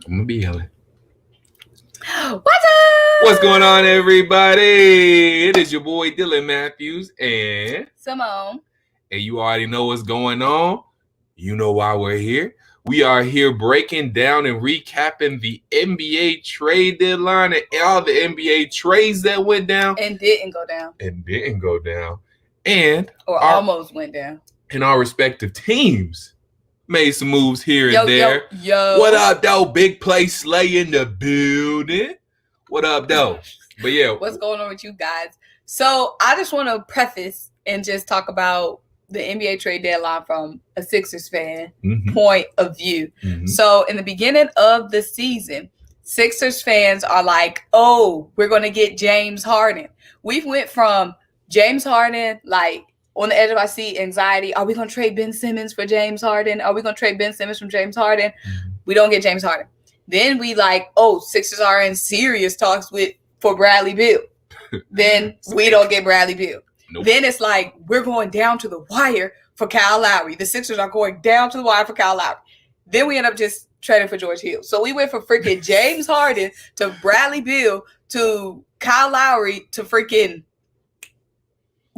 I'm gonna be yelling. What's up? What's going on, everybody? It is your boy Dylan Mathews and Symone. And you already know what's going on. You know why we're here. We are here breaking down and recapping the NBA trade deadline and all the NBA trades that went down. And didn't go down. And almost went down. And our respective teams made some moves here and there. Yo. What up, though? Big play Slay in the building. What up, though? But yeah. What's going on with you guys? So I just want to preface and just talk about the NBA trade deadline from a Sixers fan point of view. So in the beginning of the season, Sixers fans are like, oh, we're going to get James Harden. We went from James Harden, like, on the edge of our seat, anxiety. Are we going to trade Ben Simmons for James Harden? Are we going to trade Ben Simmons from James Harden? We don't get James Harden. Then we like, oh, Sixers are in serious talks for Bradley Beal. Then we don't get Bradley Beal. Nope. Then it's like, we're going down to the wire for Kyle Lowry. The Sixers are going down to the wire for Kyle Lowry. Then we end up just trading for George Hill. So we went from freaking James Harden to Bradley Beal to Kyle Lowry to freaking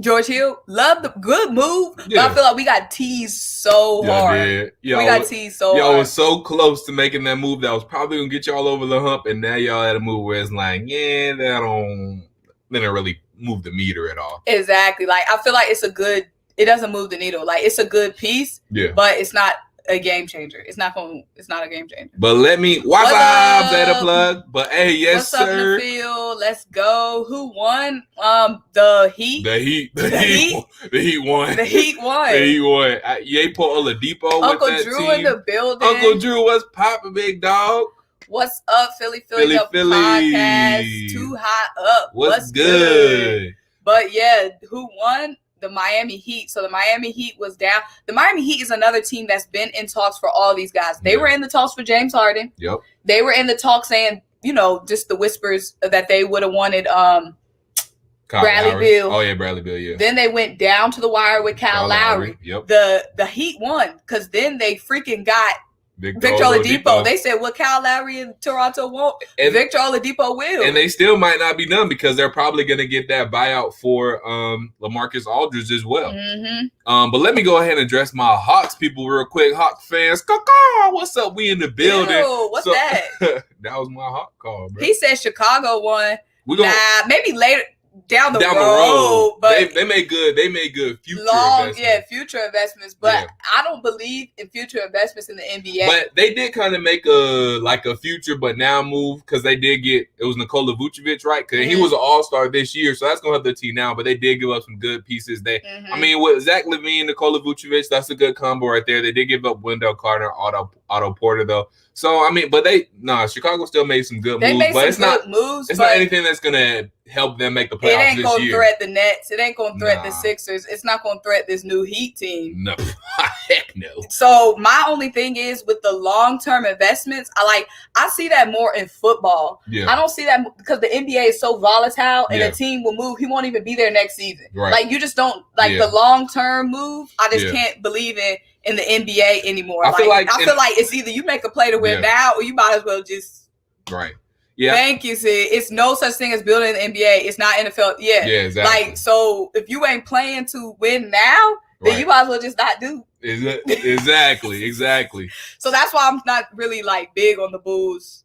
George Hill. Love the good move. Yeah. But I feel like we got teased so hard. We got teased so hard. Y'all was so close to making that move that was probably going to get y'all over the hump. And now y'all at a move where it's like, yeah, that didn't really move the meter at all. Exactly. Like, I feel like it doesn't move the needle. Like, it's a good piece, but it's not a game changer. It's not a game changer. But let me what's up at a plug. But hey, yes, sir. What's up in the field? Let's go. Who won? The Heat. The Heat won. The Heat won. Yapo Oladipo Uncle with that Drew team. in the building. Uncle Drew, what's poppin', big dog? What's up, Philly podcast? Too hot up. What's good? But yeah, who won? The Miami Heat. So the Miami Heat was down. The Miami Heat is another team that's been in talks for all these guys. They were in the talks for James Harden. Yep. They were in the talks saying, just the whispers that they would have wanted Bradley Beal. Oh yeah, Bradley Beal, yeah. Then they went down to the wire with Kyle Lowry. Yep. The Heat won because then they freaking got Victor Oladipo. They said what Kyle Lowry in Toronto won't, and Victor Oladipo will. And they still might not be done because they're probably going to get that buyout for LaMarcus Aldridge as well. But let me go ahead and address my Hawks people real quick. Hawks fans, what's up? We in the building. Ew, what's that? That was my Hawk call, bro. He said Chicago won. Maybe later. Down the road, but they made good future investments. Future investments. But I don't believe in future investments in the NBA. But they did kind of make a future, but now move because they did get it was Nikola Vucevic, right? Because he was an all-star this year, so that's gonna help the team now. But they did give up some good pieces. I mean, with Zach LaVine, Nikola Vucevic, that's a good combo right there. They did give up Wendell Carter, Otto Porter though. So I mean, but Chicago still made some good moves, but it's not anything that's gonna help them make the playoffs this year. It ain't gonna threat the Nets. It ain't gonna threat the Sixers. It's not gonna threat this new Heat team. No, heck no. So my only thing is with the long-term investments, I see that more in football. Yeah. I don't see that because the NBA is so volatile and a team will move. He won't even be there next season. Right. Like you just don't the long-term move. I just can't believe in the NBA anymore. I feel like it's either you make a play to win now or you might as well just Yeah. Thank you, Sid. It's no such thing as building an NBA. It's not NFL. Yeah. Yeah, exactly. Like, so if you ain't playing to win now, then you might as well just not do. Exactly. So that's why I'm not really big on the Bulls.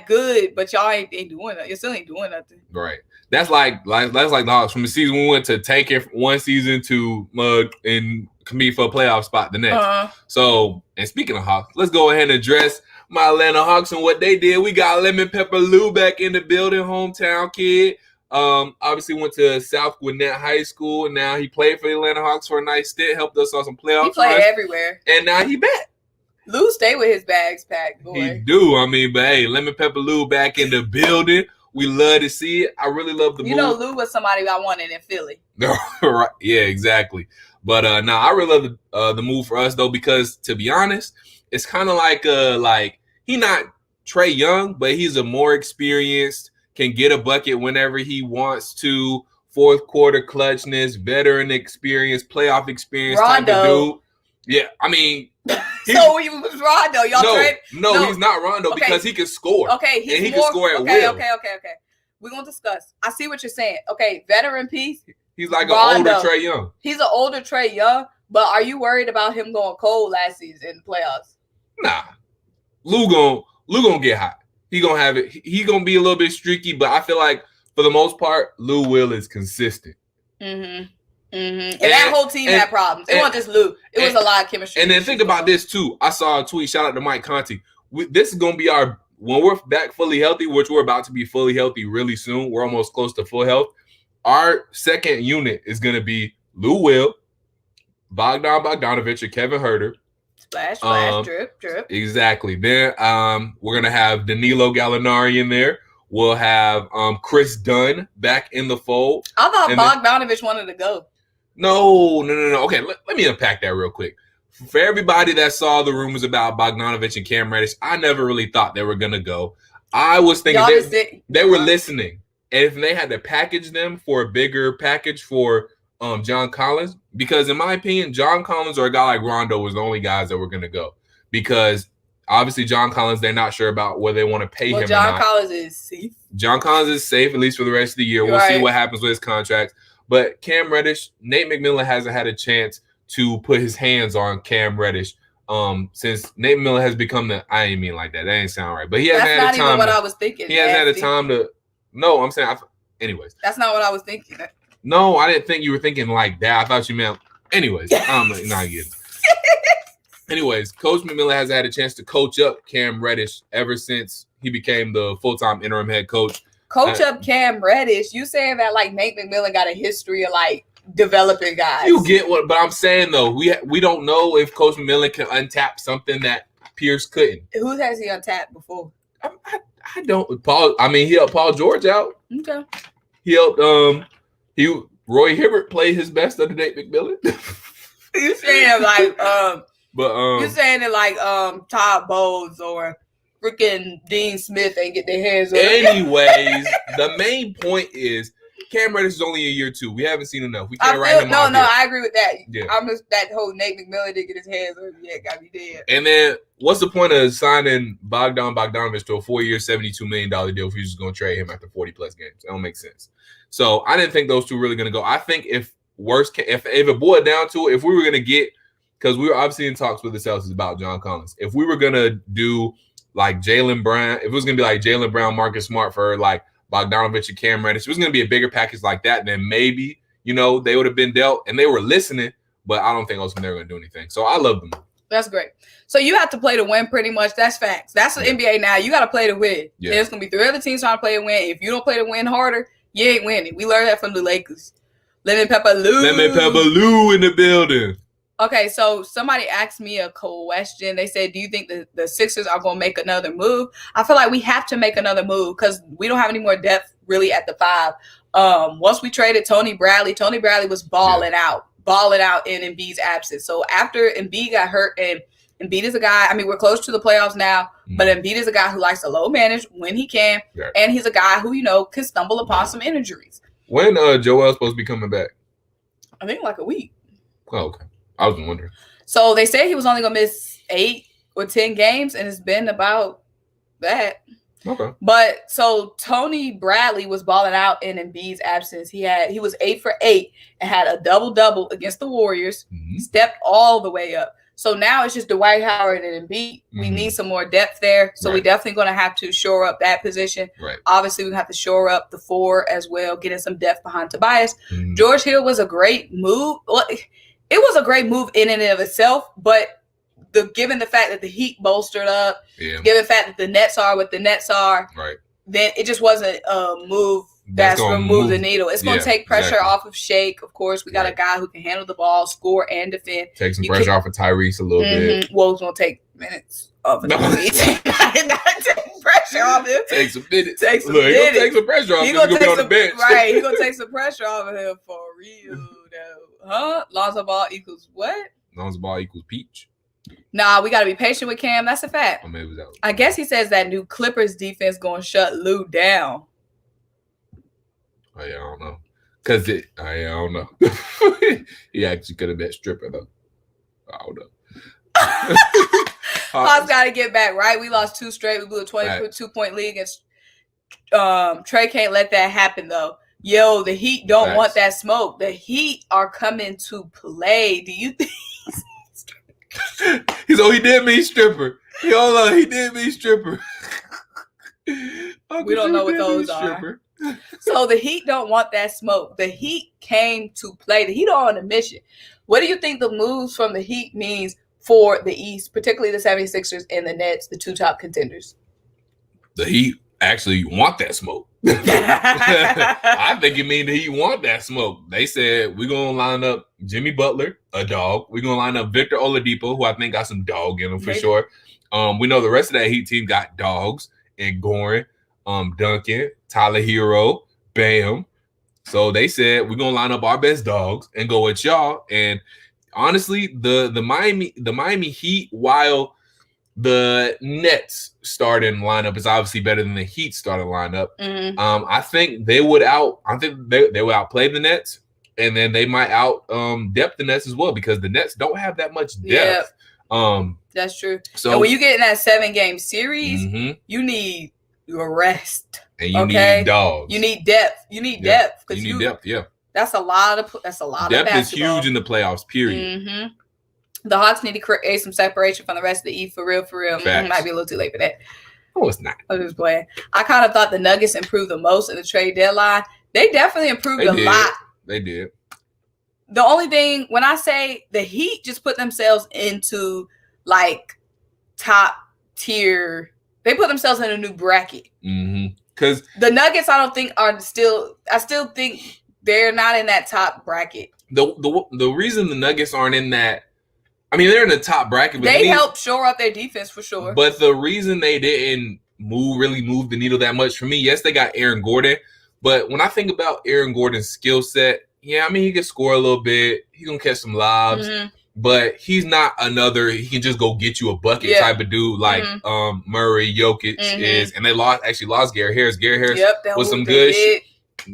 Good, but y'all ain't doing that. You still ain't doing nothing. Right. That's like the Hawks from the season we went to tank it one season to mug and compete for a playoff spot the next. So, and speaking of Hawks, let's go ahead and address my Atlanta Hawks and what they did. We got Lemon Pepper Lou back in the building, hometown kid. Obviously went to South Gwinnett High School, and now he played for the Atlanta Hawks for a nice stint, helped us on some playoffs. He played everywhere. And now he back. Lou stay with his bags packed, boy. He do. I mean, but hey, Lemon Pepper Lou back in the building. We love to see it. I really love the move. Lou was somebody I wanted in Philly. Right. Yeah, exactly. But I really love the move for us though, because to be honest, it's kind of like he not Trae Young, but he's a more experienced, can get a bucket whenever he wants to. Fourth quarter clutchness, veteran experience, playoff experience Rondo. type of dude. Yeah, I mean, So he was Rondo. No, he's not Rondo because he can score. Okay, he can score at will. Okay. We're gonna discuss. I see what you're saying. Okay, veteran piece. He's like Rondo. An older Trae Young. He's an older Trae Young, but are you worried about him going cold last season in the playoffs? Nah, Lou gonna get hot. He gonna have it. He gonna be a little bit streaky, but I feel like for the most part, Lou Will is consistent. And that whole team had problems. It wasn't just Lou. It was a lot of chemistry. And then think about this too. I saw a tweet. Shout out to Mike Conti. This is gonna be when we're back fully healthy, which we're about to be fully healthy really soon. We're almost close to full health. Our second unit is gonna be Lou Will, Bogdan Bogdanovic, or Kevin Huerter. Splash, drip. Exactly. Then we're gonna have Danilo Gallinari in there. We'll have Chris Dunn back in the fold. I thought Bogdanovic wanted to go. No. Okay, let me unpack that real quick. For everybody that saw the rumors about Bogdanovic and Cam Reddish, I never really thought they were gonna go. I was thinking they were listening, and if they had to package them for a bigger package for John Collins, because in my opinion, John Collins or a guy like Rondo was the only guys that were going to go, because obviously John Collins, they're not sure about whether they want to pay him or not. Collins is safe. John Collins is safe, at least for the rest of the year. We'll see what happens with his contract. But Cam Reddish, Nate McMillan hasn't had a chance to put his hands on Cam Reddish since Nate McMillan has become I ain't mean like that. That ain't sound right. But he hasn't had a time. That's not even what I was thinking. He hasn't had a time to. No, I'm saying. Anyways. That's not what I was thinking. No, I didn't think you were thinking like that. I thought you meant. Anyways, I'm not getting. Anyways, Coach McMillan has had a chance to coach up Cam Reddish ever since he became the full-time interim head coach. Coach up Cam Reddish. You saying that like Nate McMillan got a history of like developing guys? You get what? But I'm saying though, we don't know if Coach McMillan can untap something that Pierce couldn't. Who has he untapped before? I don't. Paul. I mean, he helped Paul George out. Okay. He helped. Roy Hibbert played his best under Nate McMillan. You saying like you saying it like Todd Bowles or freaking Dean Smith ain't get their hands on it. Anyways, the main point is Cam Reddish is only a year two. We haven't seen enough. We can't write him off. No, I agree with that. Yeah. I'm just that whole Nate McMillan didn't get his hands on it yet. Got me dead. And then what's the point of signing Bogdan Bogdanovic to a 4-year, $72 million deal if you're just going to trade him after 40-plus games? That don't make sense. So I didn't think those two were really going to go. I think if it boiled down to it, if we were going to get – because we were obviously in talks with the Celtics about John Collins. If we were going to do like Jaylen Brown – if it was going to be like Jaylen Brown, Marcus Smart for like Bogdanovic and Cam Reddish, if it was going to be a bigger package like that, then maybe, they would have been dealt. And they were listening, but I don't think ultimately they were going to do anything. So I love them. That's great. So you have to play to win pretty much. That's facts. That's the NBA now. You got to play to win. Yeah. There's going to be 3 other teams trying to play to win. If you don't play to win harder, you ain't winning. We learned that from the Lakers. Lemon Pepper Lou in the building. Okay, so somebody asked me a question. They said, do you think the Sixers are going to make another move? I feel like we have to make another move because we don't have any more depth really at the 5. Once we traded Tony Bradley was balling out in Embiid's absence. So after Embiid got hurt, and Embiid is a guy, we're close to the playoffs now, but Embiid is a guy who likes to low manage when he can, and he's a guy who, can stumble upon some injuries. When Joel's supposed to be coming back? I think like a week. Oh, okay. I was wondering. So they said he was only going to miss 8 or 10 games, and it's been about that. Okay. But so Tony Bradley was balling out in Embiid's absence. He was 8 for 8 and had a double-double against the Warriors, stepped all the way up. So now it's just Dwight Howard and Embiid. We need some more depth there. So we're definitely going to have to shore up that position. Right. Obviously, we have to shore up the 4 as well, getting some depth behind Tobias. George Hill was a great move. Well, it was a great move in and of itself, but given the fact that the Heat bolstered up, given the fact that the Nets are what the Nets are, then it just wasn't a move that's going to move the needle. It's going to take pressure off of Shake. Of course, we got a guy who can handle the ball, score, and defend. Take some pressure off of Tyrese a little bit. Well, it's going to take minutes off of Tyrese. Not take pressure off him. Take some minutes. Take some minutes. He's going to take some pressure off him. He's going to be on the bench. Right. He's going to take some pressure off of him for real, though. Huh? Lonzo Ball equals what? Lonzo Ball equals peach. Nah, we got to be patient with Cam. That's a fact. Or maybe that was I guess he says that new Clippers defense going to shut Lou down. Oh, yeah, I don't know. I don't know. He actually could have been stripper, though. I don't know. Hawks got to get back, right? We lost 2 straight. We blew a 22-point lead against Trey. Can't let that happen, though. Yo, the Heat don't want that smoke. The Heat are coming to play. Do you think? He did mean stripper. He did mean stripper. We don't know what those are. So the Heat don't want that smoke. The Heat came to play. The Heat are on a mission. What do you think the moves from the Heat means for the East, particularly the 76ers and the Nets, the 2 top contenders? The Heat actually want that smoke. I think it means the Heat want that smoke. They said, we're going to line up Jimmy Butler, a dog. We're going to line up Victor Oladipo, who I think got some dog in him for sure. We know the rest of that Heat team got dogs and Goran, Duncan, Tyler Hero, Bam. So they said, we're going to line up our best dogs and go with y'all. And honestly, the Miami Heat, while the Nets starting lineup is obviously better than the Heat starting lineup. I think they would outplay the Nets, and then they might out depth the Nets as well, because the Nets don't have that much depth. That's true. So and when you get in that 7-game series, you need your rest. And you need dogs. You need depth. You need depth. You need depth, That's a lot of depth basketball. is huge in the playoffs, period. The Hawks need to create some separation from the rest of the East, for real. Might be a little too late for that. No, it's not. I'm just playing. I kind of thought the Nuggets improved the most in the trade deadline. They definitely improved a lot. They did. The only thing, when I say the Heat just put themselves into like top tier, they put themselves in a new bracket. Because the Nuggets, I still think they're not in that top bracket. The reason the Nuggets aren't in that, I mean, they're in the top bracket. But they helped shore up their defense for sure. But the reason they didn't really move the needle that much for me, yes, they got Aaron Gordon. But when I think about Aaron Gordon's skill set, I mean, he can score a little bit. He's going to catch some lobs. But he's not he can just go get you a bucket type of dude like Murray, Jokic is. And they lost Gary Harris. Gary Harris was some good.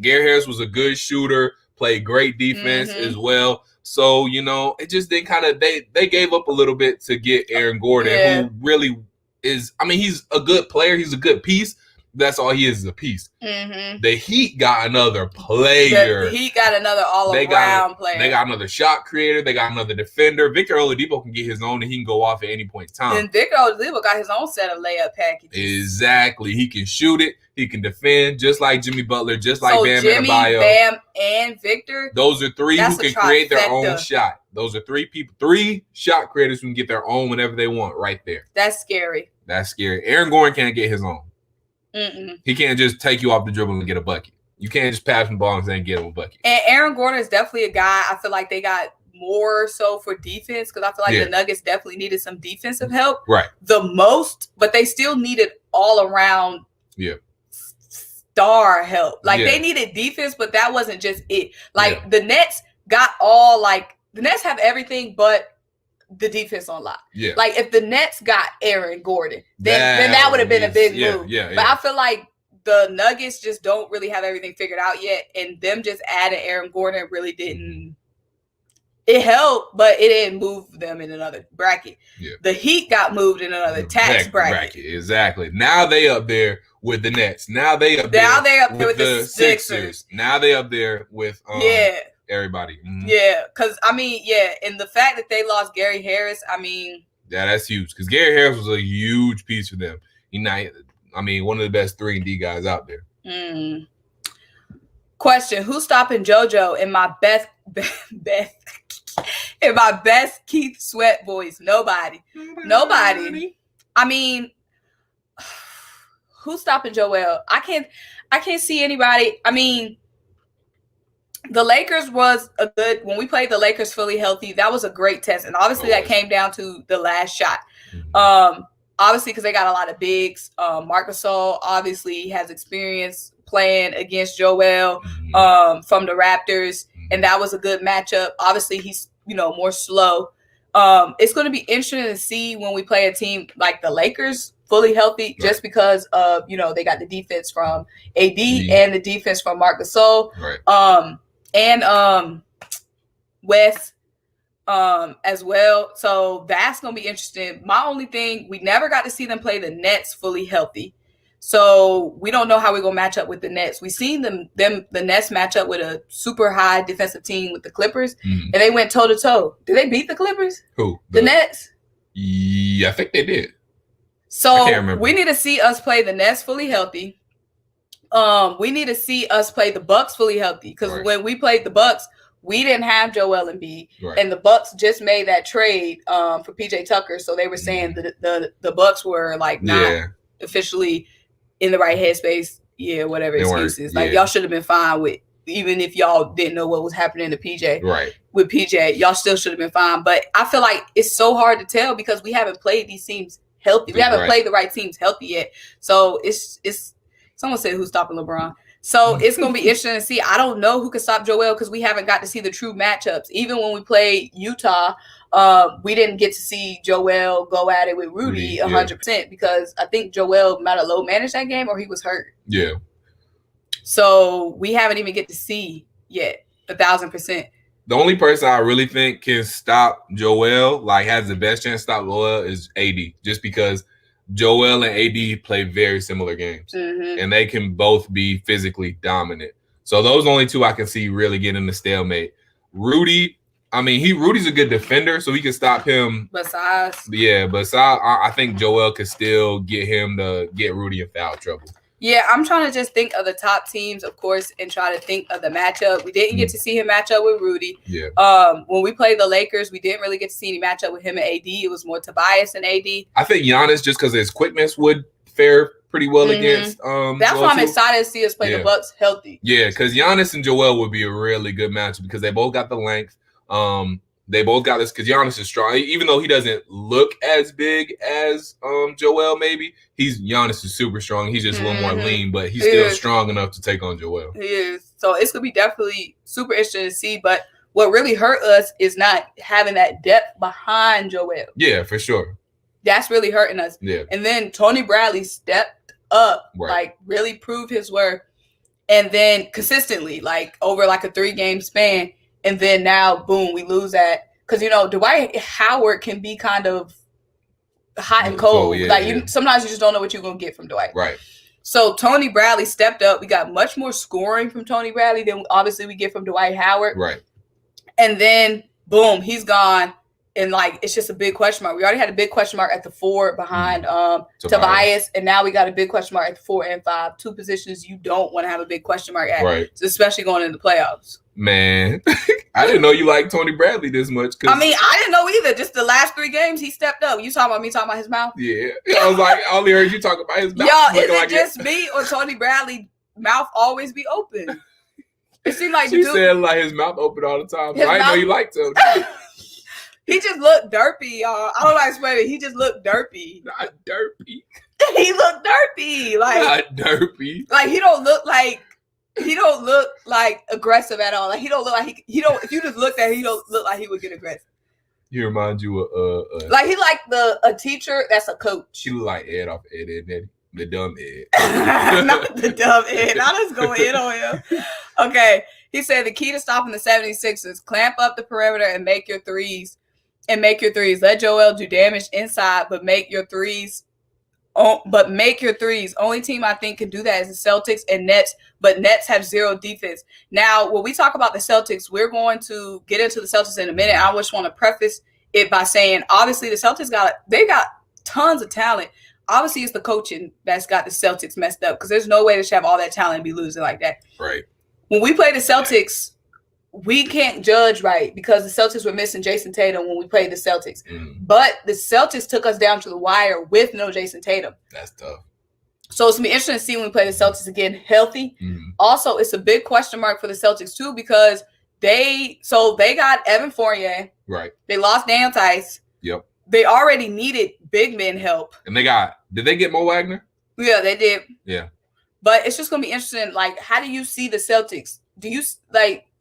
Gary Harris was a good shooter, played great defense as well. So, it just didn't they gave up a little bit to get Aaron Gordon, who really is, I mean, he's a good player. He's a good piece. That's all he is a piece. The Heat got another player. The Heat got another all-around player. They got another shot creator. They got another defender. Victor Oladipo can get his own, and he can go off at any point in time. And Victor Oladipo got his own set of layup packages. Exactly. He can shoot it. He can defend, just like Jimmy Butler, just like Bam Jimmy, Adebayo. Bam, and Victor. Those are 3 who can create their own shot. Those are 3 people, 3 shot creators who can get their own whenever they want right there. That's scary. Aaron Gordon can't get his own. He can't just take you off the dribble and get a bucket. You can't just pass him the ball and then get him a bucket. And Aaron Gordon is definitely a guy I feel like they got more so for defense, because I feel like the Nuggets definitely needed some defensive help. Right. The most, but they still needed all around star help. Like they needed defense, but that wasn't just it. Like the Nets got the Nets have everything but the defense on lock. Like if the Nets got Aaron Gordon, then that would have been a big move. But I feel like the Nuggets just don't really have everything figured out yet, and them just adding Aaron Gordon really didn't. It helped, but it didn't move them in another bracket. The Heat got moved in another tax bracket. Exactly. Now they up there with the Nets. Now they up there with the Sixers. Now they up there with everybody. Because and the fact that they lost Gary Harris, that's huge, because Gary Harris was a huge piece for them. One of the best 3-and-D guys out there. Question: who's stopping JoJo in my best Keith Sweat boys? Nobody. Who's stopping Joel? I can't see anybody. The Lakers was a good, when we played the Lakers fully healthy, that was a great test. And obviously that came down to the last shot. Obviously, because they got a lot of bigs. Marc Gasol obviously has experience playing against Joel from the Raptors. And that was a good matchup. Obviously, he's, more slow. It's going to be interesting to see when we play a team like the Lakers fully healthy, just because of, they got the defense from AD and the defense from Marc Gasol. And Wes, as well. So that's going to be interesting. My only thing, we never got to see them play the Nets fully healthy. So we don't know how we're going to match up with the Nets. We've seen the Nets match up with a super high defensive team with the Clippers, and they went toe-to-toe. Did they beat the Clippers? Who? The Nets? Yeah, I think they did. So we need to see us play the Nets fully healthy. We need to see us play the Bucks fully healthy, because when we played the Bucks, we didn't have Joel Embiid, and the Bucks just made that trade for PJ Tucker. So they were saying that the Bucks were like not officially in the right headspace. Yeah, whatever excuses. Like y'all should have been fine with, even if y'all didn't know what was happening to PJ. Right. With PJ, y'all still should have been fine. But I feel like it's so hard to tell because we haven't played these teams healthy. We haven't played the right teams healthy yet. So it's someone said who's stopping LeBron. So it's going to be interesting to see. I don't know who can stop Joel because we haven't got to see the true matchups. Even when we played Utah, we didn't get to see Joel go at it with Rudy 100% because I think Joel might have low managed that game or he was hurt. Yeah. So we haven't even get to see yet 1,000%. The only person I really think can stop Joel, like has the best chance to stop Joel, is AD, just because Joel and AD play very similar games, and they can both be physically dominant. So those only two I can see really getting the stalemate. Rudy, Rudy's a good defender, so we can stop him. Besides, I think Joel could still get him to get Rudy in foul trouble. Yeah, I'm trying to just think of the top teams, of course, and try to think of the matchup. We didn't get to see him match up with Rudy. Yeah. When we played the Lakers, we didn't really get to see any matchup with him and AD. It was more Tobias and AD. I think Giannis, just because his quickness, would fare pretty well against That's Joel why I'm too. Excited to see us play the Bucks healthy. Yeah, because Giannis and Joel would be a really good matchup because they both got the length. They both got this because Giannis is strong. Even though he doesn't look as big as Joel, maybe Giannis is super strong. He's just a little more lean, but he's still strong enough to take on Joel. He is. So it's gonna be definitely super interesting to see. But what really hurt us is not having that depth behind Joel. Yeah, for sure. That's really hurting us. Yeah. And then Tony Bradley stepped up, like really proved his worth, and then consistently, like over like a 3-game span. And then now, boom, we lose that. Because, Dwight Howard can be kind of hot and cold. Sometimes you just don't know what you're going to get from Dwight. Right. So Tony Bradley stepped up. We got much more scoring from Tony Bradley than obviously we get from Dwight Howard. Right. And then, boom, he's gone. And, it's just a big question mark. We already had a big question mark at the 4 behind Tobias. And now we got a big question mark at the 4 and 5. 2 positions you don't want to have a big question mark at. Right. Especially going into the playoffs. Man, I didn't know you liked Tony Bradley this much. I didn't know either. Just the last 3 games, he stepped up. You talking about me talking about his mouth? Yeah. I was like, I only heard you talk about his mouth. Y'all, is it just me or Tony Bradley mouth always be open? It seemed like she said like his mouth open all the time. So I didn't know you liked him. He just looked derpy, y'all. I don't know how to explain it. He just looked derpy. Not derpy. He looked derpy. Not derpy. Like he don't look like aggressive at all. Like he don't look like he don't. If you just looked at him, he don't look like he would get aggressive. He remind you of like he like a teacher that's a coach. He look like Ed off Ed, Ed, the dumb Ed. Not the dumb Ed. Now let's go in on him. Okay, he said the key to stopping the 76ers: clamp up the perimeter and make your threes. Let Joel do damage inside, but make your threes. Only team I think can do that is the Celtics and Nets, but Nets have 0 defense. Now, when we talk about the Celtics, we're going to get into the Celtics in a minute. I just want to preface it by saying, obviously, the Celtics got tons of talent. Obviously, it's the coaching that's got the Celtics messed up because there's no way they should have all that talent and be losing like that. Right. When we play the Celtics, we can't judge right because the Celtics were missing Jayson Tatum when we played the Celtics. But the Celtics took us down to the wire with no Jayson Tatum. That's tough. So it's going to be interesting to see when we play the Celtics again healthy. Also, it's a big question mark for the Celtics too because they got Evan Fournier. Right. They lost Dan Tice. Yep. They already needed big men help. And did they get Mo Wagner? Yeah, they did. Yeah. But it's just going to be interesting. Like, how do you see the Celtics? Do you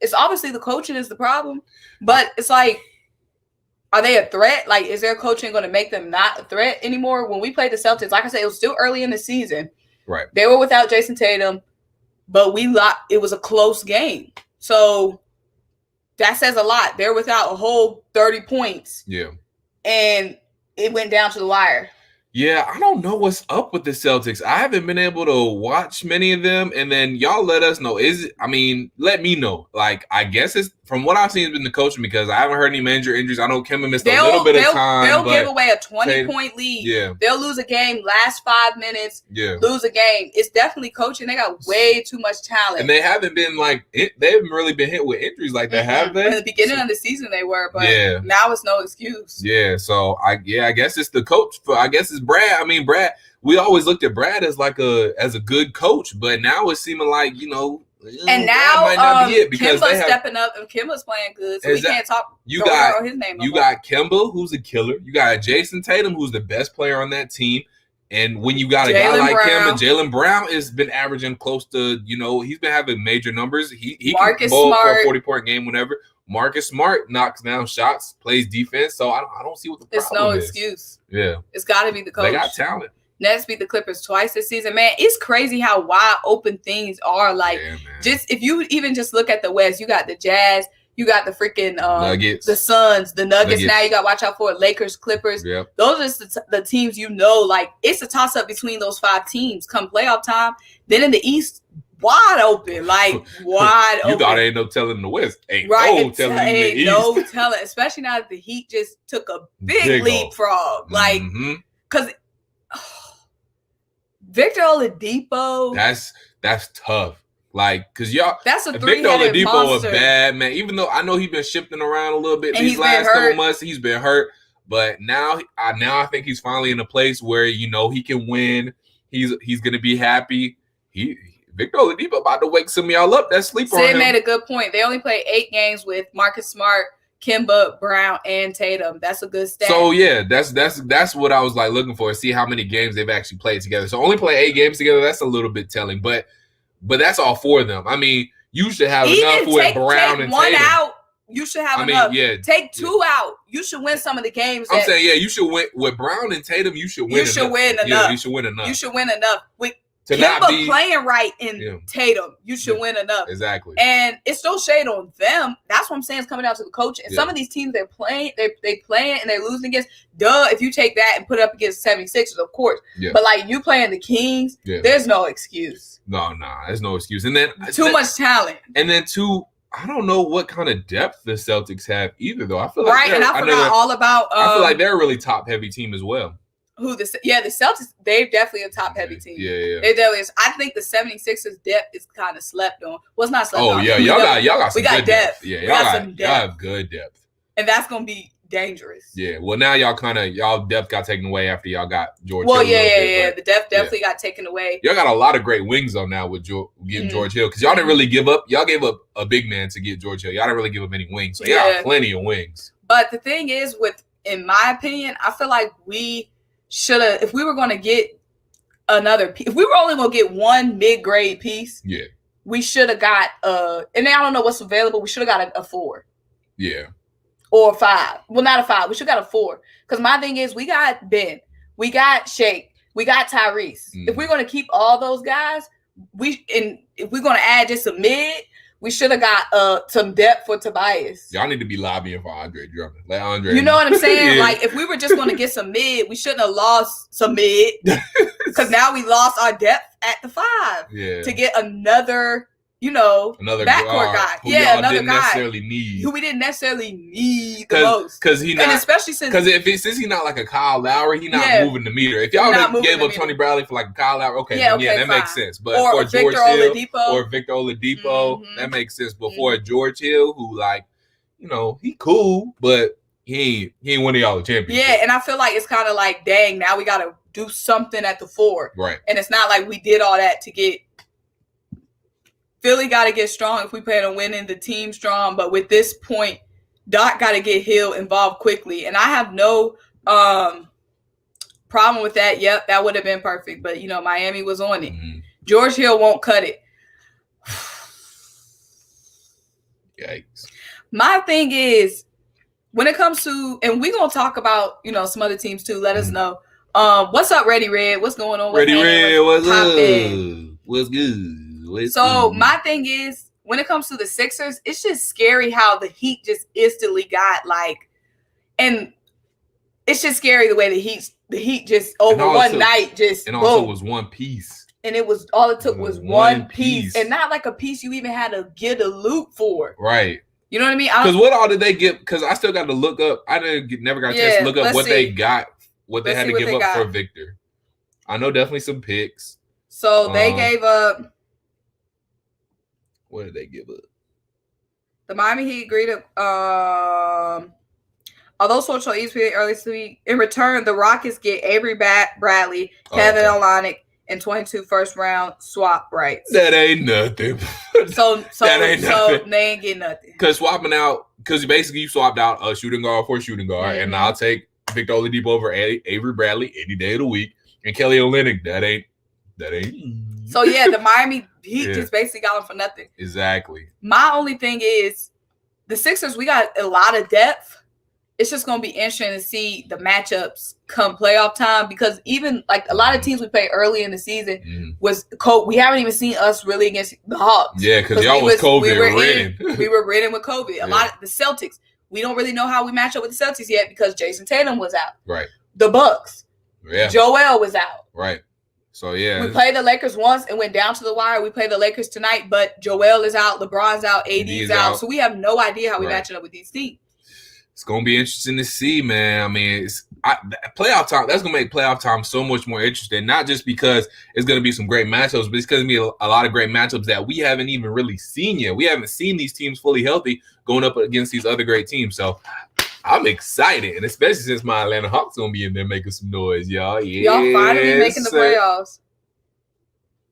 it's obviously the coaching is the problem, but it's like, are they a threat? Like, is their coaching going to make them not a threat anymore? When we played the Celtics, like I said, it was still early in the season. Right. They were without Jayson Tatum, but it was a close game. So that says a lot. They're without a whole 30 points. Yeah. And it went down to the wire. Yeah, I don't know what's up with the Celtics. I haven't been able to watch many of them, and then y'all let us know. Let me know. Like, I guess it's from what I've seen has been the coaching, because I haven't heard any major injuries. I know Kemba missed a little bit of time. They'll give away a 20-point lead. Yeah. They'll lose a game last 5 minutes. Yeah. Lose a game. It's definitely coaching. They got way too much talent. And they haven't been they haven't really been hit with injuries like that, have they? In the beginning of the season they were, but now it's no excuse. Yeah, so I guess it's the coach. I guess it's Brad. I mean, Brad, we always looked at Brad as a good coach, but now it's seeming like, and now might not be it, because Kemba's stepping up, and Kemba's playing good, so we can't talk his name. You got Kemba, who's a killer. You got Jayson Tatum, who's the best player on that team. And when you got a guy like Kemba, Jaylen Brown has been averaging close to, he's been having major numbers. He can bowl for a 40-point game whenever. Marcus Smart knocks down shots, plays defense. So I don't see what the problem is. It's no excuse. Yeah. It's got to be the coach. They got talent. Nets beat the Clippers twice this season. Man, it's crazy how wide open things are. Like, just if you even just look at the West, you got the Jazz, you got the freaking Nuggets, the Suns, the Nuggets. Now you got to watch out for it. Lakers, Clippers. Yep. Those are the teams, like, it's a toss-up between those 5 teams come playoff time. Then in the East, wide open, like wide open. You thought ain't no telling the West. Ain't no telling the East. No telling, especially now that the Heat just took a big leapfrog. Like, because Victor Oladipo. That's tough. Like, cause y'all, that's a Victor Oladipo monster. A bad man. Even though I know he's been shifting around a little bit these last couple months, he's been hurt. But now I think he's finally in a place where he can win. He's gonna be happy. Victor Oladipo about to wake some of y'all up that sleep on him. Sid made a good point. They only played 8 games with Marcus Smart, Kemba, Brown, and Tatum. That's a good stat. So yeah, that's what I was like looking for. See how many games they've actually played together. So only play 8 games together. That's a little bit telling, but that's all 4 of them. I mean, you should have enough with Brown and one Tatum. Out. You should have enough. Yeah, take 2 out. You should win some of the games. I'm saying, you should win with Brown and Tatum. You should win. You should win enough. Yeah, you should win enough. You should win enough with to Kemba not be playing right in Tatum. You should win enough. Exactly. And it's no shade on them. That's what I'm saying. It's coming down to the coach. And some of these teams they're playing, they playing and they're losing against. If you take that and put it up against 76ers, of course. Yeah. But like you playing the Kings, there's no excuse. No, there's no excuse. And then too much talent. And then I don't know what kind of depth the Celtics have either, though. I feel like and I forgot all about. I feel like they're a really top heavy team as well. The Celtics, they're definitely a top heavy team. Yeah. They definitely is. I think the 76ers depth is kind of slept on. Well, it's not slept on. Oh yeah, y'all got some good depth. Yeah, y'all have good depth. And that's gonna be dangerous. Yeah. Well, now y'all depth got taken away after y'all got George. Well, Hill the depth definitely got taken away. Y'all got a lot of great wings on now with getting George Hill, because y'all didn't really give up. Y'all gave up a big man to get George Hill. Y'all didn't really give up any wings. So y'all got plenty of wings. But the thing is, in my opinion, I feel like we should have, if we were going to get another piece, if we were only going to get one mid-grade piece, we should have got and I don't know what's available. We should have got a 4. Yeah. Or a 5. Well, not a 5. We should have got a 4. Because my thing is, we got Ben, we got Shake, we got Tyrese. If we're going to keep all those guys, if we're going to add just a mid, we should have got some depth for Tobias. Y'all need to be lobbying for Andre Drummond. Let Andre. You know what I'm saying? Like, if we were just going to get some mid, we shouldn't have lost some mid. Because now we lost our depth at the 5. Yeah. To get another another backcourt guy. Another guy necessarily need. Who we didn't necessarily need the most. Because he not, and especially since he's not like a Kyle Lowry, he not moving the meter. If y'all gave up Tony Bradley for like a Kyle Lowry, that makes sense. But for George Hill or Victor Oladipo, that makes sense. But for George Hill, who he cool, but he ain't winning y'all the championship. Yeah, and I feel like it's kind of like, dang, now we got to do something at the 4. Right. And it's not like we did all that to get. Philly got to get strong if we plan on winning, the team strong. But with this point, Doc got to get Hill involved quickly. And I have no problem with that. Yep, that would have been perfect. But, Miami was on it. Mm-hmm. George Hill won't cut it. Yikes. My thing is, when it comes to, and we're going to talk about, some other teams too. Let us know. What's up, Ready Red? What's going on? Ready Red, what's up? What's good? So my thing is, when it comes to the Sixers, it's just scary how the Heat just instantly got and it's just scary the way the Heat just over one night just and also was one piece. And it was all it took was one piece, and not like a piece you even had to get a loot for. Right. You know what I mean? Because what all did they get? Because I still got to look up. Never got a chance to look up what they got, what they had to give up for Victor. I know definitely some picks. So they gave up. What did they give up? The Miami Heat agreed to. Although sources on ESPN earlier this week, in return, the Rockets get Avery Bradley, Kevin Olynyk, and 22 first-round swap rights. That ain't nothing. So they ain't getting nothing. Because swapping out, because basically you swapped out a shooting guard for a shooting guard, and I'll take Victor Oladipo over Avery Bradley any day of the week, and Kelly Olynyk. That ain't. So yeah, the Miami Heat just basically got them for nothing. Exactly. My only thing is the Sixers. We got a lot of depth. It's just going to be interesting to see the matchups come playoff time, because even like a lot of teams we played early in the season was cold. We haven't even seen us really against the Hawks. Yeah, because y'all was COVID ridden. We were ridden with COVID. A lot of the Celtics. We don't really know how we match up with the Celtics yet because Jayson Tatum was out. Right. The Bucks. Yeah. Joel was out. Right. So yeah. We played the Lakers once and went down to the wire. We played the Lakers tonight, but Joel is out, LeBron's out, AD's out. So we have no idea how we match it up with these teams. It's going to be interesting to see, man. I mean, playoff time, that's going to make playoff time so much more interesting, not just because it's going to be some great matchups, but it's going to be a lot of great matchups that we haven't even really seen yet. We haven't seen these teams fully healthy going up against these other great teams. So I'm excited, and especially since my Atlanta Hawks going to be in there making some noise, y'all. Y'all finally making the playoffs.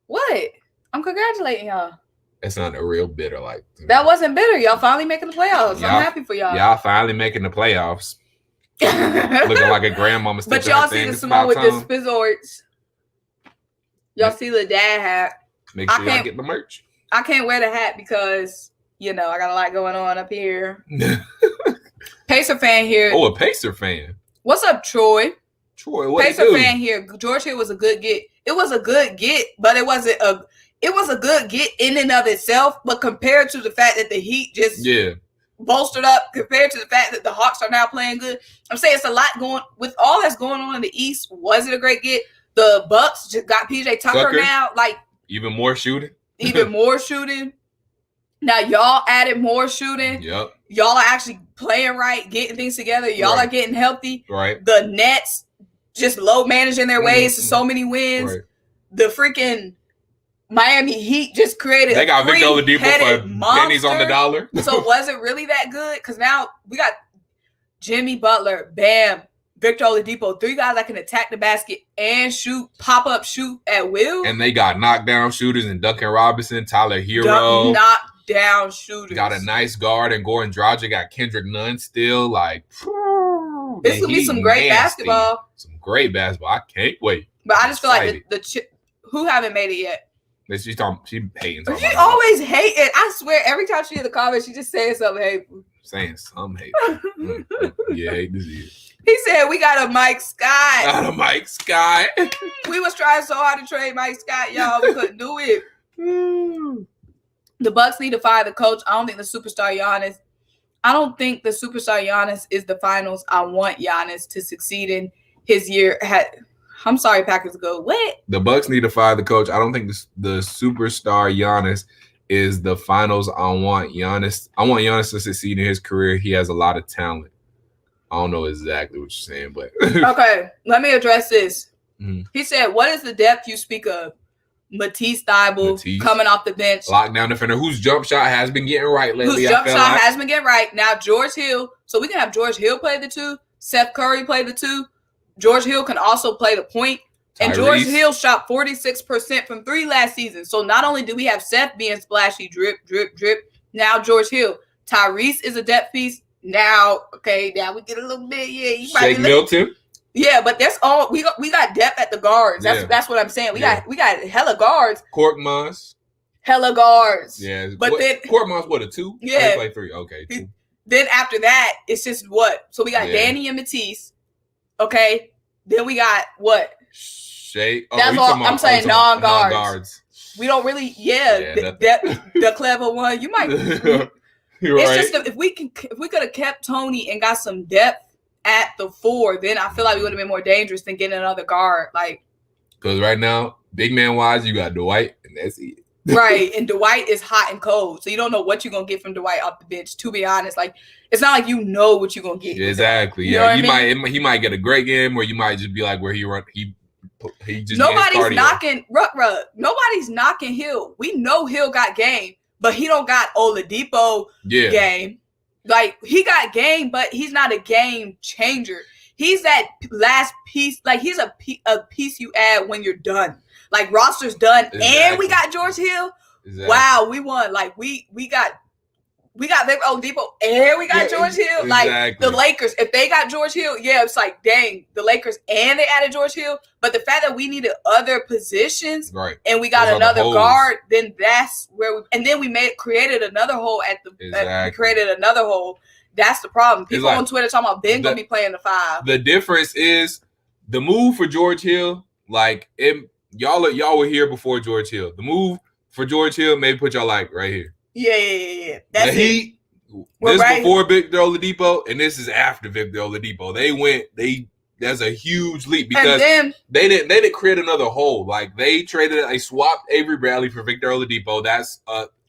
What? I'm congratulating y'all. That's not a real bitter like. That wasn't bitter. Y'all finally making the playoffs. I'm happy for y'all. Y'all finally making the playoffs. Looking like a grandmama. But y'all see the Symone with the Spizzords. Y'all see the dad hat. Make sure y'all get the merch. I can't wear the hat because, I got a lot going on up here. Pacer fan here. Oh, a Pacer fan. What's up, Troy? Troy, what Pacer fan here. George Hill was a good get. It was a good get, but it wasn't a... It was a good get in and of itself, but compared to the fact that the Heat just bolstered up, compared to the fact that the Hawks are now playing good, I'm saying it's a lot going with all that's going on in the East. Was it a great get? The Bucks just got PJ Tucker now, even more shooting. Now y'all added more shooting. Yep. Y'all are actually playing right, getting things together. Y'all are getting healthy. Right. The Nets just low managing their ways to so many wins. Right. The freaking Miami Heat just created. They got Victor Oladipo for pennies on the dollar. So was it really that good? Because now we got Jimmy Butler, Bam, Victor Oladipo, three guys that can attack the basket and shoot, pop up, shoot at will. And they got knockdown shooters in Duncan Robinson, Tyler Hero. Knockdown shooters. Got a nice guard and Goran Dragic. Got Kendrick Nunn still. This will be some great basketball. Some great basketball. I can't wait. But I just feel like who haven't made it yet. She hating. She always hating. I swear, every time she in the comments, she just saying something hateful. Saying some hateful. Yeah, hate this year. He said, we got a Mike Scott. Got a Mike Scott. We was trying so hard to trade Mike Scott, y'all. We couldn't do it. The Bucks need to fire the coach. I don't think the superstar Giannis is the finals. I want Giannis to succeed in his year. I'm sorry, Packers go. What? The Bucks need to fire the coach. I don't think the superstar Giannis is the finals. I want Giannis to succeed in his career. He has a lot of talent. I don't know exactly what you're saying, but okay. Let me address this. Mm-hmm. He said, "What is the depth you speak of?" Matisse Thybulle coming off the bench, lockdown defender whose jump shot has been getting right lately. Has been getting right. Now George Hill. So we can have George Hill play the two. Seth Curry play the two. George Hill can also play the point. And George Hill shot 46% from three last season. So not only do we have Seth being splashy, drip, drip, drip. Now George Hill. Tyrese is a depth piece. Now we get a little bit. Yeah, you Shake Milton. Yeah, but that's all we got depth at the guards. That's what I'm saying. We got hella guards. Korkmaz. Hella guards. Yeah, but then Korkmaz a 2? Yeah, he played 3. Okay, 2. Then after that, it's just what? So we got Danny and Matisse. Okay. Then we got what? Shea. That's all I'm saying. Non-guards. We don't really, the clever one. You might. It's just if we could have kept Tony and got some depth at the 4, then I feel like we would have been more dangerous than getting another guard. Like, because right now, big man wise, you got Dwight, and that's it. Right, and Dwight is hot and cold, so you don't know what you're gonna get from Dwight off the bench. To be honest, like it's not like you know what you're gonna get. Exactly. Yeah, he might get a great game, or you might just be like where he just nobody's knocking Rug. Nobody's knocking Hill. We know Hill got game, but he don't got Oladipo game. Like he got game, but he's not a game changer. He's that last piece. Like he's a piece you add when you're done. Like roster's done, and we got George Hill. Exactly. Wow, we won. Like we got Victor Oladipo, and we got George Hill. Like the Lakers, if they got George Hill, it's like dang, the Lakers, and they added George Hill. But the fact that we needed other positions, and we got another guard, then that's where we created another hole at the created another hole. That's the problem. People on Twitter talking about Ben gonna be playing the 5. The difference is the move for George Hill. Like y'all were here before George Hill. The move for George Hill maybe put y'all like right here. Yeah. That's it. This before Victor Oladipo, and this is after Victor Oladipo. That's a huge leap because they didn't create another hole. Like they swapped Avery Bradley for Victor Oladipo. That's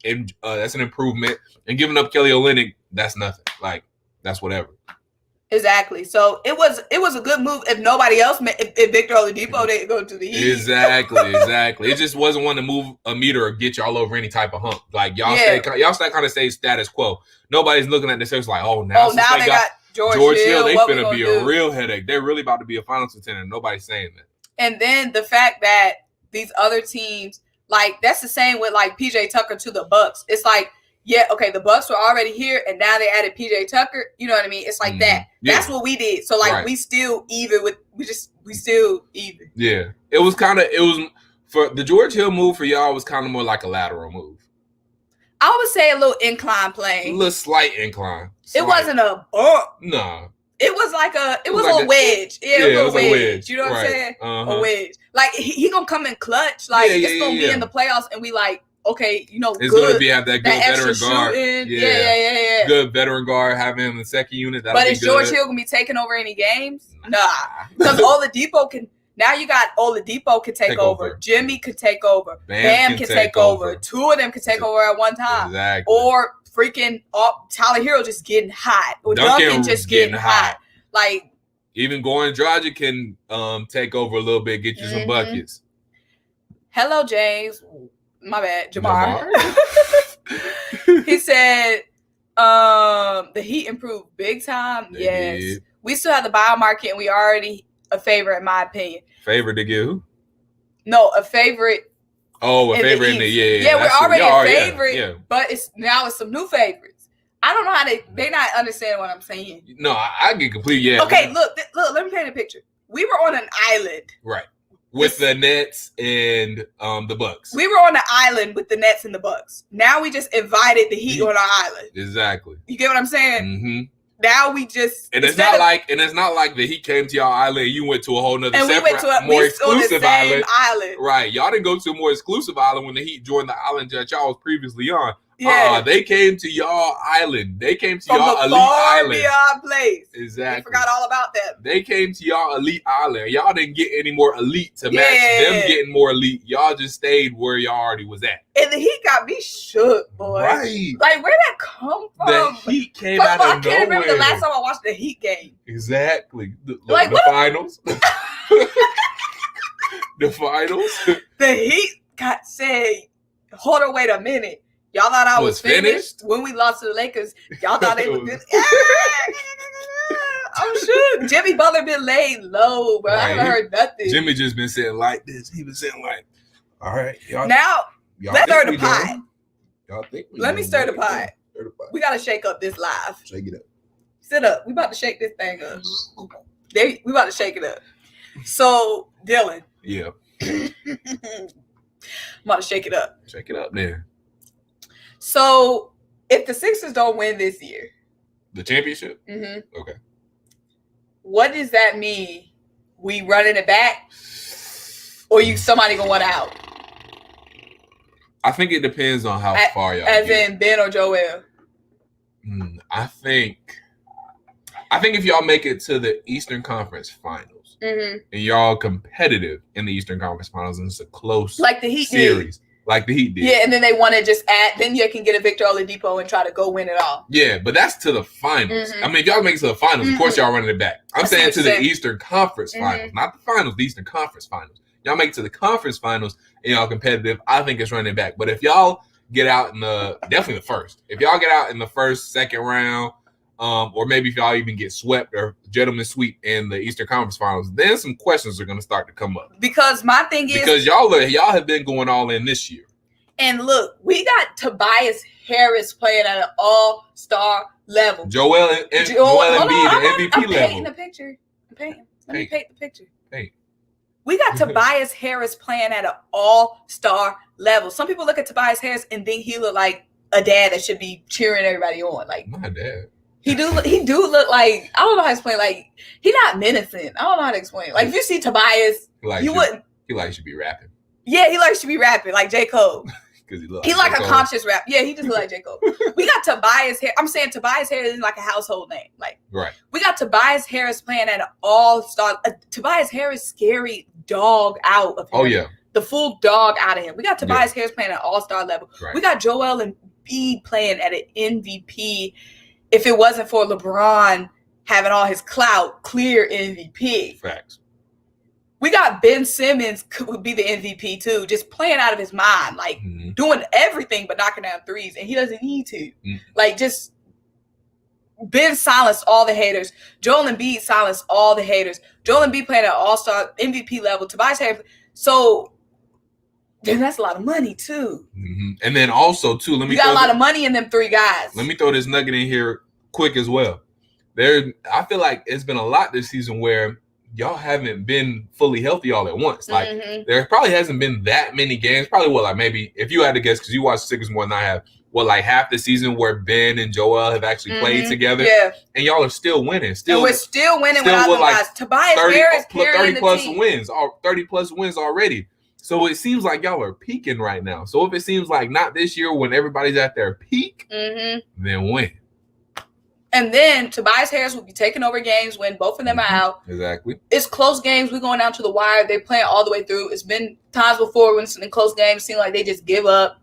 an improvement. And giving up Kelly Olynyk, that's nothing. Like that's whatever. Exactly. So it was a good move if nobody else if Victor Oladipo didn't go to the Heat. Exactly. It just wasn't one to move a meter or get y'all over any type of hump. Like y'all kind of stay status quo. Nobody's looking at this. It's like, now they got George Hill. They finna be a real headache. They're really about to be a finals contender. Nobody's saying that. And then the fact that these other teams, like that's the same with like PJ Tucker to the Bucks. It's like, the Bucks were already here, and now they added PJ Tucker. You know what I mean? It's like that. Yeah. That's what we did. So like we still even with we still even. Yeah, it was for the George Hill move for y'all was kind of more like a lateral move. I would say a little incline plane. A little slight incline. It wasn't a bump. No. It was like a wedge. It was a wedge. You know what I'm saying? Uh-huh. A wedge. Like he gonna come in clutch. Like it's gonna be in the playoffs, and we like. Okay, it's going to have that good veteran guard. Yeah. Good veteran guard, having him in the second unit. But is George Hill going to be taking over any games? Nah. Because Oladipo can take over. Jimmy could take over. Bam can take over. 2 of them can take over at one time. Exactly. Or freaking Tyler Hero just getting hot. Or Duncan just getting hot. Like even Goran Dragic can take over a little bit, get you some buckets. Hello, James. My bad, Jamar. He said the Heat improved big time. Yes. Did. We still have the buyout market, and we already a favorite, in my opinion. Favorite to get who? No, a favorite. Oh, a favorite in the Yeah, we're already a favorite, but it's some new favorites. I don't know how they not understand what I'm saying. No, I get completely, Okay, look, let me paint a picture. We were on an island. Right. With the Nets and the Bucks. We were on the island with the Nets and the Bucks. Now we just invited the Heat on our island. Exactly. You get what I'm saying? Mm-hmm. Now we just it's not like the Heat came to y'all island and you went to a whole nother more exclusive island. Right. Y'all didn't go to a more exclusive island when the Heat joined the island that y'all was previously on. Yeah. They came to y'all island. They came to y'all elite island. Beyond place. Exactly. We forgot all about that. They came to y'all elite island. Y'all didn't get any more elite to match them getting more elite. Y'all just stayed where y'all already was at. And the Heat got me shook, boy. Right. Like, where'd that come from? The Heat came out of nowhere. I can't remember the last time I watched the Heat game. Exactly. The finals. The finals. The Heat said, hold on, wait a minute. Y'all thought I was finished when we lost to the Lakers. Y'all thought it was good. I'm sure Jimmy Butler been laid low, bro. I haven't heard nothing. Jimmy just been sitting like this. He been sitting like, all right, y'all. Now let's stir the pot. Y'all think? Let me stir the pot. We gotta shake up this live. Shake it up. Sit up. We about to shake this thing up. We about to shake it up. So Dylan. Yeah. I'm about to shake it up. Shake it up, man. So, if the Sixers don't win this year, the championship, okay, what does that mean? We running it back, or somebody gonna want out? I think it depends on how far y'all as get. in Ben or Joel. I think if y'all make it to the Eastern Conference Finals and y'all competitive in the Eastern Conference Finals and it's a close like the Heat series. Did. Like the Heat did. Yeah, and then they want to just add. Then you can get a Victor Oladipo and try to go win it all. Yeah, but that's to the finals. I mean, if y'all make it to the finals, of course y'all running it back. I'm saying to the Eastern Conference Finals, not the finals, the Eastern Conference Finals. Y'all make it to the conference finals and y'all competitive, I think it's running back. But if y'all get out in definitely the first. If y'all get out in the first, second round, or maybe if y'all even get swept or gentleman sweep in the Eastern Conference Finals, then some questions are going to start to come up. Because my thing is, because y'all have been going all in this year. And look, we got Tobias Harris playing at an all-star level. Joel Embiid, the MVP level. I'm painting the picture. Let me paint the picture. We got Tobias Harris playing at an all-star level. Some people look at Tobias Harris and think he look like a dad that should be cheering everybody on. Like my dad. He do look like, I don't know how to explain. Like he not menacing. I don't know how to explain. Like if you see Tobias, you wouldn't. He likes to be rapping. Yeah, he likes to be rapping like J. Cole. He like a conscious rap. Yeah, he just look like J. Cole. We got Tobias Harris. I'm saying Tobias Harris is like a household name. Like right. We got Tobias Harris playing at an all-star. Tobias Harris scary dog out of him. Oh yeah. The full dog out of him. We got Tobias Harris playing at all-star level. Right. We got Joel Embiid playing at an MVP. If it wasn't for LeBron having all his clout, clear MVP. Facts. We got Ben Simmons could be the MVP too, just playing out of his mind, like doing everything but knocking down threes, and he doesn't need to. Like just Ben silenced all the haters. Joel Embiid silenced all the haters. Joel Embiid playing at all-star MVP level. Tobias Harris. So then that's a lot of money too. And then also too, you got a lot of money in them three guys. Let me throw this nugget in here quick as well. I feel like it's been a lot this season where y'all haven't been fully healthy all at once. Like there probably hasn't been that many games. Probably like maybe if you had to guess, because you watch Sixers more than I have, like half the season where Ben and Joel have actually played together. Yeah. And y'all are still winning. And we're still winning without those guys. Tobias Harris carrying 30 plus the team. wins. 30 plus wins already. So it seems like y'all are peaking right now. So if it seems like not this year when everybody's at their peak, then win. And then Tobias Harris will be taking over games when both of them are out. Exactly. It's close games. We're going down to the wire. They're playing all the way through. It's been times before when it's in close games, it seems like they just give up.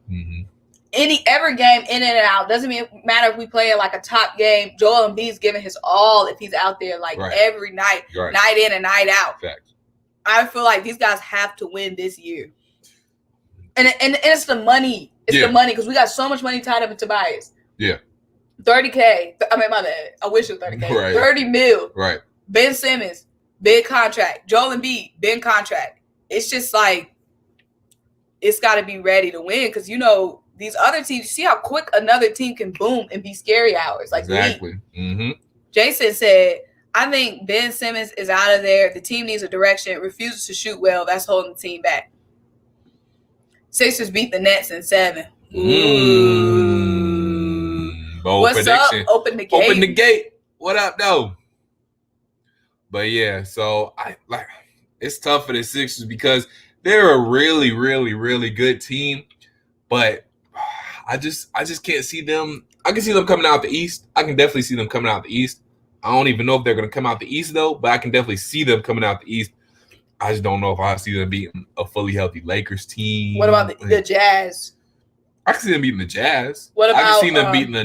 Every game in and out. Doesn't matter if we play like a top game. Joel Embiid's giving his all if he's out there every night, night in and night out. Facts. I feel like these guys have to win this year. And it's the money. It's the money because we got so much money tied up in Tobias. Yeah. 30K. I mean, my bad. I wish it was 30K. Right. 30 mil. Right. Ben Simmons, big contract. Joel Embiid, big contract. It's just like, it's got to be ready to win because, these other teams, you see how quick another team can boom and be scary hours. Like exactly. Jayson said, I think Ben Simmons is out of there. The team needs a direction. Refuses to shoot well. That's holding the team back. Sixers beat the Nets in 7. Bold What's prediction. up? Open the gate. Open the gate. What up, though? But yeah, so it's tough for the Sixers because they're a really, really, really good team. But I just can't see them. I can see them coming out the East. I can definitely see them coming out the East. I don't even know if they're going to come out the East, though, but I can definitely see them coming out the East. I just don't know if I see them beating a fully healthy Lakers team. What about the Jazz? I can see them beating the Jazz. What about, I can see them beating the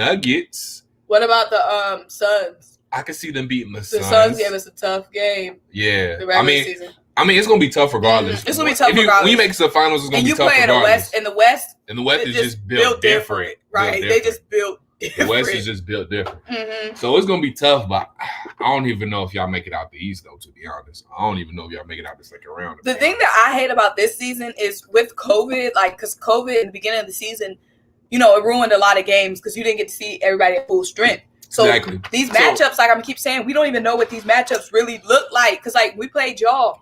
Nuggets. What about the Suns? I can see them beating the Suns. The Suns gave us a tough game. Yeah. The regular season. I mean, it's going to be tough regardless. It's going to be tough regardless. When you make it to the finals, it's going to be tough regardless. And the West is just built different. Right. They just built different. The West is just built different. So it's going to be tough, but I don't even know if y'all make it out the East, though, to be honest. I don't even know if y'all make it out the second round. The thing that I hate about this season is with COVID, because COVID in the beginning of the season, it ruined a lot of games because you didn't get to see everybody at full strength. So these matchups, like I'm keep saying, we don't even know what these matchups really look like because, we played y'all.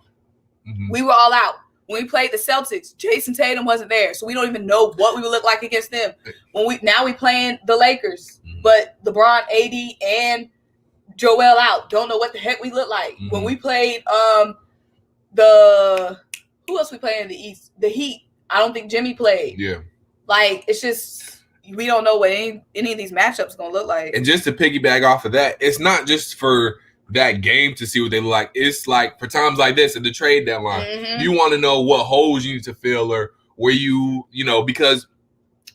We were all out. When we played the Celtics, Jayson Tatum wasn't there, so we don't even know what we would look like against them. Now we playing the Lakers, but LeBron, AD, and Joel out. Don't know what the heck we look like. When we played who else we played in the East? The Heat. I don't think Jimmy played. Yeah. Like, it's just, we don't know what any of these matchups going to look like. And just to piggyback off of that, it's not just for that game to see what they look like. It's like for times like this at the trade deadline, you want to know what holes you need to fill or where because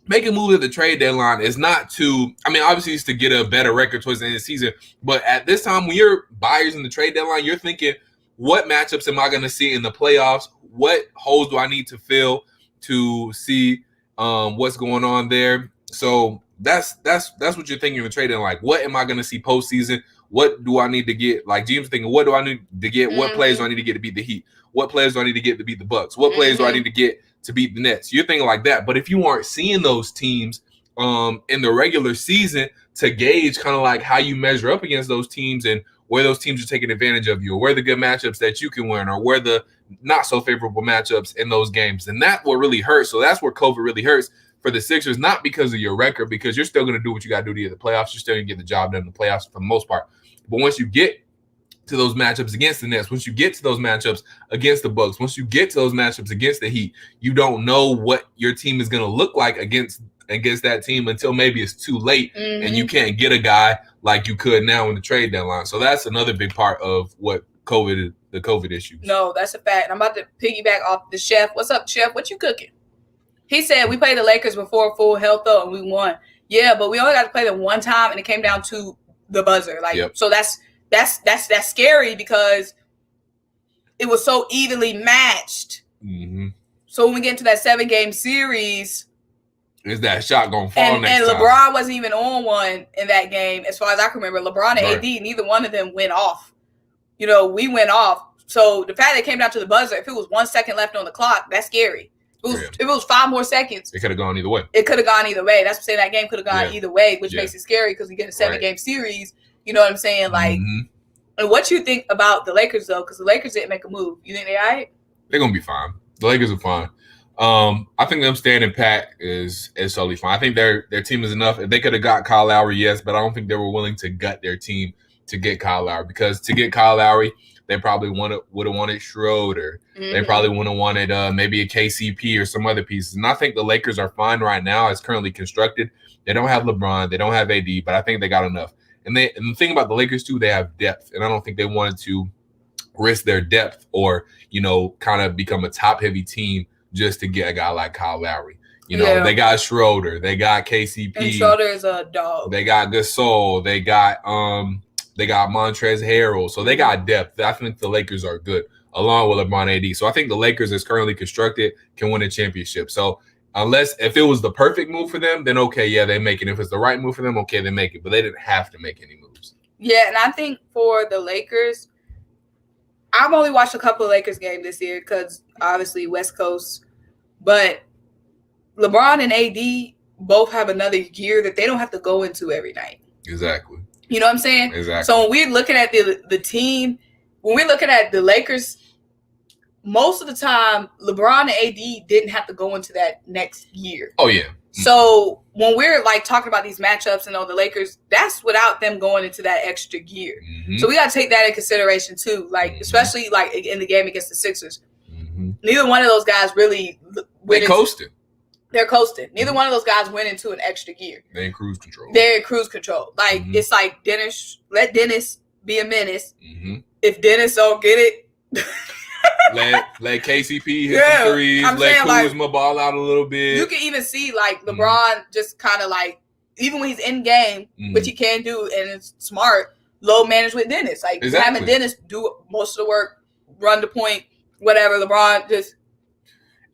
making moves at the trade deadline is not to, obviously it's to get a better record towards the end of the season. But at this time, when you're buyers in the trade deadline, you're thinking, what matchups am I going to see in the playoffs? What holes do I need to fill to see what's going on there? So that's what you're thinking in the trade deadline. Like, what am I going to see postseason? What do I need to get? Like James thinking, what do I need to get? What players do I need to get to beat the Heat? What players do I need to get to beat the Bucks? What players do I need to get to beat the Nets? You're thinking like that. But if you aren't seeing those teams in the regular season to gauge kind of like how you measure up against those teams and where those teams are taking advantage of you, or where the good matchups that you can win, or where the not so favorable matchups in those games, and that's what really hurts. So that's where COVID really hurts for the Sixers, not because of your record, because you're still going to do what you got to do to get the playoffs. You're still going to get the job done in the playoffs for the most part. But once you get to those matchups against the Nets, once you get to those matchups against the Bucks, once you get to those matchups against the Heat, you don't know what your team is going to look like against that team until maybe it's too late and you can't get a guy like you could now in the trade deadline. So that's another big part of what the COVID issues. No, that's a fact. I'm about to piggyback off the chef. What's up, chef? What you cooking? He said we played the Lakers before full health though, and we won. Yeah, but we only got to play them one time, and it came down to the buzzer. So that's scary because it was so evenly matched. So when we get into that 7-game series, is that shot gonna fall next and time? LeBron wasn't even on one in that game, as far as I can remember. LeBron and AD, neither one of them went off. We went off. So the fact that it came down to the buzzer, if it was 1 second left on the clock, that's scary. If it was 5 more seconds, it could have gone either way. It could have gone either way. That's what I'm saying. That game could have gone either way, which makes it scary because we get a 7-game series. You know what I'm saying? Like, and what you think about the Lakers though? Because the Lakers didn't make a move. You think they all right? They're gonna be fine. The Lakers are fine. I think them standing pat is totally fine. I think their team is enough. If they could have got Kyle Lowry, yes, but I don't think they were willing to gut their team to get Kyle Lowry, because to get Kyle Lowry, they probably would have wanted Schroeder. They probably would have wanted maybe a KCP or some other pieces. And I think the Lakers are fine right now as currently constructed. They don't have LeBron. They don't have AD, but I think they got enough. And the thing about the Lakers, too, they have depth. And I don't think they wanted to risk their depth or, kind of become a top-heavy team just to get a guy like Kyle Lowry. They got Schroeder. They got KCP. And Schroeder is a dog. They got Gasol. They got Montrezl Harrell. So they got depth. I think the Lakers are good, along with LeBron AD. So I think the Lakers, as currently constructed, can win a championship. So if it was the perfect move for them, then okay, yeah, they make it. If it's the right move for them, okay, they make it. But they didn't have to make any moves. Yeah, and I think for the Lakers, I've only watched a couple of Lakers games this year because obviously West Coast. But LeBron and AD both have another year that they don't have to go into every night. Exactly. You know what I'm saying? Exactly. So when we're looking at the team, when we're looking at the Lakers, most of the time, LeBron and AD didn't have to go into that next year. Oh, yeah. So when we're talking about these matchups and the Lakers, that's without them going into that extra year. So we got to take that in consideration too, especially in the game against the Sixers. Neither one of those guys really they coasted. They're coasting. Neither one of those guys went into an extra gear. They're in cruise control. It's like Dennis. Let Dennis be a menace. If Dennis don't get it, let KCP hit some threes. Let Kuzma ball out a little bit. You can even see LeBron just kind of even when he's in game, which he can do, and it's smart, low manage with Dennis. Having Dennis do most of the work, run the point, whatever. LeBron just.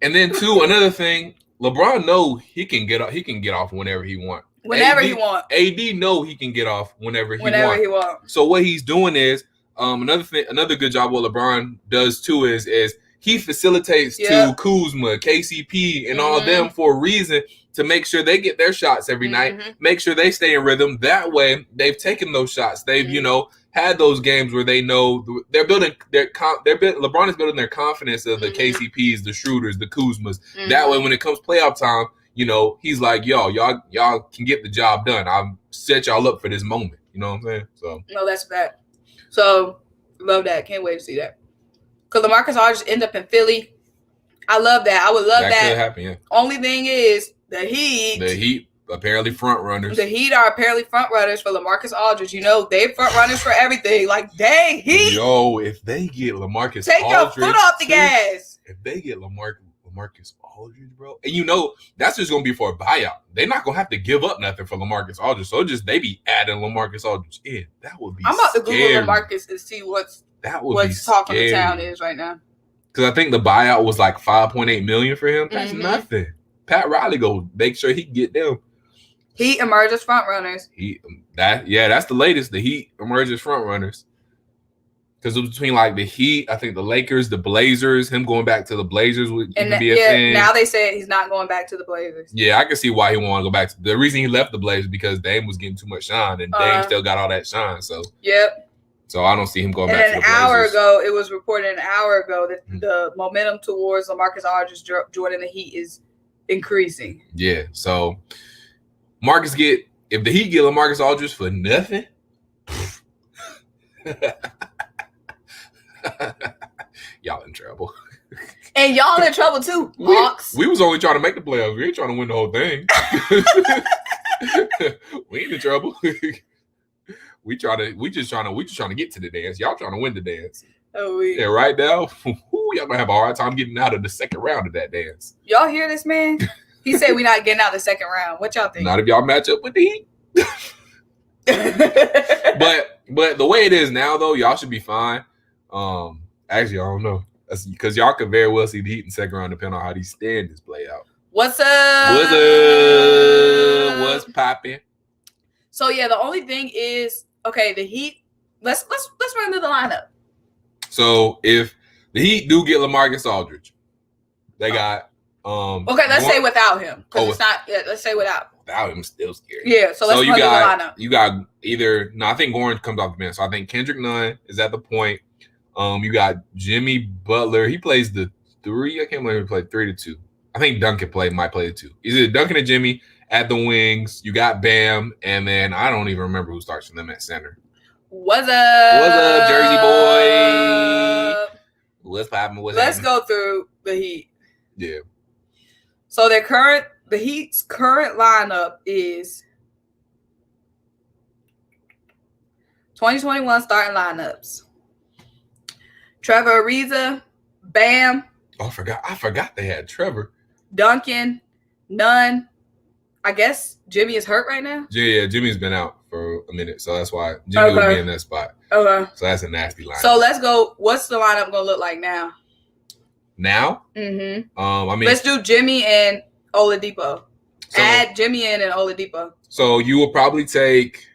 And then too, another thing, LeBron know he can get off whenever he wants. AD know he can get off whenever he wants. So what he's doing is another good job what LeBron does too is he facilitates to Kuzma, KCP, and all of them for a reason to make sure they get their shots every night, make sure they stay in rhythm. That way, they've taken those shots. They've had those games where they know they're building LeBron is building their confidence of the KCPs, the Schroeders, the Kuzmas. That way, when it comes playoff time, he's like, y'all can get the job done. I've set y'all up for this moment. You know what I'm saying? So no, that's that. So love that. Can't wait to see that. Because LaMarcus Aldridge end up in Philly. I love that. I would love that. That could happen, yeah. Only thing is the Heat apparently front runners. The Heat are apparently front runners for LaMarcus Aldridge. You know, they front runners for everything. Like, dang, Heat. Yo, if they get LaMarcus take Aldridge, your foot off the gas. If they get LaMarcus Aldridge, bro, and you know that's just gonna be for a buyout. They're not gonna have to give up nothing for LaMarcus Aldridge. So they be adding LaMarcus Aldridge in. That would be. I'm about scary. to Google LaMarcus and see what's talk of the town is right now. Because I think the buyout was like $5.8 million for him. That's nothing. Pat Riley go make sure he can get them. Heat emerges front runners. That's the latest. The Heat emerges front runners. Because it was between like the Heat, I think the Lakers, the Blazers, him going back to the Blazers would be a thing. Now they said he's not going back to the Blazers. Yeah, I can see why he wanted to go back. The reason he left the Blazers because Dame was getting too much shine, and Dame still got all that shine. So yep. So I don't see him going back to the Blazers. It was reported an hour ago that the momentum towards LaMarcus Aldridge joining the Heat is increasing. Yeah. So if the Heat get LaMarcus Aldridge for nothing, y'all in trouble. And y'all in trouble too, Hawks. We was only trying to make the playoffs. We ain't trying to win the whole thing. We ain't in trouble. We just trying to get to the dance. Y'all trying to win the dance. Oh, yeah, right now, y'all gonna have a hard time getting out of the second round of that dance. Y'all hear this, man? He said we're not getting out of the second round. What y'all think? Not if y'all match up with the Heat. But the way it is now, though, y'all should be fine. Actually, I don't know. That's because y'all could very well see the Heat in the second round, depending on how these standings play out. What's up? What's popping? So yeah, the only thing is, okay, the Heat. Let's run through the lineup. So if the Heat do get LaMarcus Aldridge, they got okay, let's say without him. Because it's not let's say without. Without him, still scary. Yeah, so let's run through the lineup. You got I think Goran comes off the bench. So I think Kendrick Nunn is at the point. You got Jimmy Butler. He plays the 3. I can't remember if he played 3 to 2. I think Duncan might play the 2. Is it Duncan and Jimmy at the wings? You got Bam, and then I don't even remember who starts for them at center. What's up, Jersey boy? What's poppin'? Let's go through the Heat. Yeah. So the Heat's current lineup is 2021 starting lineups. Trevor Ariza, Bam. Oh, I forgot they had Trevor. Duncan, Nunn. I guess Jimmy is hurt right now. Yeah, Jimmy's been out for a minute, so that's why Jimmy would be in that spot. Okay. So that's a nasty lineup. So let's go. What's the lineup gonna look like now? Now? Mm-hmm. I mean, let's do Jimmy and Oladipo. Add Jimmy in and Oladipo. So you will probably take.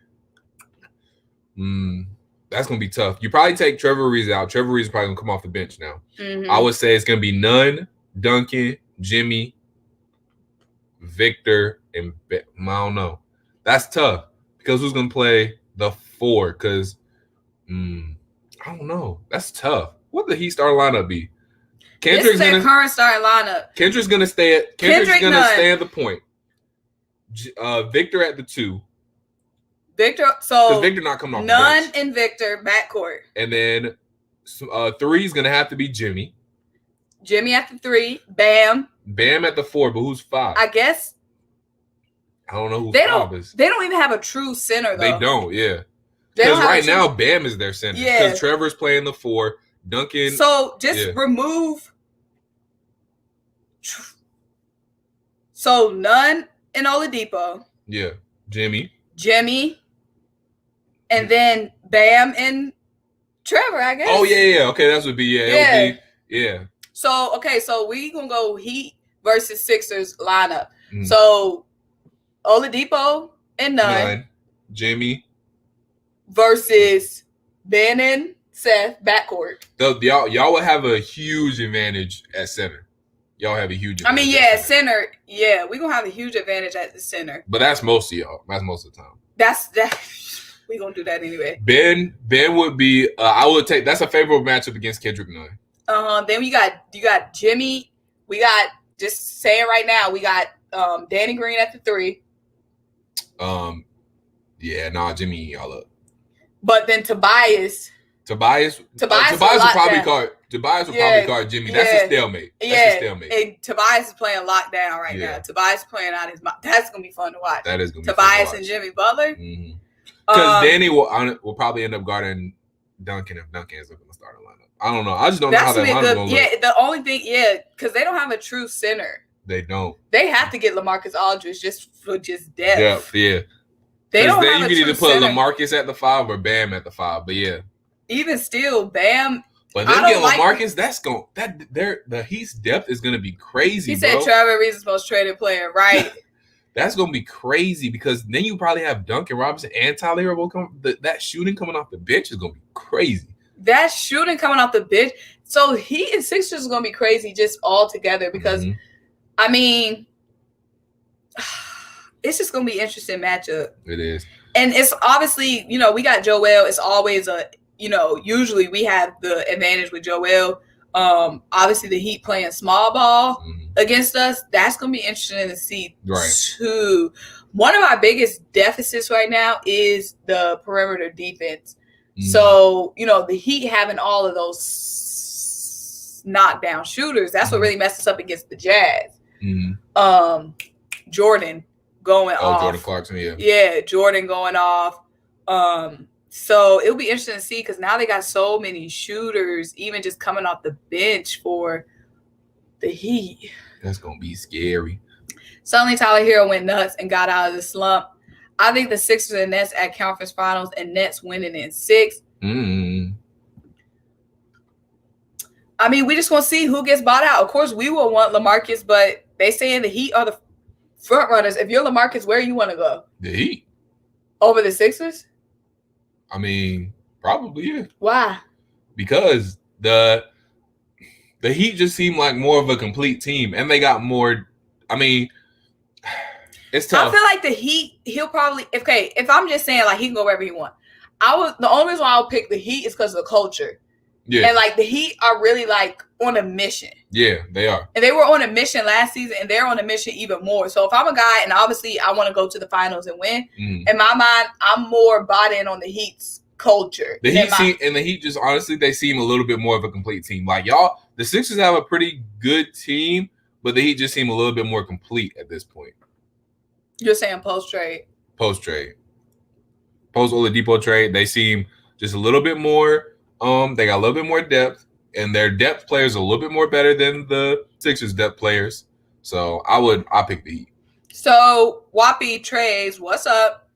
That's gonna be tough. You probably take Trevor Ariza out. Trevor Ariza is probably gonna come off the bench now. Mm-hmm. I would say it's gonna be Nunn, Duncan, Jimmy, Victor, and I don't know. That's tough because who's gonna play the 4? Because I don't know. That's tough. What the Heat starting lineup be? This is their current starting lineup. Kendrick's gonna stay at the point. Victor at the 2. Victor, so Victor not coming off Nunn the bench. and Victor backcourt, and then 3 is gonna have to be Jimmy. Jimmy at the 3, Bam at the 4, but who's 5? I guess I don't know who 5 is. They don't even have a true center though. They don't, yeah. Because right now Bam is their center. Yeah. Because Trevor's playing the 4, Duncan. So just remove. So Nunn and Oladipo. Yeah, Jimmy. And then Bam and Trevor, I guess. Oh, yeah. Okay, that would be, yeah. So, okay, so we going to go Heat versus Sixers lineup. So, Oladipo and Nunn. Jimmy. Versus Ben and Seth backcourt. Y'all would have a huge advantage at center. Y'all have a huge advantage. I mean, center. Yeah, we're going to have a huge advantage at the center. But that's most of y'all. That's most of the time. We're going to do that anyway. Ben would be, that's a favorable matchup against Kendrick Nunn. Then you got Jimmy. We got, just saying right now, we got Danny Green at the 3. Jimmy y'all up. But then Tobias. Tobias would probably guard Jimmy. That's a stalemate. And Tobias is playing lockdown right now. Tobias playing out his mind. That's gonna be fun to watch. That is gonna be Tobias and Jimmy Butler. Because Danny will probably end up guarding Duncan if Duncan is going to start a lineup. I don't know. I just don't know how that lineup going to look. The only thing, because they don't have a true center. They don't. They have to get LaMarcus Aldridge for depth. Yeah. They don't have you can either put LaMarcus at the 5 or Bam at the 5. But yeah. Even still, Bam. But then get LaMarcus, the Heat's depth is gonna be crazy. He said Trevor Ariza's most traded player, right? That's gonna be crazy because then you probably have Duncan Robinson and Tyler Hero that shooting coming off the bench is gonna be crazy. That shooting coming off the bench. So Heat and Sixers is gonna be crazy just all together because I mean it's just gonna be an interesting matchup. It is. And it's obviously, we got Joel. It's always usually we have the advantage with Joel. Obviously the Heat playing small ball against us. That's going to be interesting to see too. One of our biggest deficits right now is the perimeter defense. So, the Heat having all of those knockdown shooters, that's what really messes up against the Jazz. Jordan going off. Jordan Clarkson, yeah. Yeah, Jordan going off. So it'll be interesting to see because now they got so many shooters, even just coming off the bench for the Heat. That's gonna be scary. Suddenly Tyler Hero went nuts and got out of the slump. I think the Sixers and Nets at conference finals and Nets winning in 6. I mean, we just want to see who gets bought out. Of course, we will want LaMarcus, but they saying the Heat are the front runners. If you're LaMarcus, where you want to go? The Heat. Over the Sixers? I mean, probably, yeah. Why? Because the Heat just seem like more of a complete team, and they got more. I mean, it's tough. I feel like the Heat, he'll probably if I'm just saying like he can go wherever he wants. The only reason why I'll pick the Heat is because of the culture. Yeah. And like the Heat are really like on a mission. Yeah, they are. And they were on a mission last season, and they're on a mission even more. So if I'm a guy, and obviously I want to go to the finals and win, in my mind, I'm more bought in on the Heat's culture. The Heat just honestly, they seem a little bit more of a complete team. Like the Sixers have a pretty good team, but the Heat just seem a little bit more complete at this point. You're saying post-trade? Post-trade. Post-Oladipo trade, they seem just a little bit more. They got a little bit more depth, and their depth players are a little bit more better than the Sixers' depth players. So I pick the Heat. So Whoppy trades, what's up?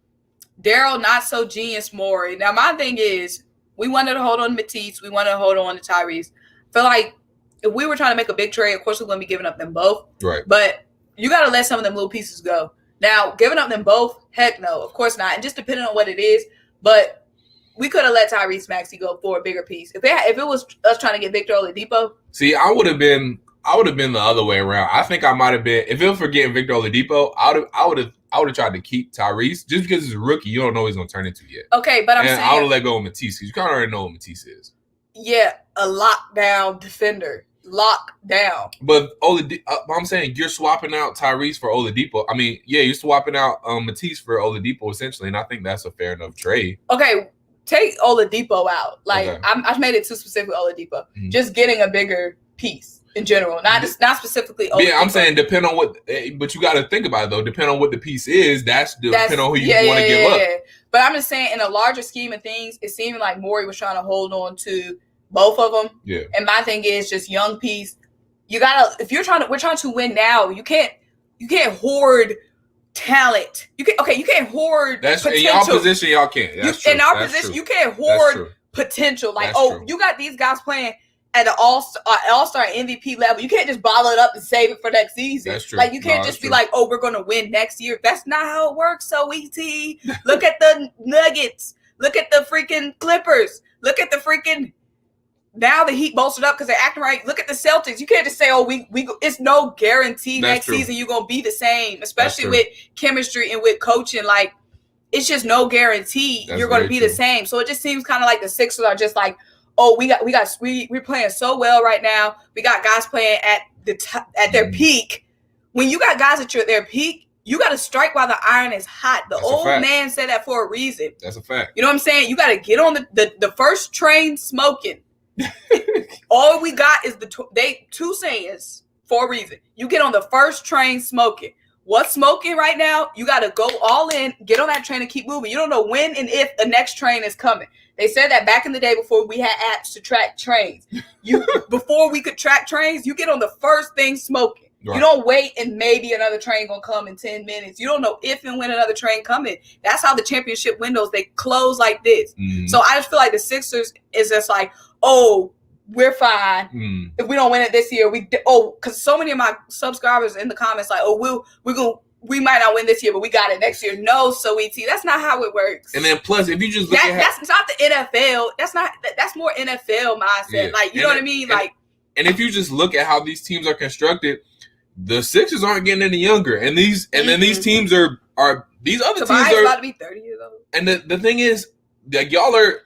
Daryl, not so genius Morey. Now my thing is, we wanted to hold on to Mathews, we wanted to hold on to Tyrese. I feel like if we were trying to make a big trade, of course we're going to be giving up them both. Right. But you got to let some of them little pieces go. Now, giving up them both, heck no, of course not. And just depending on what it is, but we could have let Tyrese Maxey go for a bigger piece. If it was us trying to get Victor Oladipo. See, I would have been the other way around. I think I might have been, if it was for getting Victor Oladipo, I would have tried to keep Tyrese just because he's a rookie. You don't know what he's going to turn into yet. Okay, but I would have let go of Matheus because you kind of already know what Matheus is. Yeah, a lockdown defender. Lockdown. But I'm saying you're swapping out Tyrese for Oladipo. I mean, yeah, you're swapping out Matheus for Oladipo essentially, and I think that's a fair enough trade. Okay, take Oladipo out. Like I made it too specific with Oladipo. Just getting a bigger piece in general, not specifically Oladipo. Yeah, I'm saying depend on what, but you got to think about it though. Depend on what the piece is. That's depend on who you want to give up. Yeah. But I'm just saying, in a larger scheme of things, it seemed like Morey was trying to hold on to both of them. Yeah. And my thing is just young piece. You gotta, if we're trying to win now, you can't hoard talent. You can't hoard potential. In y'all position, y'all can't. In our position, you can't hoard potential. Like, you got these guys playing at an all-star MVP level. You can't just bottle it up and save it for next season. That's true. Like, you can't just be like, we're going to win next year. That's not how it works, so easy. Look at the Nuggets. Look at the freaking Clippers. Look at the freaking... Now the Heat bolstered up because they're acting right. Look at the Celtics. You can't just say, we it's no guarantee next season you're going to be the same, especially with chemistry and with coaching. Like, it's just no guarantee you're going to be the same. So it just seems kind of like the Sixers are just like, we're playing so well right now. We got guys playing at their peak. When you got guys at their peak, you got to strike while the iron is hot. The old man said that for a reason. That's a fact. You know what I'm saying? You got to get on the first train smoking. All we got is two sayings for a reason. You get on the first train smoking. What's smoking right now? You got to go all in, get on that train and keep moving. You don't know when and if the next train is coming. They said that back in the day before we had apps to track trains. Before we could track trains, you get on the first thing smoking. Right. You don't wait and maybe another train gonna come in 10 minutes. You don't know if and when another train coming. That's how the championship windows, they close like this. Mm-hmm. So I just feel like the Sixers is just like, oh, we're fine. If we don't win it this year, because so many of my subscribers in the comments like, oh, we might not win this year, but we got it next year. No, so that's not how it works. And then plus, if you just look that's not the NFL. That's more NFL mindset. Yeah. Like, you know what I mean? And if you just look at how these teams are constructed, the Sixers aren't getting any younger, and these teams are these other Tobias teams are about to be 30 years old. And the thing is, like, y'all are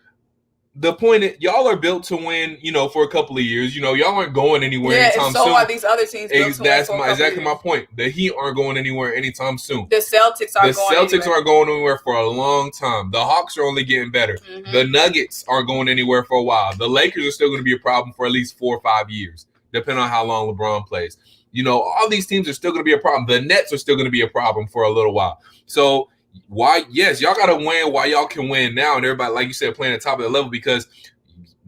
built to win, for a couple of years. Y'all aren't going anywhere anytime soon. So are these other teams built to win That's exactly my point. The Heat aren't going anywhere anytime soon. The Celtics aren't going anywhere for a long time. The Hawks are only getting better. Mm-hmm. The Nuggets aren't going anywhere for a while. The Lakers are still going to be a problem for at least 4 or 5 years, depending on how long LeBron plays. All these teams are still going to be a problem. The Nets are still going to be a problem for a little while. So y'all got to win while y'all can win now. And everybody, like you said, playing at the top of the level because,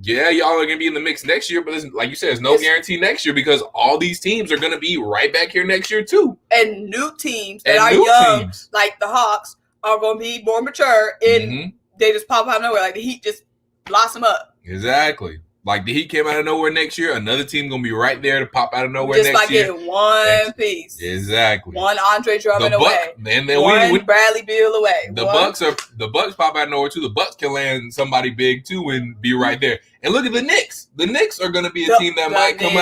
y'all are going to be in the mix next year. But like you said, there's no guarantee next year because all these teams are going to be right back here next year too. And new teams that are young, like the Hawks, are going to be more mature. And they just pop out of nowhere. Like the Heat just blossom up. Exactly. Like the Heat came out of nowhere next year, another team gonna be right there to pop out of nowhere next year. Just like getting one piece. Exactly. One Andre Drummond away. And then one Bradley Beal away. The Bucks pop out of nowhere too. The Bucks can land somebody big too and be right there. And look at the Knicks. The Knicks are gonna be a team that might come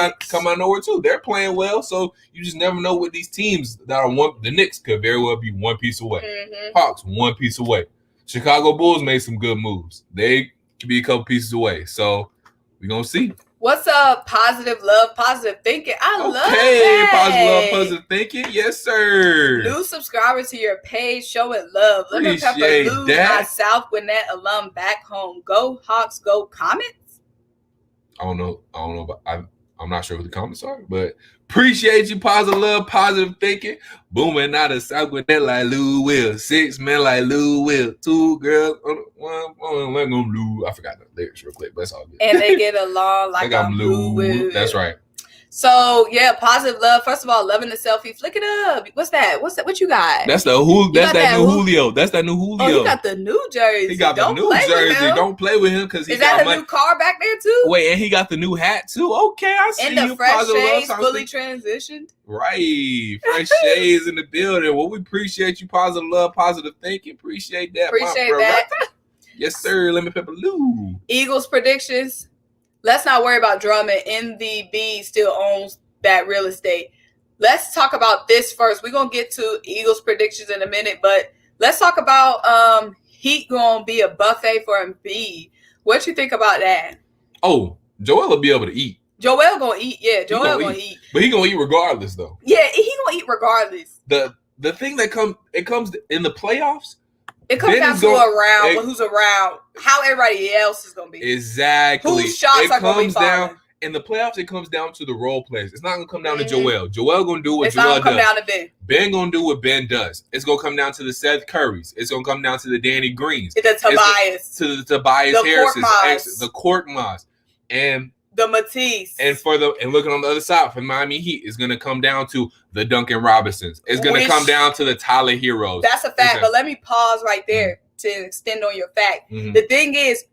out of nowhere too. They're playing well, so you just never know what these teams that are the Knicks could very well be one piece away. Mm-hmm. Hawks one piece away. Chicago Bulls made some good moves. They could be a couple pieces away. So we're going to see. What's up? Positive love, positive thinking. I love that. Okay, positive love, positive thinking. Yes, sir. New subscribers to your page showing love. Lemon Pepper Lou, my South Gwinnett alum back home. Go Hawks, go. Comments? I don't know. I'm not sure what the comments are, but appreciate you. Positive love, positive thinking. Booming out of South Gwinnett like Lou Will. 6 men like Lou Will. 2 girls. One, Lou. I forgot the lyrics real quick, but it's all good. And they get along like I'm Lou Will. That's right. So yeah, positive love. First of all, loving the selfie. Flick it up. What's that? What you got? That's that new Julio. That's that new Julio. Oh, he got the new jersey. He got the new jersey. Don't play with him because is that a new car back there too? Wait, and he got the new hat too. Okay, I see and you. The fresh shades fully transitioned. Right, fresh shades in the building. Well, we appreciate you. Positive love, positive thinking. Appreciate that. Appreciate that. Yes, sir. Lemon Pepper Lou. Eagles predictions. Let's not worry about Drummond. MVB still owns that real estate. Let's talk about this first. We're going to get to Eagles predictions in a minute, but let's talk about Heat going to be a buffet for Embiid. What you think about that? Oh, Joel will be able to eat. Joel going to eat. Yeah, Joel going to eat. But he going to eat regardless, though. Yeah, he going to eat regardless. The thing that comes in the playoffs, it comes down to who's around, how everybody else is going to be. Exactly. Whose shots are going to be falling. In the playoffs, it comes down to the role players. It's not going to come down to Joel. Joel going to do what Joel does. It's not going to come down to Ben. Ben going to do what Ben does. It's going to come down to the Seth Currys. It's going to come down to the Danny Greens. To the Tobias. To the Tobias Harris. The Korkmaz. And the Mathews. And looking on the other side for Miami Heat, it's going to come down to the Duncan Robinsons. It's going to come down to the Tyler Heroes. That's a fact. But let me pause right there to extend on your fact. Mm-hmm. The thing is,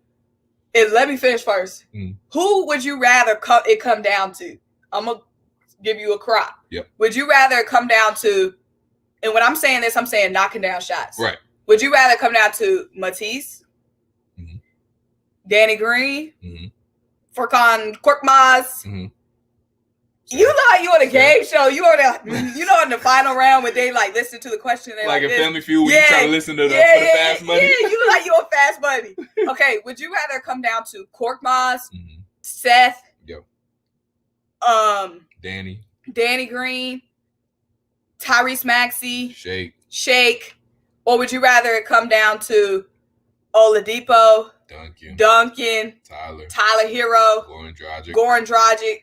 let me finish first. Who would you rather it come down to? I'm going to give you a crop. Yep. Would you rather it come down to, and when I'm saying this, I'm saying knocking down shots. Right. Would you rather come down to Mathews, Danny Green, Furkan Korkmaz? You know how you on a game show. You on the final round when they like listen to the question. Like a Family Feud when you try to listen to the Fast Money. Yeah, you look like you on Fast Money. Okay, would you rather come down to Korkmaz, Seth, Danny Green, Tyrese Maxey, Shake, or would you rather it come down to Oladipo, Duncan, Tyler Hero, Goran Dragic,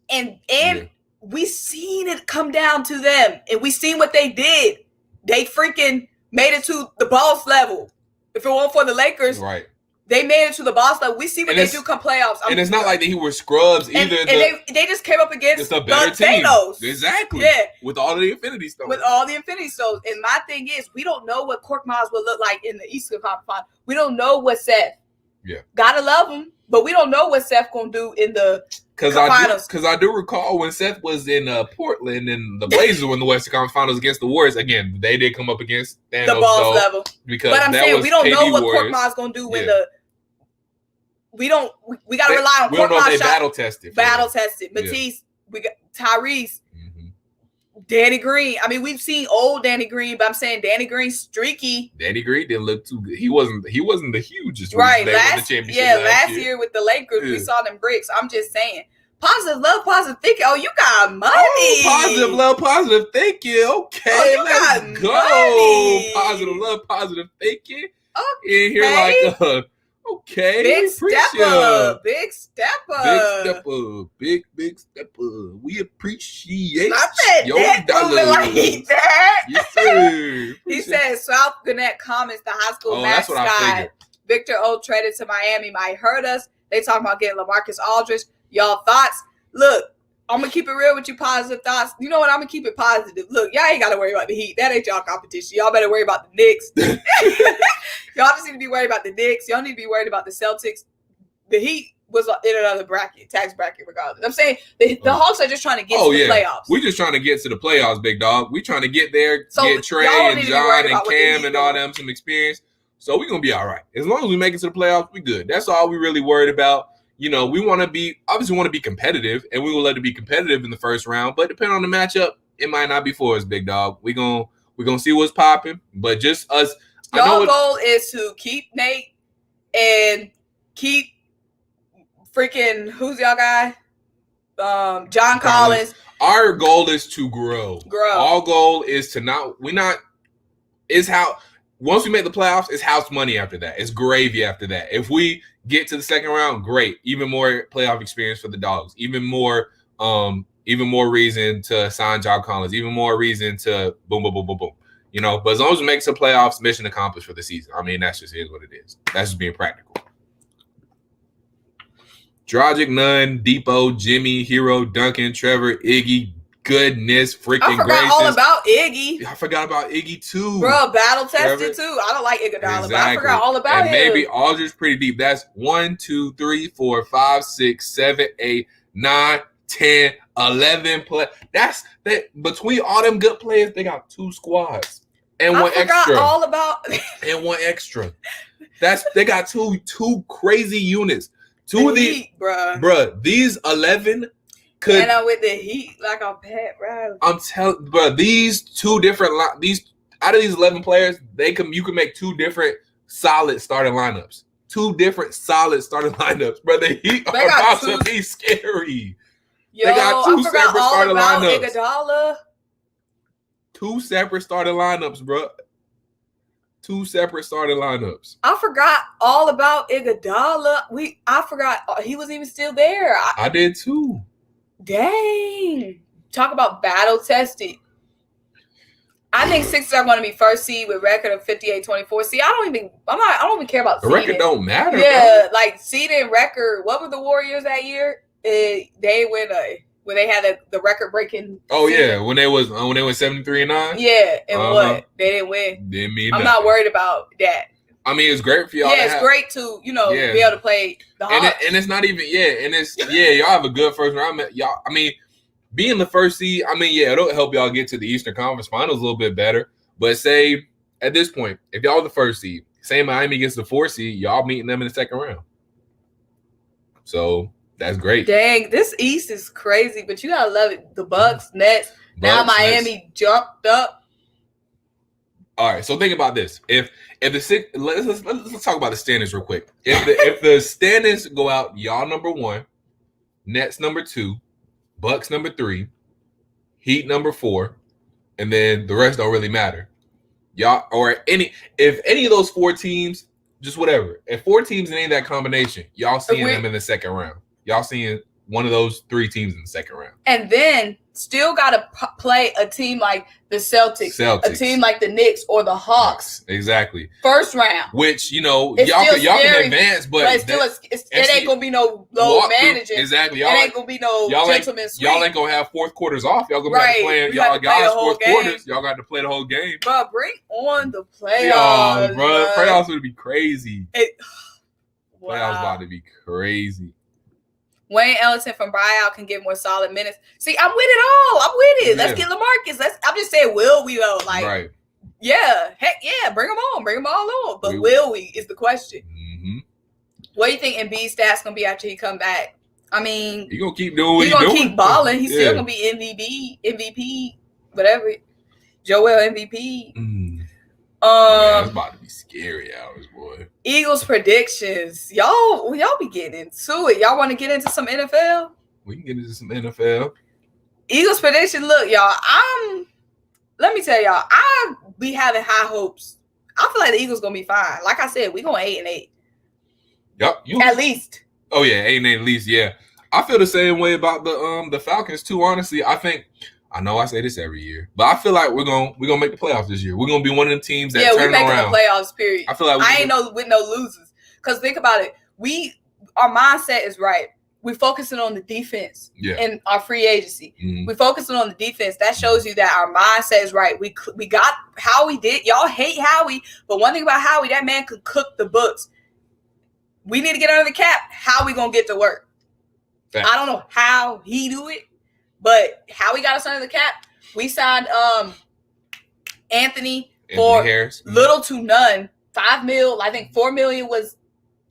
and we seen it come down to them, and we seen what they did. They freaking made it to the boss level. If it weren't for the Lakers, right? They made it to the boss level. We see what they do come playoffs. And it's not like they were scrubs either. And they just came up against a better team. Thanos. Exactly. Yeah. With all the Infinity Stones. And my thing is, we don't know what Cork Miles will look like in the Eastern Conference Final. We don't know what Seth. Yeah. Gotta love him, but we don't know what Seth gonna do in the finals. Because I do recall when Seth was in Portland and the Blazers were in the Western Conference Finals against the Warriors. Again, they did come up against Thanos, the boss level. But I'm saying we don't know what Cork Miles gonna do when we gotta rely on. We don't know if they battle tested. Mathews, we got Tyrese, Danny Green. I mean, we've seen old Danny Green, but I'm saying Danny Green's streaky. Danny Green didn't look too good. He wasn't the hugest. Right. Last year with the Lakers, we saw them bricks. I'm just saying. Positive love, positive thinking. Oh, you got money. Oh, positive love, positive thinking. Okay, let's go. Money. Positive love, positive thinking. Okay. In here like okay. Big step up. Big step up. Big step up. We appreciate your dollars. Like that. Yes, sir. He said South Gwinnett comments the high school mascot Victor O traded to Miami might hurt us. They talking about getting LaMarcus Aldridge. Y'all thoughts? Look, I'm going to keep it real with you, positive thoughts. You know what? I'm going to keep it positive. Look, y'all ain't got to worry about the Heat. That ain't y'all competition. Y'all better worry about the Knicks. Y'all just need to be worried about the Knicks. Y'all need to be worried about the Celtics. The Heat was in another tax bracket regardless. I'm saying the Hawks are just trying to get to the playoffs. We're just trying to get to the playoffs, big dog. We're trying to get there, get Trey and John and Cam and all them some experience. So we're going to be all right. As long as we make it to the playoffs, we good. That's all we really worried about. You know, we want to be competitive, and we will let it be competitive in the first round. But depending on the matchup, it might not be for us, big dog. We're gonna see what's popping. But just us. Your goal is to keep Nate and keep freaking who's y'all guy? John Collins. Our goal is to grow. Our goal is to once we make the playoffs, it's house money after that. It's gravy after that. If we get to the second round, great. Even more playoff experience for the Dogs. Even more reason to sign John Collins. Even more reason to boom, boom, boom, boom, boom. You know, but as long as we make some playoffs, mission accomplished for the season. I mean, that's just is what it is. That's just being practical. Dragic, Nunn, Depot, Jimmy, Hero, Duncan, Trevor, Iggy. Goodness freaking gracious. I forgot all about Iggy. I forgot about Iggy too. Bro, battle tested too. I don't like Iguodala, but I forgot all about him. And maybe Aldridge pretty deep. That's 1, 2, 3, 4, 5, 6, 7, 8, 9, 10, 11 play. That's that between all them good players, they got 2 squads. And one extra. I forgot all about and one extra. They got two crazy units. Two of these, bruh. These 11 could. And I'm with the Heat like I'm Pat Riley. I'm telling, bro. These 2 different out of these 11 players, you can make 2 different solid starting lineups. 2 different solid starting lineups, bro. The Heat are about to be scary. Yo, they got 2 separate starting lineups. Iguodala. 2 separate starting lineups, bro. 2 separate starting lineups. I forgot all about Iguodala. I forgot he was even still there. I did too. Dang. Talk about battle tested. I think Sixers are going to be first seed with record of 58-24. See, I don't even care about the seeding. Record don't matter. Yeah, bro. Like seeding record. What were the Warriors that year? They went when they had the record breaking. Oh season. Yeah, when they went 73-9. Yeah, and what they didn't win. Didn't mean I'm nothing. not worried about that. I mean, it's great for y'all. Yeah, it's great to be able to play the Hawks. And it's not even y'all have a good first round. Y'all, I mean, being the first seed, I mean, it'll help y'all get to the Eastern Conference Finals a little bit better. But say at this point, if y'all the first seed, say Miami gets the 4th seed, y'all meeting them in the second round. So that's great. Dang, this East is crazy, but you gotta love it. The Bucks, Nets. Now Miami jumped up. All right, so think about this. If the six, let's talk about the standings real quick. If the standings go out, y'all number 1, Nets number 2, Bucks number 3, Heat number 4, and then the rest don't really matter. Y'all or if any of those 4 teams, just whatever. If 4 teams in any of that combination, y'all seeing them in the second round. Y'all seeing one of those 3 teams in the second round. And then still got to play a team like the Celtics, a team like the Knicks or the Hawks. Exactly. First round. Which, y'all can advance, but it ain't going to be no low managing. Exactly. It ain't going to be no gentleman's sweep. Y'all ain't going to have fourth quarters off. Y'all going to be playing. Y'all got fourth quarters. Y'all got to play the whole game. Bro, bring on the playoffs. Bro. Playoffs would be crazy. Wow. Playoffs about to be crazy. Wayne Ellington from Buyout can get more solid minutes. See, I'm with it all. I'm with it. Let's get LaMarcus. I'm just saying, will we though? Like, yeah, heck yeah, bring them on, bring them all on. But will we is the question. Mm-hmm. What do you think Embiid's stats gonna be after he come back? I mean, he gonna keep doing what he's gonna keep balling. He's still gonna be MVP, whatever. Joel MVP. It's about to be scary hours, boy. Eagles predictions. Y'all be getting into it. Y'all want to get into some NFL? We can get into some NFL. Eagles prediction. Look, y'all, let me tell y'all, I be having high hopes. I feel like the Eagles gonna be fine. Like I said, we going 8-8. Yep. At least. Oh yeah, 8-8 at least, yeah. I feel the same way about the Falcons too, honestly. I know I say this every year, but I feel like we're gonna make the playoffs this year. We're gonna be one of them teams that turn around. Yeah, we're making the playoffs. Period. I feel like I ain't with no losers. Because think about it, our mindset is right. We're focusing on the defense and our free agency. Mm-hmm. We're focusing on the defense. That shows you that our mindset is right. We got Howie did. Y'all hate Howie, but one thing about Howie, that man could cook the books. We need to get under the cap. How we gonna get to work? Thanks. I don't know how he do it. But how we got us under the cap, we signed Anthony for Harris. Little to none. $5 million. I think $4 million was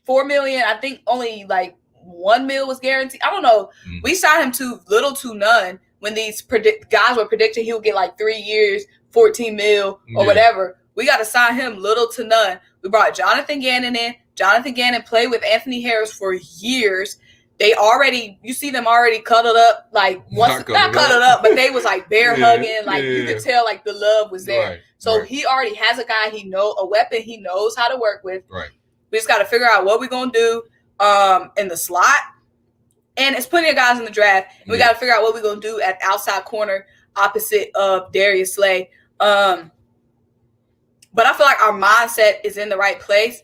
$4 million. I think only like $1 million was guaranteed. I don't know. Mm. We signed him to little to none when these guys were predicting he would get like 3 years, $14 million or whatever. We got to sign him little to none. We brought Jonathan Gannon in. Jonathan Gannon played with Anthony Harris for years. You see them already cuddled up, like not cuddled up, but they was like bear hugging, like you could tell like the love was there. Right, so he already has a guy a weapon he knows how to work with. Right. We just got to figure out what we're gonna do in the slot, and it's plenty of guys in the draft. And we got to figure out what we're gonna do at outside corner opposite of Darius Slay. But I feel like our mindset is in the right place.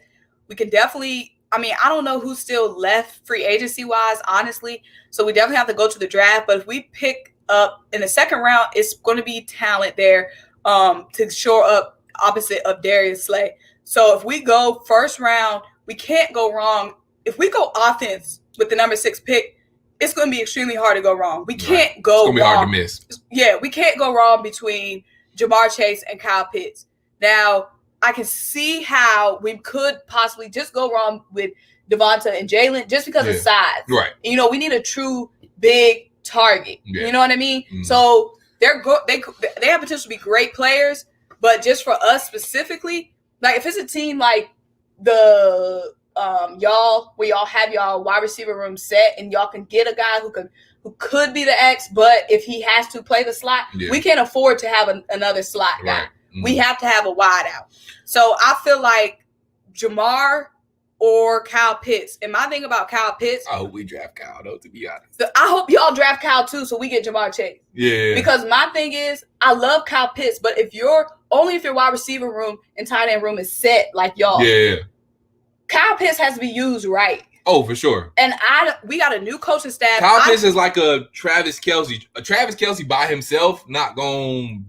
We can definitely. I mean, I don't know who's still left free agency-wise, honestly. So we definitely have to go to the draft. But if we pick up in the second round, it's going to be talent there to shore up opposite of Darius Slay. So if we go first round, we can't go wrong. If we go offense with the number 6 pick, it's going to be extremely hard to go wrong. We can't go wrong. It's going to be hard to miss. Yeah, we can't go wrong between Jamar Chase and Kyle Pitts. Now, I can see how we could possibly just go wrong with Devonta and Jalen just because of size. Right. You know, we need a true big target. Yeah. You know what I mean? Mm-hmm. So they have potential to be great players, but just for us specifically, like if it's a team like the where y'all have y'all wide receiver room set and y'all can get a guy who could be the X, but if he has to play the slot, we can't afford to have another slot guy. Right. Mm-hmm. We have to have a wide out. So I feel like Jamar or Kyle Pitts. And my thing about Kyle Pitts. I hope we draft Kyle, though, to be honest. I hope y'all draft Kyle, too, so we get Jamar Chase. Yeah. Because my thing is, I love Kyle Pitts, but if your wide receiver room and tight end room is set like y'all. Yeah. Kyle Pitts has to be used right. Oh, for sure. And we got a new coaching staff. Kyle Pitts is like a Travis Kelce. A Travis Kelce by himself, not going.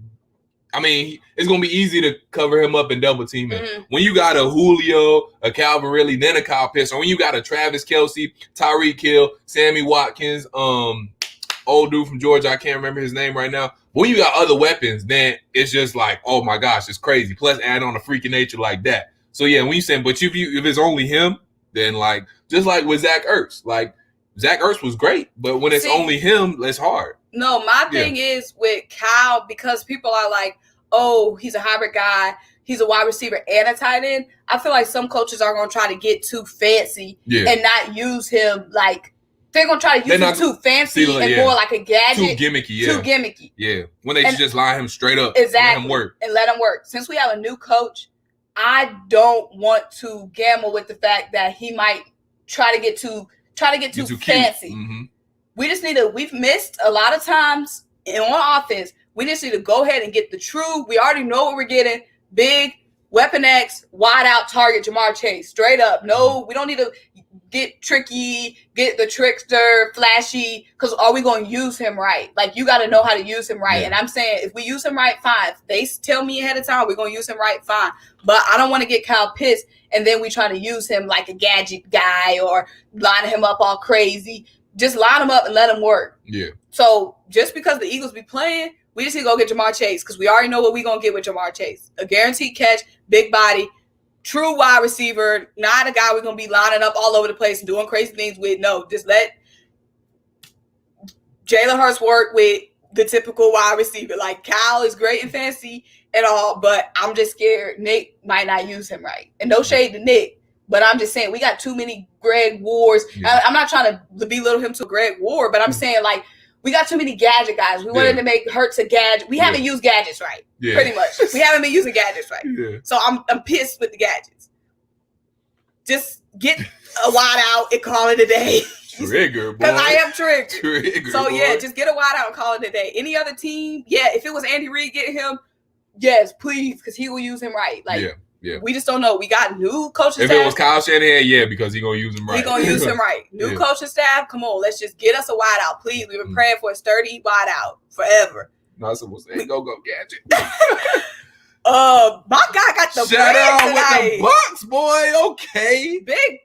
I mean, it's going to be easy to cover him up and double team him. Mm-hmm. When you got a Julio, a Calvin Ridley, then a Kyle Pitts, or when you got a Travis Kelce, Tyreek Hill, Sammy Watkins, old dude from Georgia, I can't remember his name right now. When you got other weapons, then it's just like, oh my gosh, it's crazy. Plus add on a freak of nature like that. So yeah, when you say, but if it's only him, then like, just like with Zach Ertz, like Zach Ertz was great, but when it's only him, it's hard. No, my thing is with Kyle, because people are like, oh, he's a hybrid guy. He's a wide receiver and a tight end. I feel like some coaches are going to try to get too fancy and not use him like they're gonna try to use him too fancy and more like a gadget. Too gimmicky, yeah. Too gimmicky. Yeah. When they just line him straight up. Exactly. Let him work. Since we have a new coach, I don't want to gamble with the fact that he might try to get too fancy. Mm-hmm. We just need to. We've missed a lot of times on offense. We just need to go ahead and get the true. We already know what we're getting. Big weapon X, wide out target, Jamar Chase, straight up. No, we don't need to get tricky, get the trickster, flashy. Because are we going to use him right? Like, you got to know how to use him right. Yeah. And I'm saying, if we use him right, fine. If they tell me ahead of time we're going to use him right, fine. But I don't want to get Kyle pissed and then we try to use him like a gadget guy or line him up all crazy. Just line him up and let him work. Yeah. So just because the Eagles be playing, we just need to go get Jamar Chase because we already know what we're going to get with Jamar Chase. A guaranteed catch, big body, true wide receiver, not a guy we're going to be lining up all over the place and doing crazy things with. No, just let Jalen Hurts work with the typical wide receiver. Like, Kyle is great and fancy and all, but I'm just scared Nick might not use him right. And no shade to Nick, but I'm just saying we got too many Greg Wards. Yeah. I'm not trying to belittle him to Greg Ward, but I'm saying, like, we got too many gadget guys. We wanted to make Hurts a gadget. We haven't used gadgets right, pretty much. We haven't been using gadgets right. Yeah. So I'm pissed with the gadgets. Just get a wide out and call it a day. Trigger, boy. Because I am triggered. Trigger, so, boy. yeah, just get a wide out and call it a day. Any other team, if it was Andy Reid getting him, yes, please, because he will use him right. Like, yeah. We just don't know. We got new coaching staff. If it was Kyle Shanahan, because he's going to use him right. He's going to use him right. New coaching staff, come on. Let's just get us a wide out, please. We've been praying for a sturdy wide out forever. No, someone saying, go gadget. My guy got the Shout out tonight. With the Bucks, boy. Okay. Big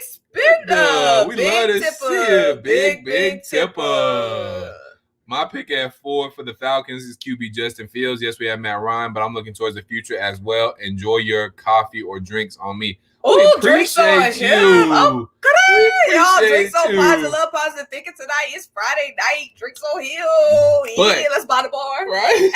spender. We big love to tipper. see it. Big tipper. My pick at 4 for the Falcons is QB Justin Fields. Yes, we have Matt Ryan, but I'm looking towards the future as well. Enjoy your coffee or drinks on me. Oh, drinks on him. Oh, good on y'all. Drinks on positive thinking tonight. It's Friday night. Drinks on him. Let's buy the bar. Right?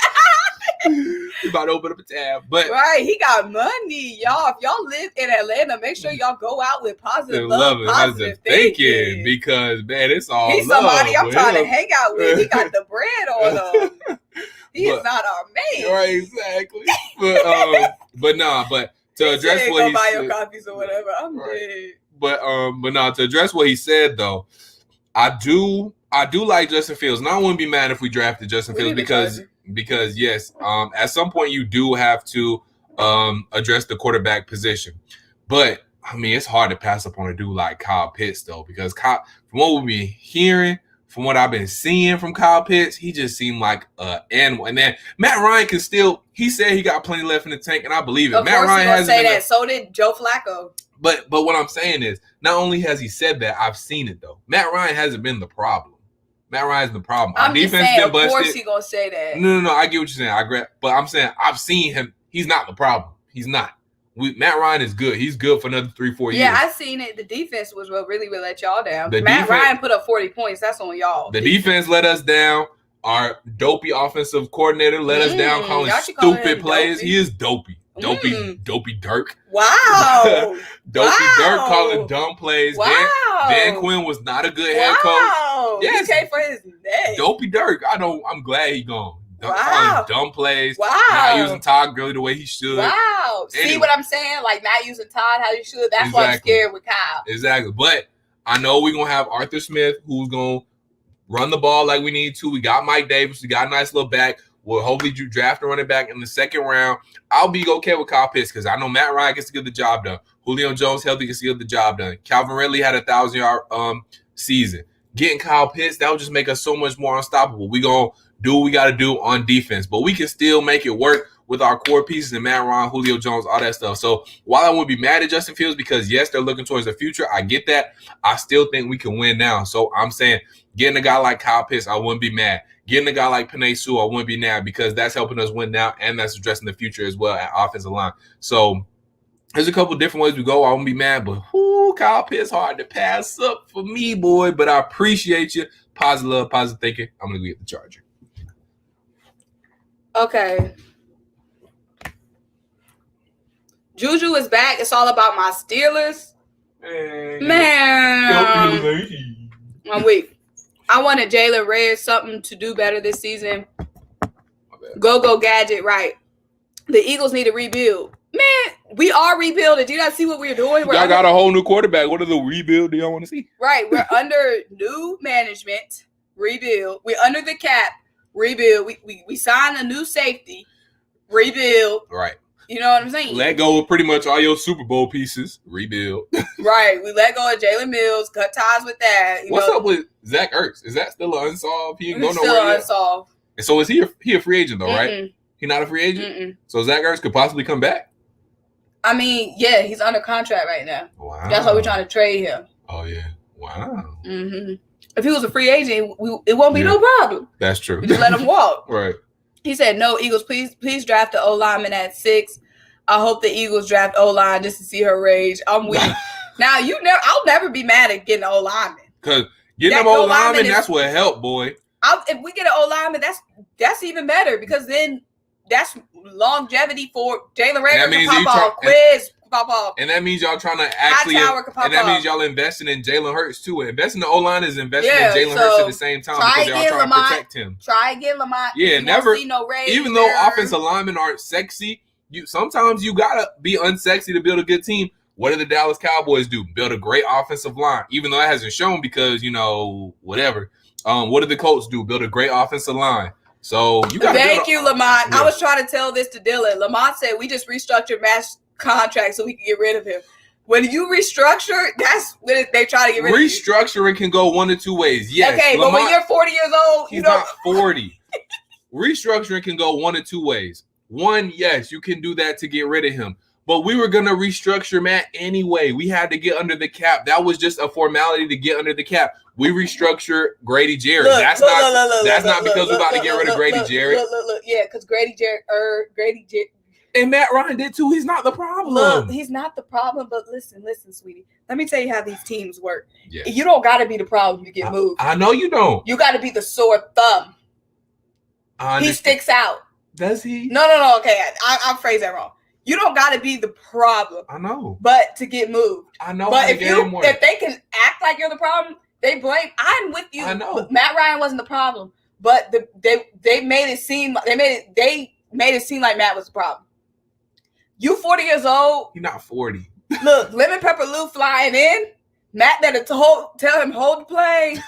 We about to open up a tab. But right, he got money, y'all. If y'all live in Atlanta, make sure y'all go out with positive love, positive thinking. Because, man, it's all he's somebody I'm trying to hang out with. He got the bread on him. He's not our man. Right, exactly. But to address what he buy your coffees or whatever. I'm dead. But to address what he said though, I do like Justin Fields, and I wouldn't be mad if we drafted Justin Fields because yes, at some point you do have to address the quarterback position. But I mean, it's hard to pass up on a dude like Kyle Pitts though, because from what we've been hearing, from what I've been seeing from Kyle Pitts, he just seemed like an animal. And then Matt Ryan can still. He said he got plenty left in the tank, and I believe it. Of Matt Ryan hasn't say that. So did Joe Flacco. But what I'm saying is, not only has he said that, I've seen it though. Matt Ryan hasn't been the problem. Matt Ryan's the problem. I'm just saying, of course he gonna say that. No. I get what you're saying. But I'm saying I've seen him. He's not the problem. He's not. Matt Ryan is good. He's good for another 3-4 years. Yeah, I seen it. The defense was what really let y'all down. Matt Ryan put up 40 points. That's on y'all. The defense let us down. Our dopey offensive coordinator let us down calling stupid plays. Dopey. He is dopey. Dopey Dirk. Wow. Dirk calling dumb plays. Wow. Dan Quinn was not a good head coach. Yes. He came for his neck. Dopey Dirk. I'm glad he gone. Wow. Dumb plays. Wow. Not using Todd Gurley the way he should. Wow. Anyway. See what I'm saying? Like, not using Todd how you should. That's why I'm scared with Kyle. Exactly. But I know we're going to have Arthur Smith who's going to run the ball like we need to. We got Mike Davis. We got a nice little back. We'll hopefully draft a running back in the second round. I'll be okay with Kyle Pitts because I know Matt Ryan gets to get the job done. Julio Jones healthy gets to get the job done. Calvin Ridley had a 1,000-yard season. Getting Kyle Pitts, that would just make us so much more unstoppable. We're going to do what we got to do on defense, but we can still make it work with our core pieces and Matt Ryan, Julio Jones, all that stuff. So while I wouldn't be mad at Justin Fields because, yes, they're looking towards the future, I get that. I still think we can win now. So I'm saying getting a guy like Kyle Pitts, I wouldn't be mad. Getting a guy like Penei Sewell, I wouldn't be mad because that's helping us win now and that's addressing the future as well at offensive line. So there's a couple different ways we go. I won't be mad, but Kyle Pitts hard to pass up for me, boy. But I appreciate you. Positive love, positive thinking. I'm going to get the Charger. Okay. Juju is back. It's all about my Steelers. Man. I'm weak. I wanted Jalen Red something to do better this season. Go gadget, right? The Eagles need to rebuild. Man, we are rebuilding. Do you not see what we're doing? Y'all got a whole new quarterback. What are the rebuild do y'all want to see? Right. We're under new management. Rebuild. We're under the cap. Rebuild. We signed a new safety. Rebuild. Right. You know what I'm saying? Let go of pretty much all your Super Bowl pieces. Rebuild. Right. We let go of Jalen Mills. Cut ties with that. What's up with Zach Ertz? Is that still unsolved? He ain't going nowhere still yet? Unsolved. And so is he a free agent though, right? He not a free agent? So Zach Ertz could possibly come back? I mean, yeah, he's under contract right now. Wow. That's why we're trying to trade him. Oh, yeah. Wow. If he was a free agent, it won't be no problem. That's true. We just let him walk. Right. He said, no, Eagles, please draft the O-lineman at 6. I hope the Eagles draft O-line just to see her rage. I'm weak. Now, I'll never be mad at getting an O-lineman. Because getting them O-lineman, that's what helped, boy. If we get an O-lineman, that's even better because then that's longevity for Jalen Rager can pop off, Quiz pop off. And that means y'all trying to actually, and that means y'all investing in Jalen Hurts too. Investing in the O-line is investing in Jalen Hurts at the same time because y'all trying to protect him. Try again, Lamont. Yeah, never. Even though offensive linemen aren't sexy, sometimes you gotta be unsexy to build a good team. What do the Dallas Cowboys do? Build a great offensive line, even though that hasn't shown because whatever. What did the Colts do? Build a great offensive line. So you got. Thank you, Lamont. Yeah. I was trying to tell this to Dylan. Lamont said we just restructured Matt's contract so we can get rid of him. When you restructure, that's when they try to get rid of you. Restructuring can go one of two ways. Yes. Okay, Lamont, but when you're 40 years old, he's not 40. Restructuring can go one of two ways. One, yes, you can do that to get rid of him. But we were going to restructure Matt anyway. We had to get under the cap. That was just a formality to get under the cap. We restructured Grady Jarrett. That's not because we're about to get rid of Grady Jarrett. Look. Yeah, because Grady Jarrett. And Matt Ryan did too. He's not the problem. Look, he's not the problem. But listen, sweetie. Let me tell you how these teams work. Yes. You don't got to be the problem to get moved. I know you don't. You got to be the sore thumb. He sticks out. Does he? No. Okay, I phrased that wrong. You don't got to be the problem. I know. But to get moved. I know. But if they can act like you're the problem, they blame. I'm with you. I know. Matt Ryan wasn't the problem, but they made it seem like Matt was the problem. You 40 years old. You're not 40. Look, Lemon Pepper Lou flying in. Matt better tell him hold the plane.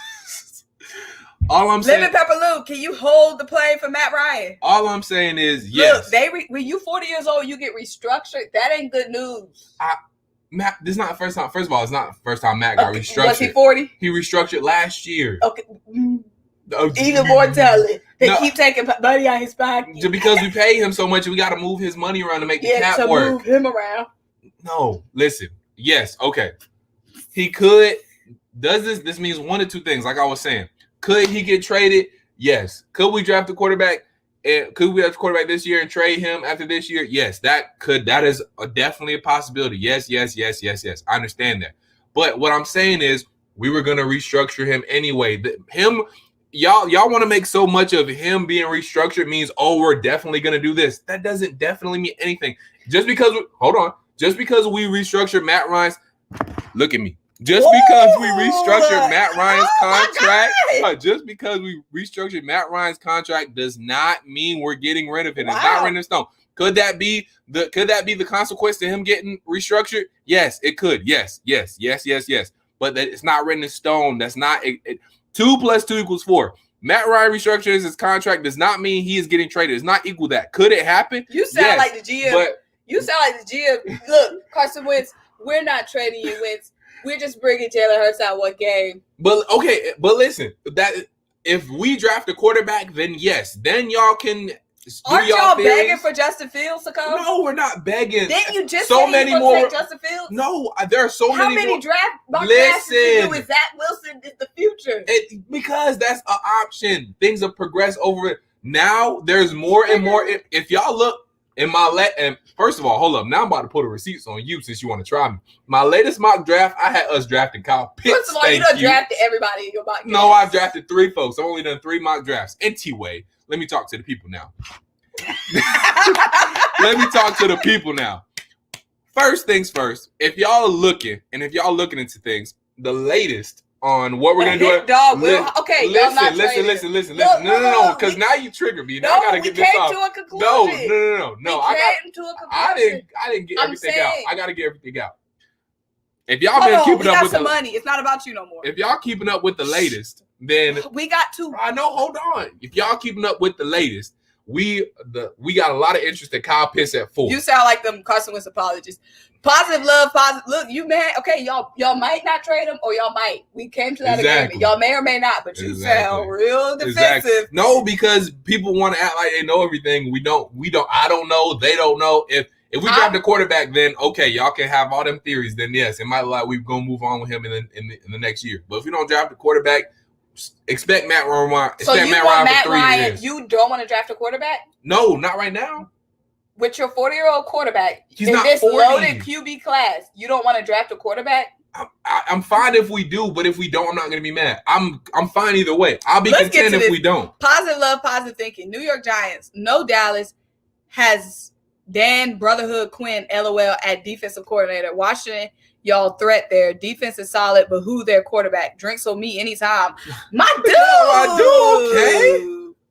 All I'm saying, Lemon Pepper Lou, can you hold the plane for Matt Ryan? All I'm saying is yes. Look, when you 40 years old, you get restructured. That ain't good news. Matt, this is not the first time. First of all, it's not the first time Matt got restructured. Was he 40? He restructured last year. Okay. Even more telling. They keep taking money out his pocket. Just because we pay him so much, we got to move his money around to make the cap work. Move him around. No, listen. Yes, okay. He could. This means one of two things, like I was saying. Could he get traded? Yes. Could we draft a quarterback? And could we draft a quarterback this year and trade him after this year? Yes, that is definitely a possibility. Yes. I understand that. But what I'm saying is we were going to restructure him anyway. Y'all want to make so much of him being restructured means, we're definitely going to do this. That doesn't definitely mean anything. Just because we restructured Matt Ryan's, look at me. Just because we restructured Matt Ryan's contract, does not mean we're getting rid of it. It's not written in stone. Could that be the consequence to him getting restructured? Yes, it could. Yes. But that it's not written in stone. That's not 2 + 2 = 4. Matt Ryan restructures his contract does not mean he is getting traded. It's not equal that. Could it happen? You sound like the GM. Look, Carson Wentz, we're not trading you, Wentz. We're just bringing Jalen Hurts out one game. But listen, that if we draft a quarterback, then yes, then y'all can. Aren't y'all begging for Justin Fields to come? No, we're not begging. Didn't you just so many more Justin Fields? No, there are so many. How many draft drafts did you do with Zach Wilson is the future? Because that's an option. Things have progressed over. Now there's more and more. If y'all look. And first of all, hold up. Now I'm about to put the receipts on you since you want to try me. My latest mock draft, I had us drafting Kyle Pitts. First of all, you done drafted everybody in your mock draft. No, I've drafted 3 folks. I've only done 3 mock drafts. Anyway, let me talk to the people now. First things first, if y'all are looking into things, the latest on what we're gonna do. Dog, okay, listen. No, because now you triggered me. Now I gotta get this off. To a conclusion. No. I didn't get everything out. I gotta get everything out. If y'all been keeping up with some money, it's not about you no more. If y'all keeping up with the latest, then we got to. I know. Hold on. If y'all keeping up with the latest, we got a lot of interest in Kyle Pitts at 4. You sound like them Carson Wentz apologists. Positive love, positive. Look, you mad? Okay, y'all might not trade him, or y'all might. We came to that agreement. Y'all may or may not, but you sound real defensive. No, because people want to act like they know everything. We don't. I don't know. They don't know. If we draft a quarterback, then okay, y'all can have all them theories. Then yes, it might like we're gonna move on with him in the next year. But if we don't draft a quarterback, expect Matt Ryan. So you want Matt Ryan? You don't want to draft a quarterback? No, not right now. With your 40-year-old quarterback in this 40. Loaded QB class, you don't want to draft a quarterback? I'm fine if we do, but if we don't, I'm not going to be mad. I'm fine either way. I'll be content if we don't. Positive love, positive thinking. New York Giants, no Dallas, has Dan Brotherhood Quinn, LOL, at defensive coordinator. Washington, y'all threat there. Defense is solid, but who their quarterback? Drinks on me anytime. My dude.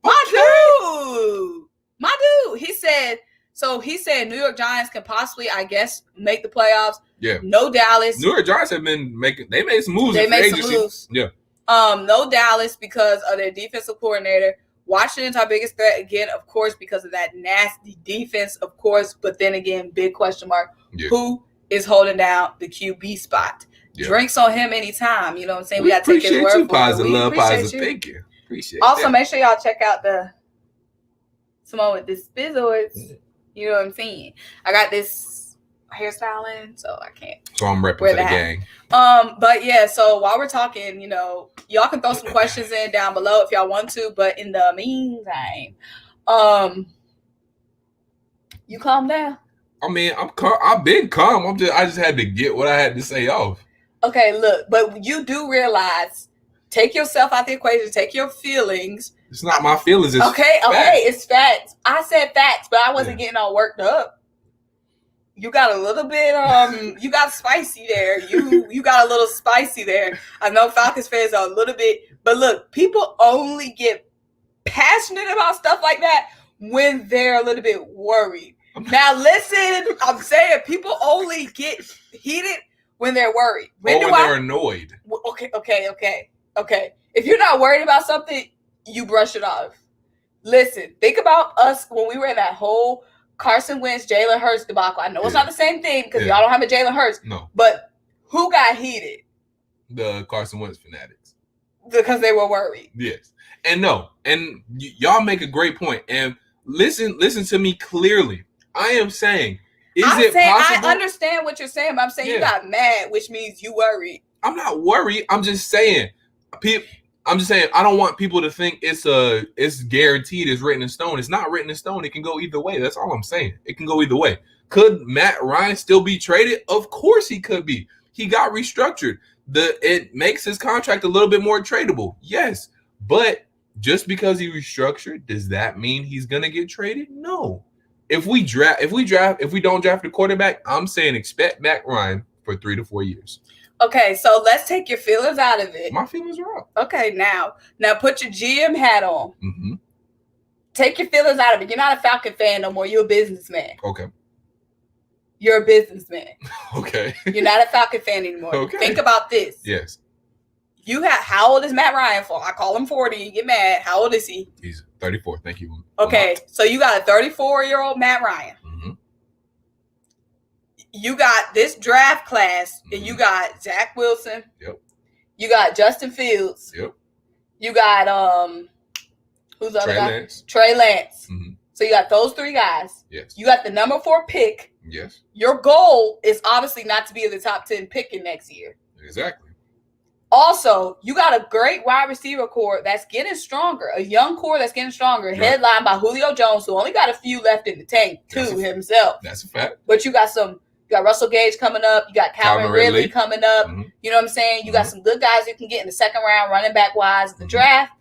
My dude. He said New York Giants can possibly, I guess, make the playoffs. Yeah. No Dallas. New York Giants have been they made some moves. Yeah. No Dallas because of their defensive coordinator. Washington's our biggest threat again, of course, because of that nasty defense, of course. But then again, big question mark. Yeah. Who is holding down the QB spot? Yeah. Drinks on him anytime. You know what I'm saying? We got to take his word for it. Positive love, positive thinking. Appreciate also, make sure y'all check out the Symone with the Sports. You know what I'm saying? I got this hairstyling, so I can't. So I'm repping for the gang. But yeah, so while we're talking, y'all can throw some questions in down below if y'all want to. But in the meantime, you calm down. I mean, I've been calm. I just had to get what I had to say off. Okay, look, but you do realize, take yourself out the equation, take your feelings. It's not my feelings. It's okay, it's facts. I said facts, but I wasn't getting all worked up. You got a little bit, you got spicy there. You got a little spicy there. I know Falcons fans are a little bit, but look, people only get passionate about stuff like that when they're a little bit worried. Now listen, I'm saying people only get heated when they're worried. When they're annoyed. Okay. If you're not worried about something, you brush it off. Listen, think about us when we were in that whole Carson Wentz, Jalen Hurts debacle. I know it's not the same thing because y'all don't have a Jalen Hurts. No. But who got heated? The Carson Wentz fanatics. Because they were worried. Yes. And y'all make a great point. And listen to me clearly. I am saying, possible? I understand what you're saying, but I'm saying you got mad, which means you worried. I'm not worried. I'm just saying, I don't want people to think it's guaranteed, it's written in stone. It's not written in stone. It can go either way. That's all I'm saying. It can go either way. Could Matt Ryan still be traded? Of course he could be. He got restructured. It makes his contract a little bit more tradable. Yes. But just because he restructured, does that mean he's gonna get traded? No. If we don't draft a quarterback, I'm saying expect Matt Ryan for 3 to 4 years. Okay, so let's take your feelings out of it. My feelings are out. Okay, now put your GM hat on. Mm-hmm. Take your feelings out of it. You're not a Falcon fan no more. You're a businessman. Okay. You're a businessman. Okay. You're not a Falcon fan anymore. Okay. Think about this. Yes. How old is Matt Ryan for? I call him 40. You get mad. How old is he? He's 34. Thank you. Okay, so you got a 34-year-old Matt Ryan. Mm-hmm. You got this draft class, and you got Zach Wilson. Yep. You got Justin Fields. Yep. You got who's the other guy? Lance. Trey Lance. Mm-hmm. So you got those 3 guys. Yes. You got the number 4 pick. Yes. Your goal is obviously not to be in the top 10 pick in next year. Exactly. Also, you got a great wide receiver core that's getting stronger, a young core that's getting stronger, right. Headlined by Julio Jones, who only got a few left in the tank himself. That's a fact. But you got Russell Gage coming up. You got Calvin Ridley coming up. Mm-hmm. You know what I'm saying? You got some good guys you can get in the second round, running back wise, the draft.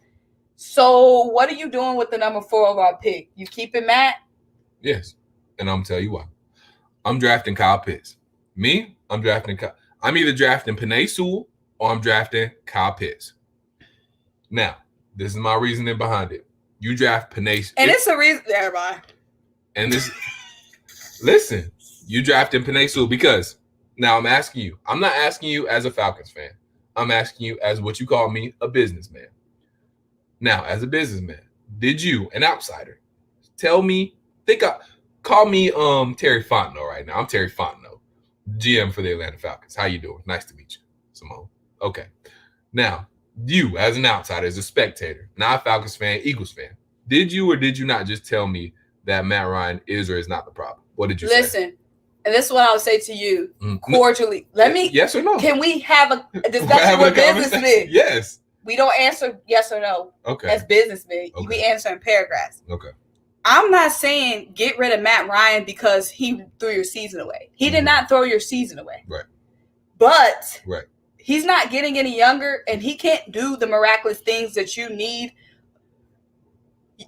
So what are you doing with the number 4 overall pick? You keeping Matt? Yes. And I'm going to tell you why. I'm drafting Kyle Pitts. I'm either drafting Penei Sewell or I'm drafting Kyle Pitts. Now, this is my reasoning behind it. You draft Penei. And it's a reason, everybody. And this, listen, you drafted Penei Sewell because now I'm asking you. I'm not asking you as a Falcons fan. I'm asking you as what you call me, a businessman. Now, as a businessman, did you, an outsider, tell me, call me Terry Fontenot right now. I'm Terry Fontenot, GM for the Atlanta Falcons. How you doing? Nice to meet you, Symone. Okay. Now, you, as an outsider, as a spectator, not a Falcons fan, Eagles fan, did you or did you not just tell me that Matt Ryan is or is not the problem? What did you say? Listen, and this is what I would say to you cordially. Yes or no? Can we have a discussion with businessmen? Yes. We don't answer yes or no. Okay. As businessmen. Okay. We answer in paragraphs. Okay. I'm not saying get rid of Matt Ryan because he threw your season away. He did not throw your season away. Right. But right. He's not getting any younger, and he can't do the miraculous things that you need.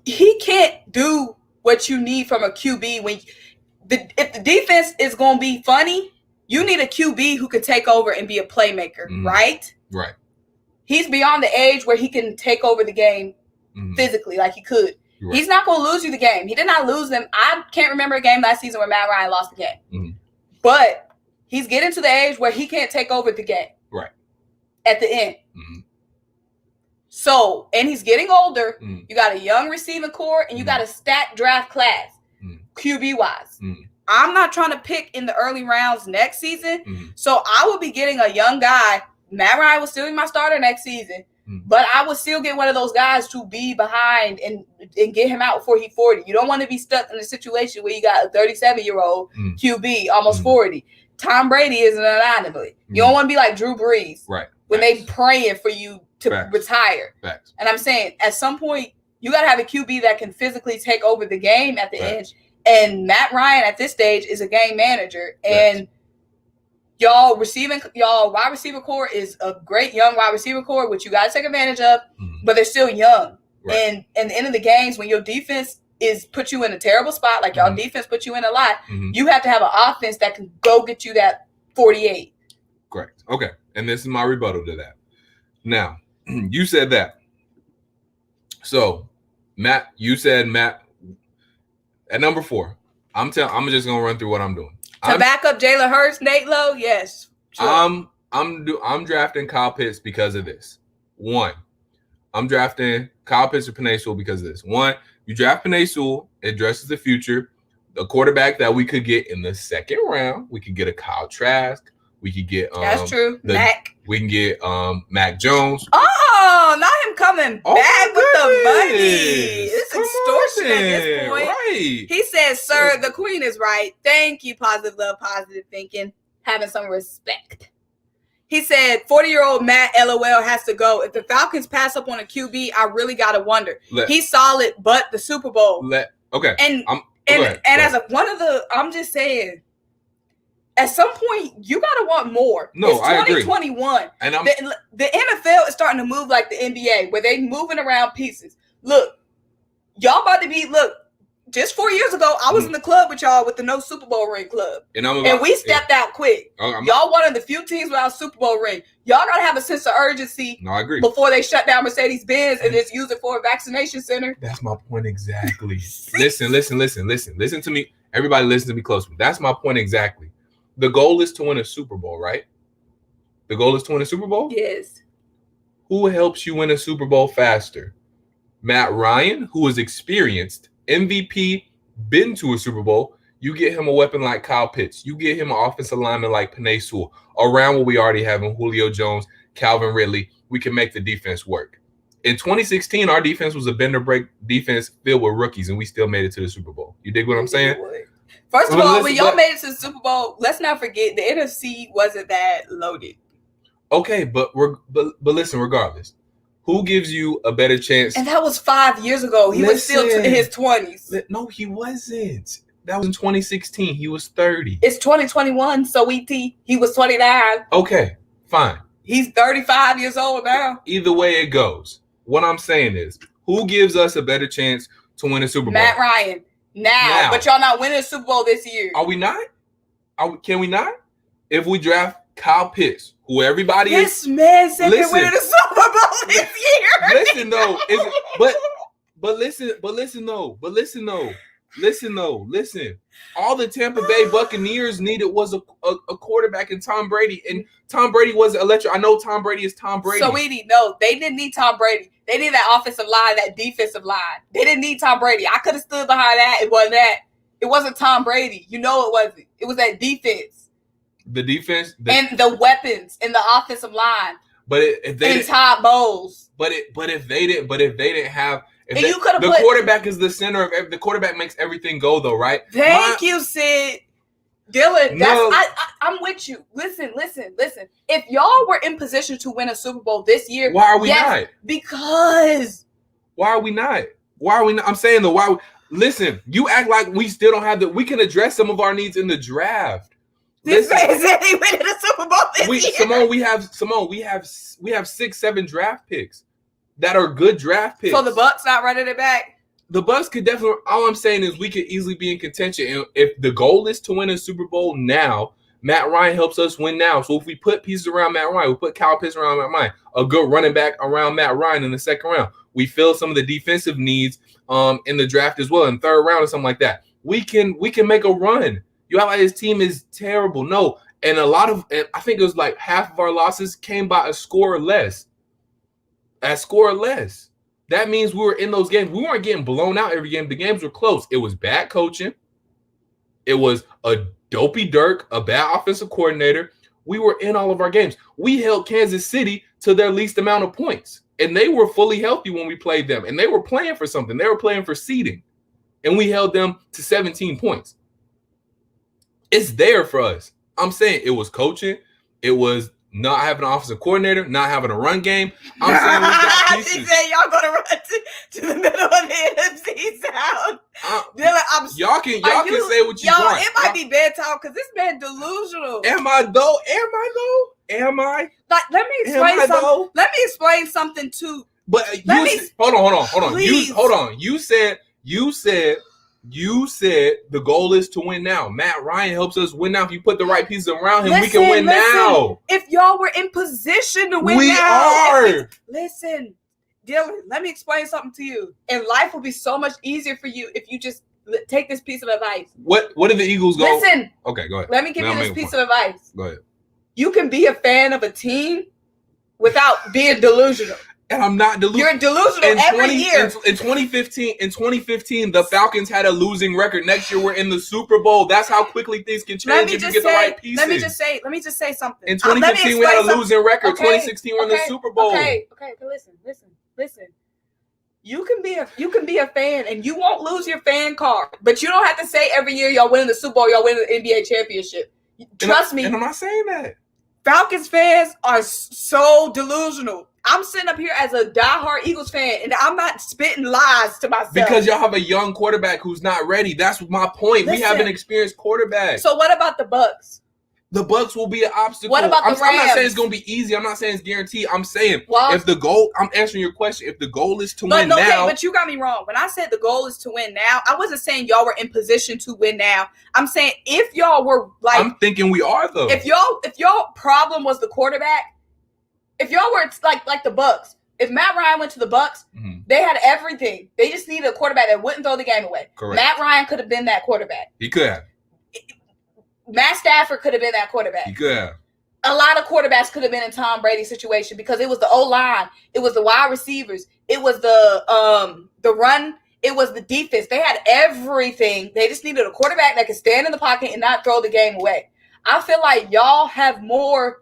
He can't do what you need from a QB. If the defense is going to be funny, you need a QB who can take over and be a playmaker, right? Right. He's beyond the age where he can take over the game physically like he could. Right. He's not going to lose you the game. He did not lose them. I can't remember a game last season where Matt Ryan lost the game. But he's getting to the age where he can't take over the game. Right. At the end. So, and he's getting older. You got a young receiving core and you got a stacked draft class, QB-wise. I'm not trying to pick in the early rounds next season. So, I will be getting a young guy. Matt Ryan will still be my starter next season. But I would still get one of those guys to be behind and get him out before he's 40. You don't want to be stuck in a situation where you got a 37-year-old QB, almost 40. Tom Brady is an anomaly. You don't want to be like Drew Brees. Right. When they praying for you to retire. Facts. And I'm saying at some point, you got to have a QB that can physically take over the game at the edge. And Matt Ryan at this stage is a game manager. And y'all wide receiver core is a great young wide receiver core, which you got to take advantage of, but they're still young. Right. And at the end of the games, when your defense put you in a terrible spot, like y'all defense put you in a lot, you have to have an offense that can go get you that 48. Correct. Okay. And this is my rebuttal to that. Now, you said that. So, you said Matt at number 4. I'm just gonna run through what I'm doing. To back up Jalen Hurts, Nate Lowe, yes. Sure. I'm drafting Kyle Pitts because of this. 1, I'm drafting Kyle Pitts or Penei Sewell because of this. 1, you draft Penei Sewell, it addresses the future. The quarterback that we could get in the second round, we could get a Kyle Trask. We could get that's true. Mac. We can get Mac Jones. Oh, not him coming back with the money. It's extortion at this point. Right. He says, "Sir, the queen is right. Thank you, positive love, positive thinking, having some respect." He said, 40-year-old Matt LOL has to go. If the Falcons pass up on a QB, I really gotta wonder. He's solid, but the Super Bowl. Okay. And as I'm just saying. At some point, you gotta want more. No, it's 2021. And the NFL is starting to move like the NBA, where they moving around pieces. Look, y'all about to be. Look, just 4 years ago, I was in the club with y'all with the no Super Bowl ring club, and we stepped out quick. Y'all one of the few teams without Super Bowl ring. Y'all gotta have a sense of urgency. No, I agree. Before they shut down Mercedes-Benz and just use it for a vaccination center. That's my point exactly. Listen to me. Everybody, listen to me closely. That's my point exactly. The goal is to win a Super Bowl, right? The goal is to win a Super Bowl? Yes. Who helps you win a Super Bowl faster? Matt Ryan, who is experienced, MVP, been to a Super Bowl. You get him a weapon like Kyle Pitts. You get him an offensive lineman like Penei Sewell. Around what we already have in Julio Jones, Calvin Ridley, we can make the defense work. In 2016, our defense was a bend or break defense filled with rookies, and we still made it to the Super Bowl. You dig what I'm saying? First of all, when y'all made it to the Super Bowl, let's not forget the NFC wasn't that loaded. Okay, but listen, regardless, who gives you a better chance? And that was 5 years ago. He was still in his 20s. No, he wasn't. That was in 2016. He was 30. It's 2021, so he was 29. Okay, fine. He's 35 years old now. Either way it goes, what I'm saying is, who gives us a better chance to win a Super Bowl? Matt Ryan. Now, but y'all not winning a Super Bowl this year. Are we not? Can we not? If we draft Kyle Pitts, who everybody this man said they're winning the Super Bowl this year. Listen though, listen. All the Tampa Bay Buccaneers needed was a quarterback in Tom Brady, and Tom Brady was electric. I know Tom Brady is Tom Brady. So they didn't need Tom Brady. They needed that offensive line, that defensive line. They didn't need Tom Brady. I could have stood behind that. It wasn't that. It wasn't Tom Brady. You know it wasn't. It was that defense. The defense and the weapons in the offensive line. But if they and Todd Bowles. But if they didn't have. You could have quarterback is the center of the quarterback makes everything go though, right? Thank you, Sid. Dylan, I'm with you. Listen. If y'all were in position to win a Super Bowl this year, why are we not? Because why are we not? I'm saying though, listen, you act like we still don't have we can address some of our needs in the draft. This man said he winning a Super Bowl this year. We have 6-7 draft picks that are good draft picks. So the Bucs not running it back? The Bucs could definitely. All I'm saying is we could easily be in contention. And if the goal is to win a Super Bowl now, Matt Ryan helps us win now. So if we put pieces around Matt Ryan, we put Kyle Pitts around Matt Ryan, a good running back around Matt Ryan in the second round. We fill some of the defensive needs in the draft as well, in third round or something like that. We can make a run. You act like his team is terrible. No, and I think it was like half of our losses came by a score or less. That means we were in those games. We weren't getting blown out every game. The games were close. It was bad coaching. It was a dopey Dirk, a bad offensive coordinator. We were in all of our games. We held Kansas City to their least amount of points. And they were fully healthy when we played them. And they were playing for something. They were playing for seeding. And we held them to 17 points. It's there for us. I'm saying it was coaching. It was not having an offensive coordinator, not having a run game. I'm saying we got pieces. She said y'all gonna run to the middle of the NFC South. Dylan, y'all can say what you want. It might be bad talk because this man delusional. Am I though? Like, let me explain something. Let me explain something too. But hold on. You said the goal is to win now. Matt Ryan helps us win now. If you put the right pieces around him, we can win now. If y'all were in position to win now. We are. Listen, Dylan, let me explain something to you. And life will be so much easier for you if you just take this piece of advice. What did the Eagles go? Listen. Okay, go ahead. Let me give you this piece of advice. Go ahead. You can be a fan of a team without being delusional. And I'm not delusional. You're delusional every year. In 2015, the Falcons had a losing record. Next year, we're in the Super Bowl. That's how quickly things can change if you get the right pieces. Let me just say something. In 2015, we had a losing record. 2016, we're in the Super Bowl. Okay, listen. You can be a fan, and you won't lose your fan card. But you don't have to say every year y'all winning the Super Bowl, y'all winning the NBA championship. Trust me. And I'm not saying that. Falcons fans are so delusional. I'm sitting up here as a diehard Eagles fan, and I'm not spitting lies to myself. Because y'all have a young quarterback who's not ready. That's my point. We have an experienced quarterback. So what about the Bucs? The Bucs will be an obstacle. What about the Rams? I'm not saying it's going to be easy. I'm not saying it's guaranteed. I'm saying if the goal – I'm answering your question. If the goal is to win now – Okay, but you got me wrong. When I said the goal is to win now, I wasn't saying y'all were in position to win now. I'm saying if y'all were like – I'm thinking we are, though. If y'all problem was the quarterback, if y'all were like the Bucs, if Matt Ryan went to the Bucs, they had everything. They just needed a quarterback that wouldn't throw the game away. Correct. Matt Ryan could have been that quarterback. He could have. Matt Stafford could have been that quarterback. He could have. A lot of quarterbacks could have been in Tom Brady's situation because it was the O-line, it was the wide receivers, it was the run, it was the defense. They had everything. They just needed a quarterback that could stand in the pocket and not throw the game away. I feel like y'all got more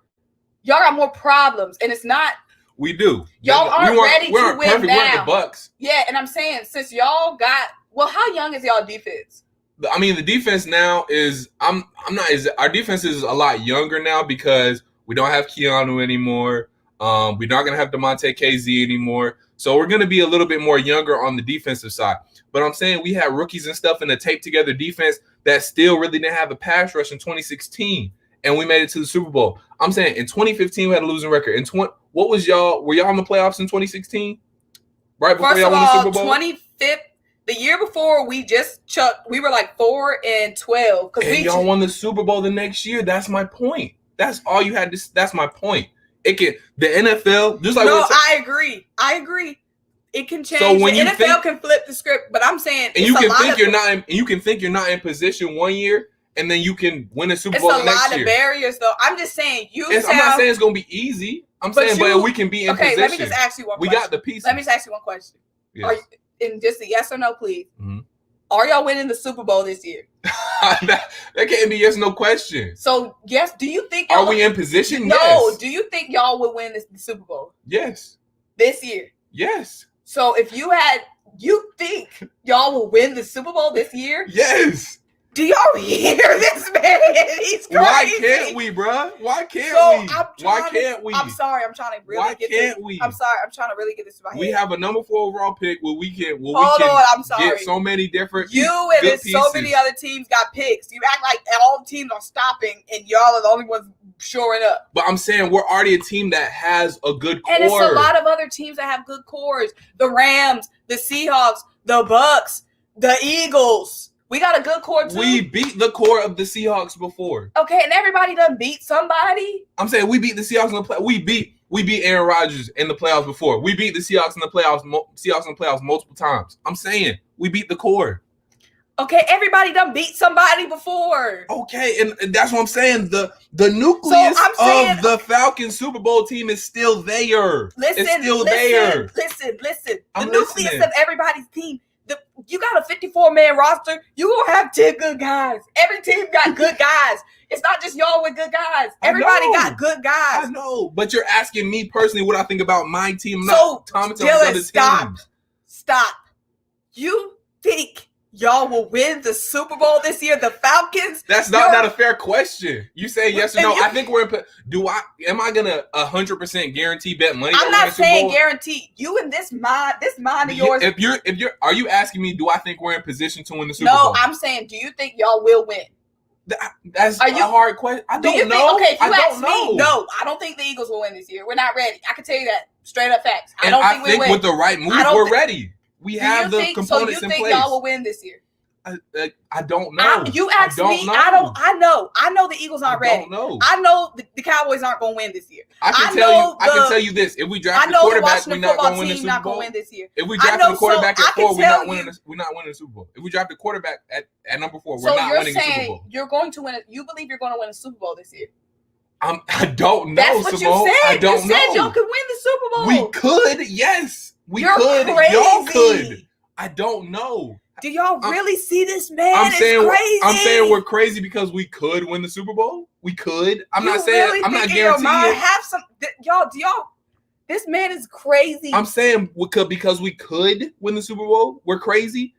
problems, and it's not. We do. Y'all aren't ready to win now. We're the Bucs. Yeah, and I'm saying since y'all got how young is y'all defense? I mean, the defense now is our defense is a lot younger now because we don't have Keanu anymore. We're not going to have DeMonte KZ anymore. So we're going to be a little bit more younger on the defensive side. But I'm saying we had rookies and stuff in the taped together defense that still really didn't have a pass rush in 2016. And we made it to the Super Bowl. I'm saying in 2015, we had a losing record. What was y'all? Were y'all in the playoffs in 2016? Right before y'all won the Super Bowl? 25th. The year before, we were like 4-12. And y'all won the Super Bowl the next year. That's my point. That's all you had to. That's my point. It can the NFL just like I agree. It can change. So when the NFL can flip the script, but I'm saying and you can think you're not in, and you can think you're not in position one year, and then you can win a Super Bowl next year. It's a lot of barriers, though. I'm just saying I'm not saying it's gonna be easy. I'm saying, but we can be in position. Okay, let me just ask you one question. We got the pieces. Let me just ask you one question. Yes. And just a yes or no, please. Mm-hmm. Are y'all winning the Super Bowl this year? that can't be yes no question. So yes, do you think are we in position? No. Yes. Do you think y'all would win the Super Bowl? Yes. This year? Yes. So if you think y'all will win the Super Bowl this year? Yes. Do y'all hear this man? He's crazy. Why can't we, bro? Why can't we? Why can't we? I'm sorry. I'm trying to really Why can't we? I'm sorry. I'm trying to really get this in my head. We have a number 4 overall pick where we can get so many different You and so many other teams got picks. You act like all the teams are stopping and y'all are the only ones shoring up. But I'm saying we're already a team that has a good core. And it's a lot of other teams that have good cores. The Rams, the Seahawks, the Bucks, the Eagles. We got a good core, too. We beat the core of the Seahawks before. Okay, and everybody done beat somebody. I'm saying we beat the Seahawks in the play. We beat Aaron Rodgers in the playoffs before. We beat the Seahawks in the playoffs multiple times. I'm saying we beat the core. Okay, everybody done beat somebody before. Okay, and that's what I'm saying. The nucleus of the Falcons Super Bowl team is still there. Listen. The nucleus of everybody's team. You got a 54-man roster. You gonna have 10 good guys. Every team got good guys. It's not just y'all with good guys. Everybody got good guys. I know, but you're asking me personally what I think about my team. Not commenting on other teams. Stop. You think y'all will win the Super Bowl this year? The Falcons? That's not a fair question. You say yes or no. I think we're in. Am I gonna 100% guarantee bet money? I'm not saying guarantee. You and this mind of yours. Are you asking me? Do I think we're in position to win the Super Bowl? No, I'm saying, do you think y'all will win? That's a hard question. I don't know. Okay, if you ask me, no, I don't think the Eagles will win this year. We're not ready. I can tell you that straight up facts. I don't think we win. With the right move, we're ready. We have the components in place. So you think y'all will win this year? I don't know. You asked me. I know the Eagles aren't ready. I know the Cowboys aren't going to win this year. I can tell you this. If we draft the quarterback, we're not going to win the Super Bowl. This year. If we draft the quarterback at 4, we're not winning the Super Bowl. If we draft the quarterback at number 4, we're not winning the Super Bowl. You're going to win it. You believe you're going to win a Super Bowl this year? I don't know, That's what Symone. You said. I don't know. You said y'all could win the Super Bowl. We could, yes. You're could. Crazy. Y'all could. I don't know. Do y'all really see this man? I'm saying we're crazy because we could win the Super Bowl. We could. I'm not saying I'm not guaranteeing it. Have some y'all. This man is crazy. I'm saying because we could win the Super Bowl. We're crazy.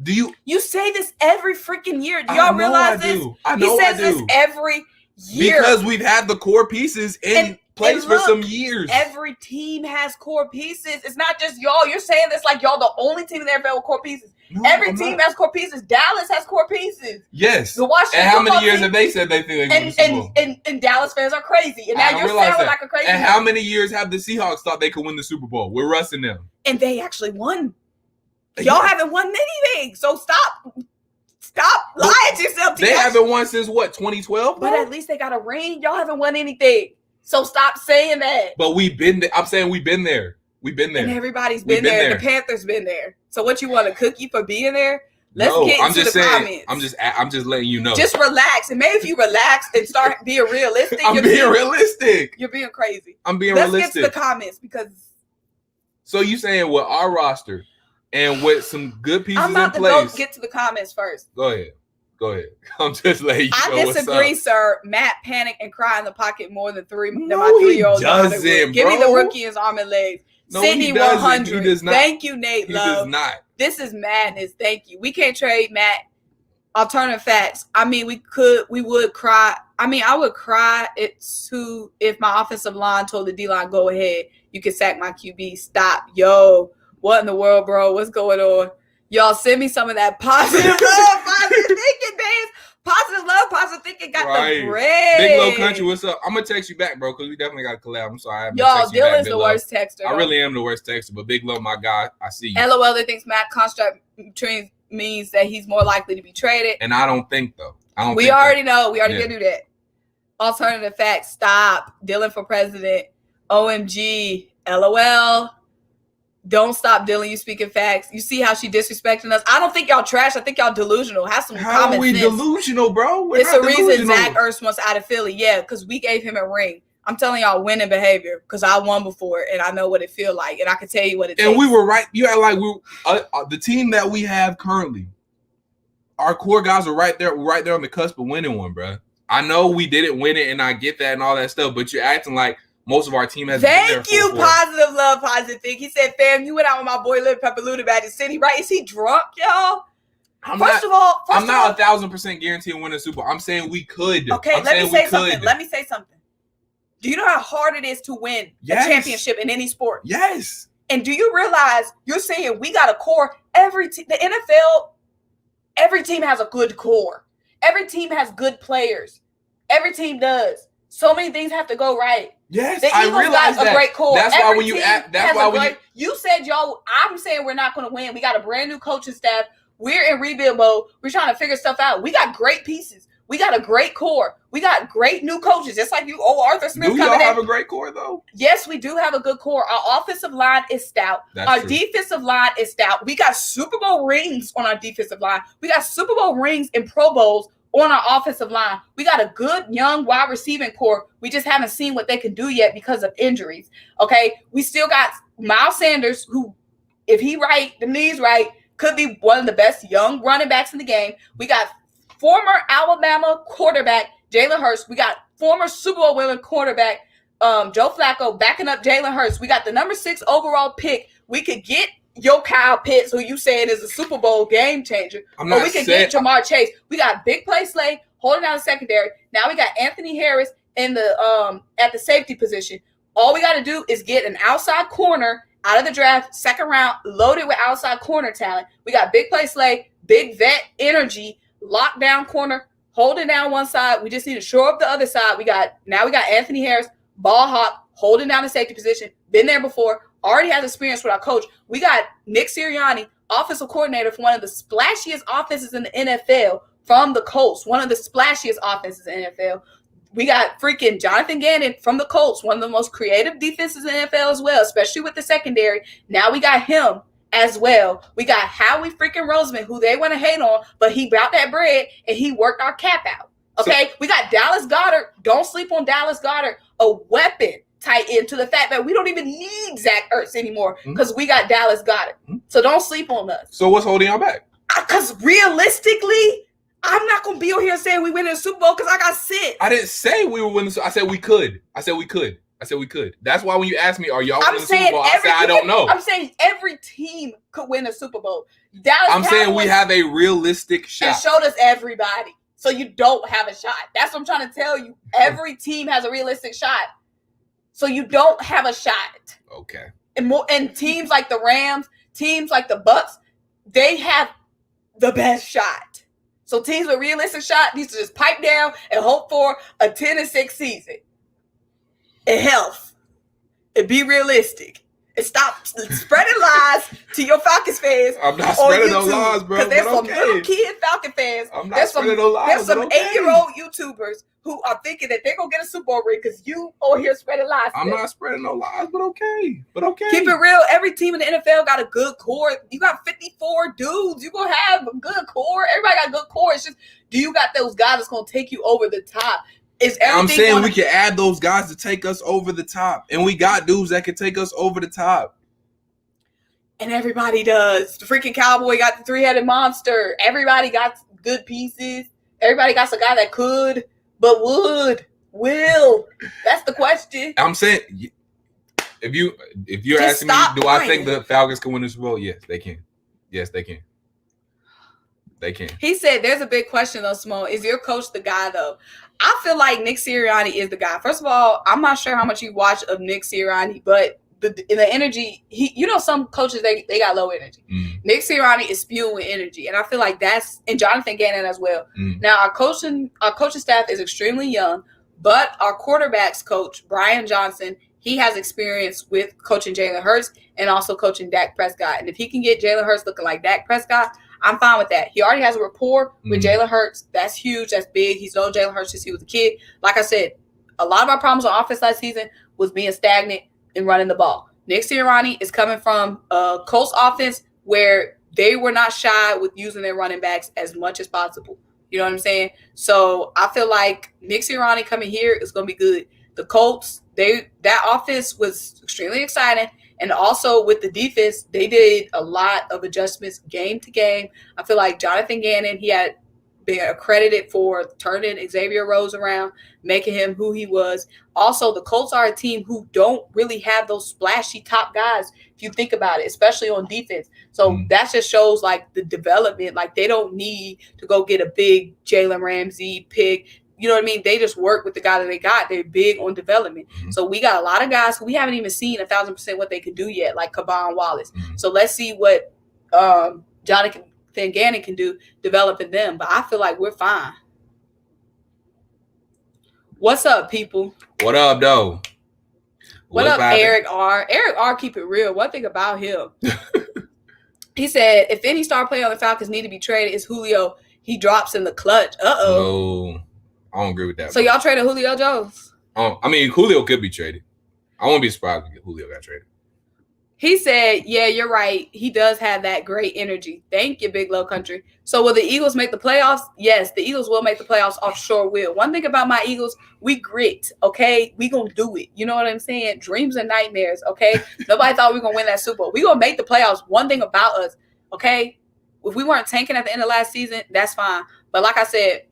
Do you? You say this every freaking year. Do y'all realize this? I know. He says this every year because we've had the core pieces in place for some years. Every team has core pieces. It's not just y'all. You're saying this like y'all the only team in the NFL with core pieces. No, every team has core pieces. Dallas has core pieces. Yes. The Washington and how many years have they said they think they win the Super Bowl? And Dallas fans are crazy. And now you're sounding like a crazy And how many years have the Seahawks thought they could win the Super Bowl? We're rushing them. And they actually won. Y'all haven't won anything. So stop lying to yourself. They haven't won since what, 2012? But at least they got a ring. Y'all haven't won anything. So stop saying that. But we've been there. I'm saying we've been there. We've been there. And everybody's been there. The Panthers been there. So what, you want a cookie for being there? Let's get into the comments. I'm just letting you know. Just relax. And maybe if you relax and start being realistic. I'm being realistic. You're being crazy. I'm being realistic. Let's get to the comments because. So you saying with our roster and with some good pieces in place. I'm about to get to the comments first. Go ahead. I'm just letting you know what's up. I disagree, sir. Matt panic and cry in the pocket more than my 3-year-old. Doesn't, Give me the rookie in his arm and legs. No, Sydney 100. He does not. Thank you, Nate Love. He does not. This is madness. Thank you. We can't trade Matt. Alternative facts. I mean, we would cry. I mean, I would cry if my offensive line told the D-line, go ahead. You can sack my QB. Stop. Yo, what in the world, bro? What's going on? Y'all send me some of that positive love, positive thinking, man. Positive love, positive thinking got the bread. Big Low Country, what's up? I'm going to text you back, bro, because we definitely got to collab. I'm sorry. Y'all, Dylan's the worst texter. I really am the worst texter, but Big Low, my guy, I see you. LOL, they thinks Matt construct means that he's more likely to be traded. And I don't think, though. We already know. We already did do that. Alternative facts. Stop. Dylan for president. OMG. LOL. Don't stop Dylan. You speaking facts. You see how she disrespecting us. I don't think y'all trash. I think y'all delusional. Have some How common are we sense. Delusional, bro? It's a reason Zach Ertz wants out of Philly. Yeah, because we gave him a ring. I'm telling y'all, winning behavior, because I won before and I know what it feel like, and I can tell you what it. And takes. We were right. You act like we the team that we have currently. Our core guys are right there on the cusp of winning one, bro. I know we didn't win it, and I get that and all that stuff, but you're acting like most of our team has. Thank you, positive love, positive thing. He said, "Fam, you went out with my boy Lil Pepper Lou to Magic City, right? Is he drunk, y'all?" First of all, I'm not 1,000% guaranteeing winning a Super Bowl. I'm saying we could. Okay, let me say something. Let me say something. Do you know how hard it is to win a championship in any sport? Yes. And do you realize you're saying we got a core? The NFL, every team has a good core. Every team has good players. Every team does. So many things have to go right. Yes, the Eagles got a great core. That's why when you act, that's why when you said y'all. I'm saying we're not going to win. We got a brand new coaching staff. We're in rebuild mode. We're trying to figure stuff out. We got great pieces. We got a great core. We got great new coaches, just like you. Arthur Smith. Do y'all have a great core though? Yes, we do have a good core. Our offensive line is stout. Our defensive line is stout. We got Super Bowl rings on our defensive line. We got Super Bowl rings and Pro Bowls on our offensive line. We got a good young wide receiving core. We just haven't seen what they can do yet because of injuries. Okay, we still got Miles Sanders, who, if he right, the knees right, could be one of the best young running backs in the game. We got former Alabama quarterback Jalen Hurts. We got former Super Bowl winning quarterback Joe Flacco backing up Jalen Hurts. We got the number 6 overall pick. We could get your Kyle Pitts, who you saying is a Super Bowl game changer. Or we could get Jamar Chase. We got big play Slay holding down the secondary. Now we got Anthony Harris in the at the safety position. All we got to do is get an outside corner out of the draft, second round, loaded with outside corner talent. We got big play Slay, big vet energy, lockdown corner, holding down one side. We just need to shore up the other side. We got Anthony Harris, ball hawk, holding down the safety position. Been there before. Already has experience with our coach. We got Nick Sirianni, offensive coordinator for one of the splashiest offenses in the NFL from the Colts. One of the splashiest offenses in the NFL. We got freaking Jonathan Gannon from the Colts, one of the most creative defenses in the NFL as well, especially with the secondary. Now we got him as well. We got Howie freaking Roseman, who they want to hate on, but he brought that bread and he worked our cap out. Okay, we got Dallas Goedert. Don't sleep on Dallas Goedert, a weapon tight end to the fact that we don't even need Zach Ertz anymore because we got Dallas Goedert. So don't sleep on us. So what's holding y'all back? Because realistically, I'm not going to be on here saying we win in the Super Bowl because I got sick. I didn't say we were winning. I said we could. I said we could. That's why when you asked me, are y'all winning the Super Bowl? I said I don't know. I'm saying every team could win a Super Bowl. I'm saying we have a realistic shot. And showed us everybody. So you don't have a shot. That's what I'm trying to tell you. Every team has a realistic shot. So you don't have a shot. Okay. And teams like the Rams, teams like the Bucks, they have the best shot. So teams with realistic shot need to just pipe down and hope for a 10-6 season. And health. And be realistic. And stop spreading lies to your Falcons fans. I'm not spreading no lies, bro. Because there's some little kid Falcon fans. I'm not spreading no lies. There's some 8-year-old YouTubers who are thinking that they're going to get a Super Bowl ring because you over here spreading lies. I'm not spreading no lies, but okay. Keep it real. Every team in the NFL got a good core. You got 54 dudes. You're going to have a good core. Everybody got a good core. It's just, do you got those guys that's going to take you over the top? I'm saying we can add those guys to take us over the top. And we got dudes that can take us over the top. And everybody does. The freaking Cowboy got the 3-headed monster. Everybody got good pieces. Everybody got a guy that could, but will. That's the question. I'm saying, if you're asking me, do I think the Falcons can win the Super Bowl? Yes, they can. Yes, they can. They can. He said, there's a big question, though, Symone. Is your coach the guy, though? I feel like Nick Sirianni is the guy. First of all, I'm not sure how much you watch of Nick Sirianni, but the energy, some coaches, they got low energy. Nick Sirianni is spewing with energy, and I feel like and Jonathan Gannon as well. Now, our coaching staff is extremely young, but our quarterbacks coach, Brian Johnson, he has experience with coaching Jalen Hurts and also coaching Dak Prescott. And if he can get Jalen Hurts looking like Dak Prescott, I'm fine with that. He already has a rapport with Jalen Hurts. That's huge. That's big. He's known Jalen Hurts since he was a kid. Like I said, a lot of our problems on offense last season was being stagnant and running the ball. Nick Sirianni is coming from a Colts offense where they were not shy with using their running backs as much as possible. You know what I'm saying? So I feel like Nick Sirianni coming here is going to be good. The Colts, that offense was extremely exciting. And also with the defense, they did a lot of adjustments game to game. I feel like Jonathan Gannon, he had been accredited for turning Xavier Rhodes around, making him who he was. Also, the Colts are a team who don't really have those splashy top guys, if you think about it, especially on defense. So that just shows like the development. Like they don't need to go get a big Jalen Ramsey pick. You know what I mean? They just work with the guy that they got. They're big on development. So we got a lot of guys who we haven't even seen 1,000% what they can do yet, like Kavon Wallace. So let's see what Jonathan Gannon can do developing them. But I feel like we're fine. What's up, people? What up, though? What up, Eric R? Eric R, keep it real. One thing about him, he said, if any star player on the Falcons need to be traded, it's Julio. He drops in the clutch. No, I don't agree with that. So y'all traded Julio Jones? I mean, Julio could be traded. I won't be surprised if Julio got traded. He said, yeah, you're right. He does have that great energy. Thank you, Big Low Country. So will the Eagles make the playoffs? Yes, the Eagles will make the playoffs. Offshore will. One thing about my Eagles, we grit, okay? We going to do it. You know what I'm saying? Dreams and nightmares, okay? Nobody thought we were going to win that Super Bowl. We going to make the playoffs. One thing about us, okay? If we weren't tanking at the end of last season, that's fine. But like I said,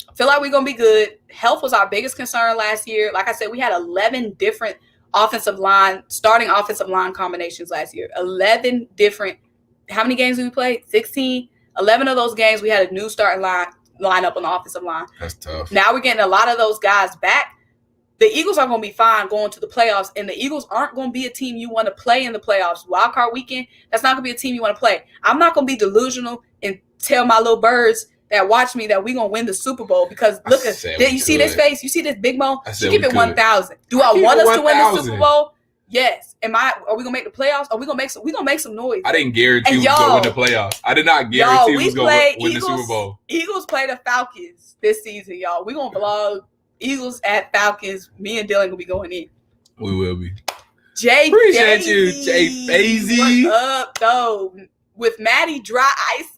I feel like we're going to be good. Health was our biggest concern last year. Like I said, we had 11 different starting offensive line combinations last year. 11 different. How many games did we play? 16. 11 of those games we had a new starting lineup on the offensive line. That's tough. Now we're getting a lot of those guys back. The Eagles are going to be fine going to the playoffs, and the Eagles aren't going to be a team you want to play in the playoffs. Wild card weekend, that's not going to be a team you want to play. I'm not going to be delusional and tell my little birds that watch me that we're going to win the Super Bowl because look at you see this face? You see this Big Mo? She keep it 1,000. Do I want us to win the Super Bowl? Yes. Are we gonna make the playoffs? Are we gonna make some noise? I didn't guarantee we was gonna win the playoffs. I did not guarantee we was gonna win the Super Bowl. Eagles play the Falcons this season, y'all. We're gonna vlog Eagles at Falcons. Me and Dylan gonna be going in. We will be. Appreciate you, Jay Fazy. What's up, though? With Maddie Dry Ice.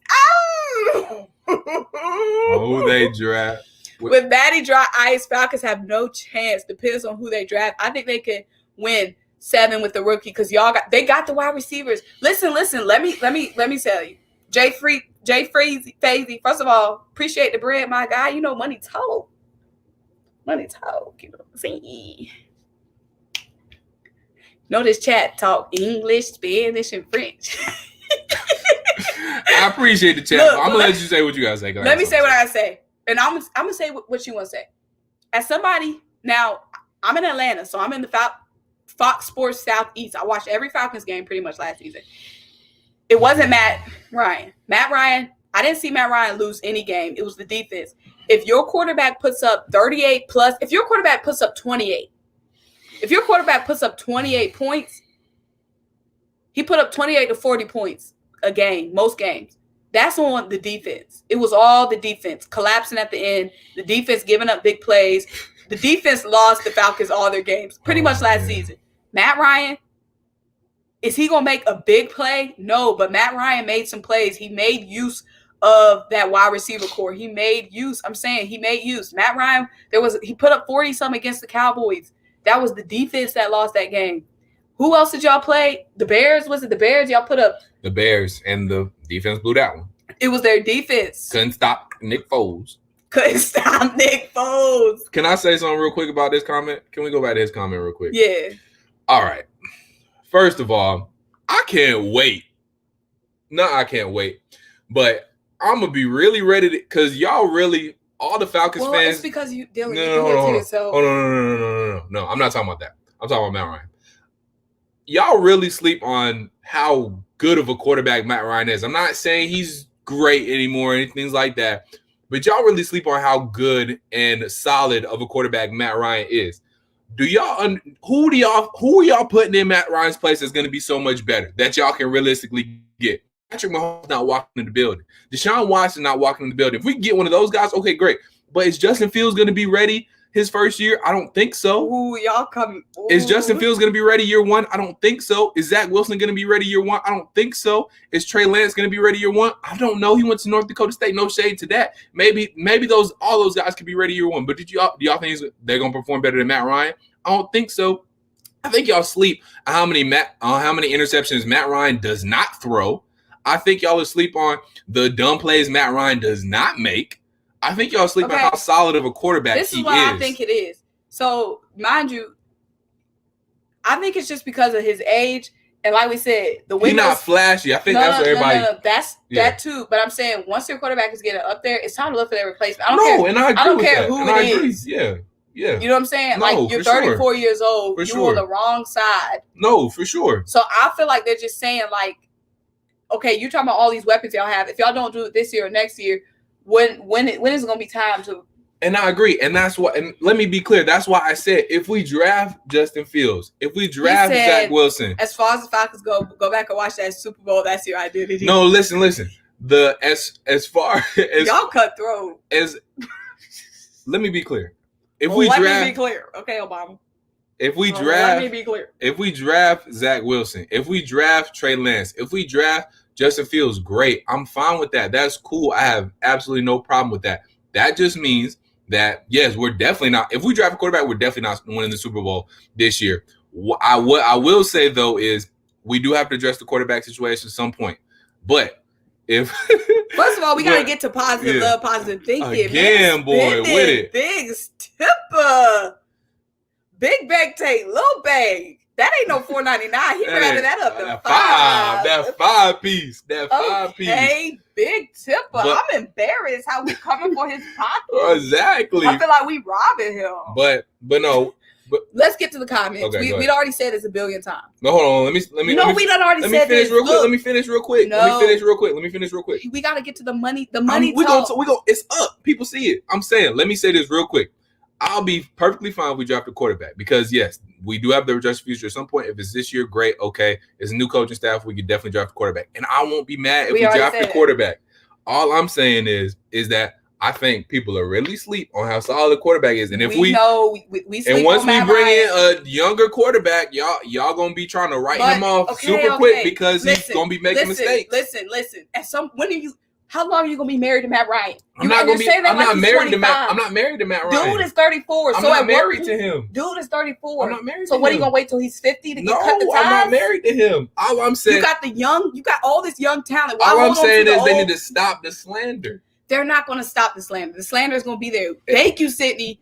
Oh, they draft. With Maddie Dry Ice, Falcons have no chance. Depends on who they draft. I think they can win 7 with the rookie because they got the wide receivers. Listen. Let me tell you, Jay Fazy. First of all, appreciate the bread, my guy. You know, money talk. You know what I'm saying? Know this chat talk English, Spanish, and French. I appreciate the chat. I'm gonna let you say what you gotta say. Let me say what I gotta say, and I'm gonna say what you want to say. As somebody now, I'm in Atlanta, so I'm in the Fox Sports Southeast. I watched every Falcons game pretty much last season. It wasn't Matt Ryan. I didn't see Matt Ryan lose any game. It was the defense. If your quarterback puts up 38 plus, if your quarterback puts up 28, if your quarterback puts up 28 points, he put up 28 to 40 points a game, most games. That's on the defense. It was all the defense collapsing at the end, the defense giving up big plays. The defense lost the Falcons all their games pretty much last season. Matt Ryan, is he going to make a big play? No, but Matt Ryan made some plays. He made use of that wide receiver core. He made use. Matt Ryan, he put up 40-something against the Cowboys. That was the defense that lost that game. Who else did y'all play? The Bears? Was it the Bears? Y'all put up the Bears, and the defense blew that one. It was their defense. Couldn't stop Nick Foles. Can I say something real quick about this comment? Can we go back to his comment real quick? Yeah. All right. First of all, I can't wait. No, I can't wait. But I'm going to be really ready to, because y'all really, all the Falcons fans. It's because you dealing with No, I'm not talking about that. I'm talking about Matt Ryan. Y'all really sleep on how good of a quarterback Matt Ryan is. I'm not saying he's great anymore or anything like that, but y'all really sleep on how good and solid of a quarterback Matt Ryan is. Who are y'all putting in Matt Ryan's place that's going to be so much better that y'all can realistically get? Patrick Mahomes not walking in the building. Deshaun Watson not walking in the building. If we can get one of those guys, okay, great. But is Justin Fields going to be ready his first year? I don't think so. Ooh, y'all come. Ooh. Is Justin Fields going to be ready year one? I don't think so. Is Zach Wilson going to be ready year one? I don't think so. Is Trey Lance going to be ready year one? I don't know. He went to North Dakota State. No shade to that. Maybe all those guys could be ready year one. But do y'all think they're going to perform better than Matt Ryan? I don't think so. I think y'all sleep on how many interceptions Matt Ryan does not throw. I think y'all are sleep on the dumb plays Matt Ryan does not make. I think y'all sleep on how solid of a quarterback he is. This is what I think it is. So, mind you, I think it's just because of his age. And like we said, the windows. He's not flashy. I think that's what everybody. No. That's that too. But I'm saying once your quarterback is getting up there, it's time to look for their replacement. I don't care who it is. Yeah. Yeah. You know what I'm saying? Like, you're 34 years old. You're on the wrong side. No, for sure. So I feel like they're just saying, like, okay, you're talking about all these weapons y'all have. If y'all don't do it this year or next year, when is it going to be time to? And I agree. And that's what, and let me be clear. That's why I said, if we draft Justin Fields, if we draft Zach Wilson. As far as the Falcons go back and watch that Super Bowl. That's your identity. No, listen. As far as. Y'all cutthroat. Let me be clear. Let me be clear. Okay, Obama. If we draft Zach Wilson, if we draft Trey Lance, if we draft Justin Fields, great. I'm fine with that. That's cool. I have absolutely no problem with that. That just means that, yes, we're definitely not. If we draft a quarterback, we're definitely not winning the Super Bowl this year. What I will say, though, is we do have to address the quarterback situation at some point. But if first of all, we got to get to positive love, positive thinking. Again, boy, with it. Big tipper. Big bag take, little bag. That ain't no $4.99. He rounded that up to $5. That five piece. Hey, big tipper. I'm embarrassed how we coming for his pocket. Exactly. I feel like we robbing him. But no. But let's get to the comments. Okay, we'd already said this a billion times. No, hold on. Let me we done already said this. Let me finish real quick. No. Let me finish real quick. We got to get to the money. The money it's up. People see it. I'm saying, let me say this real quick. I'll be perfectly fine if we draft a quarterback because, yes, we do have the adjusted future at some point. If it's this year, great. Okay. It's a new coaching staff. We could definitely draft a quarterback. And I won't be mad if we draft a quarterback. All I'm saying is that I think people are really sleep on how solid the quarterback is. And if we sleep and once we bring in a younger quarterback, y'all going to be trying to write him off super quick because he's going to be making mistakes. Listen. How long are you gonna be married to Matt Ryan? I'm not married to Matt Ryan. Dude is 34. I'm not married to him. Dude is 34. I'm not married so to what him. Are you gonna wait till he's 50 to get cut the ties? I'm not married to him. All I'm saying, you got all this young talent. All I'm saying is they need to stop the slander. They're not gonna stop the slander. The slander is gonna be there. Thank you, Sydney.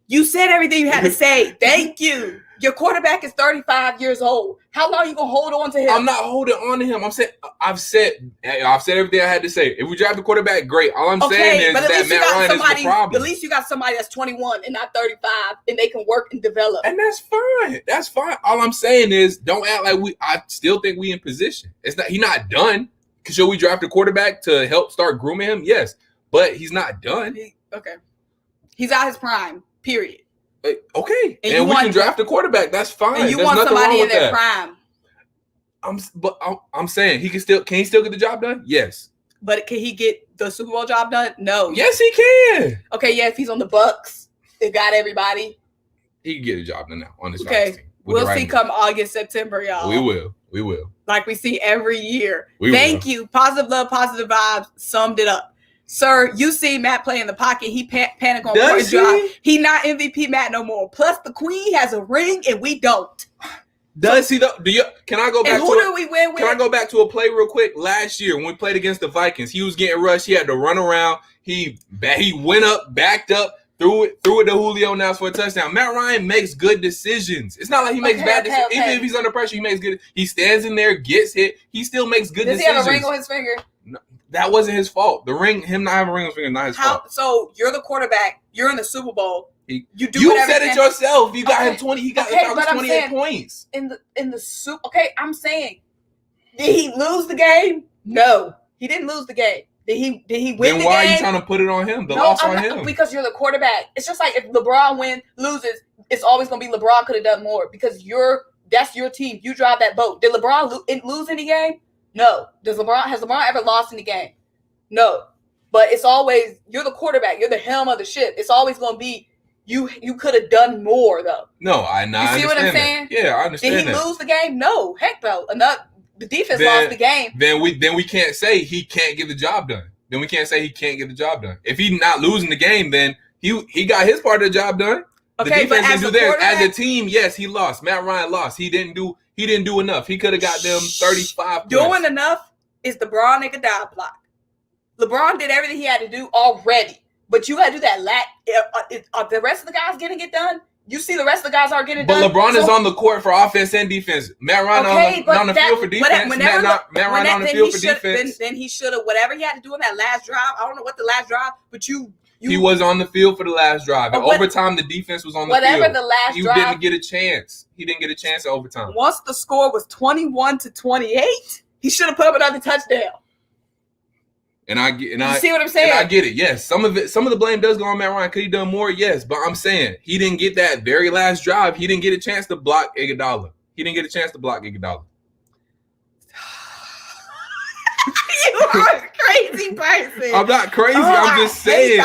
You said everything you had to say. Thank you. Your quarterback is 35 years old. How long are you gonna hold on to him? I'm not holding on to him. I've said everything I had to say. If we draft a quarterback, great. All I'm saying is that Matt Ryan is the problem. At least you got somebody that's 21 and not 35, and they can work and develop. And that's fine. That's fine. All I'm saying is, don't act like I still think we in position. He's not done. Should we draft a quarterback to help start grooming him? Yes, but he's not done. He's out his prime. Period. Okay, and we can draft a quarterback. That's fine. And you want somebody in their prime. I'm saying can he still get the job done? Yes. But can he get the Super Bowl job done? No. Yes, he can. Okay, yeah, if he's on the Bucks, it got everybody. He can get a job done now on this team. We'll see come August, September, y'all. We will. Like we see every year. Thank you. Positive love, positive vibes. Summed it up. Sir, you see Matt play in the pocket. He panic on one job. He not MVP Matt no more. Plus, the Queen has a ring and we don't. Does he though? Can I go back? And who did we win with? Can I go back to a play real quick? Last year when we played against the Vikings, he was getting rushed. He had to run around. He went up, backed up, threw it to Julio now for a touchdown. Matt Ryan makes good decisions. It's not like he makes bad decisions. Even if he's under pressure, he makes good. He stands in there, gets hit. He still makes good decisions. Does he have a ring on his finger? No. That wasn't his fault. The ring, him not having a ring on his finger, not his fault. So you're the quarterback. You're in the Super Bowl. You said it yourself. You got him 20. He got 28 points in the Super. Okay, I'm saying, did he lose the game? No, he didn't lose the game. Did he win the game? Then why are you trying to put it on him? Loss on him? Because you're the quarterback. It's just like if LeBron loses, it's always gonna be LeBron could have done more because that's your team. You drive that boat. Did LeBron lose any game? No. Has LeBron ever lost in the game? No. But it's always, you're the quarterback. You're the helm of the ship. It's always going to be, you could have done more, though. No, I see what I'm saying? Yeah, I understand that. Did he lose the game? No. Heck, no. The defense lost the game. Then we can't say he can't get the job done. If he's not losing the game, then he got his part of the job done. The defense didn't do theirs. As a team, yes, he lost. Matt Ryan lost. He didn't do enough. He could have got them 35 Doing points. enough is LeBron Iguodala block. LeBron did everything he had to do already, but you got to do that. Are the rest of the guys getting it done? You see the rest of the guys aren't getting it done. But LeBron is on the court for offense and defense. Matt Ryan on the field for defense. Matt Ryan on the field for defense. Then he should have, whatever he had to do in that last drive. I don't know what the last drive, but he was on the field for the last drive. In overtime, the defense was on the field. Whatever the last drive. He didn't get a chance. He didn't get a chance at overtime. Once the score was 21-28, he should have put up another touchdown. You see what I'm saying? And I get it. Yes, some of the blame does go on Matt Ryan. Could he done more? Yes, but I'm saying he didn't get that very last drive. He didn't get a chance to block Iguodala. You are a crazy person. I'm not crazy. I'm just saying.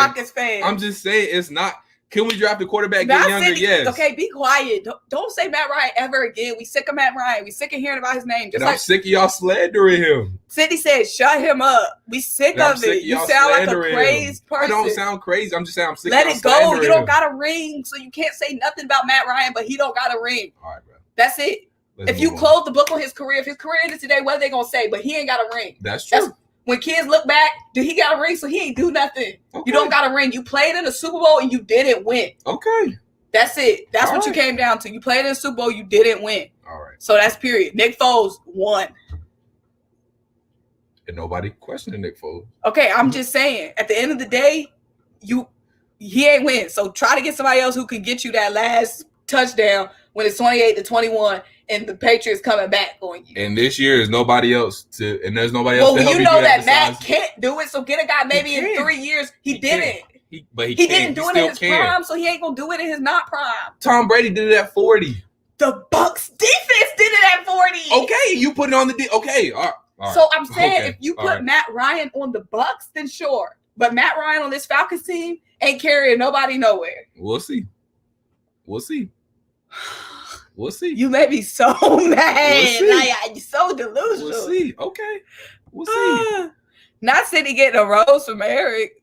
I'm just saying it's not. Can we draft a quarterback get younger? Yes. Okay, be quiet. Don't say Matt Ryan ever again. We sick of Matt Ryan. We sick of hearing about his name. I'm sick of y'all slandering him. Sydney said, "Shut him up." We sick of it. You sound like a crazy person. I don't sound crazy. I'm just saying I'm sick. Let it go. You don't got a ring, so you can't say nothing about Matt Ryan. But he don't got a ring. All right, bro. That's it. If you close the book on his career, if his career ended today, what are they gonna say? But he ain't got a ring. That's true. When kids look back, did he got a ring? So he ain't do nothing. Okay. You don't got a ring. You played in the Super Bowl and you didn't win. Okay. That's it. That's what you came down to. You played in the Super Bowl, you didn't win. All right. So that's period. Nick Foles won. And nobody questioned Nick Foles. Okay, I'm just saying. At the end of the day, he ain't win. So try to get somebody else who can get you that last touchdown when it's 28-21. And the Patriots coming back on you. And this year is nobody else there's nobody else to help you know that Matt can't do it, so get a guy maybe in 3 years. He didn't. He didn't do it in his prime, so he ain't gonna do it in his not prime. Tom Brady did it at 40. The Bucs defense did it at 40. Okay, you put it on the okay. All right. So I'm saying if you put Matt Ryan on the Bucs, then sure. But Matt Ryan on this Falcons team ain't carrying nobody nowhere. We'll see. We'll see. You made me so mad. You're so delusional. We'll see. Okay. We'll see. Not City getting a rose from Eric.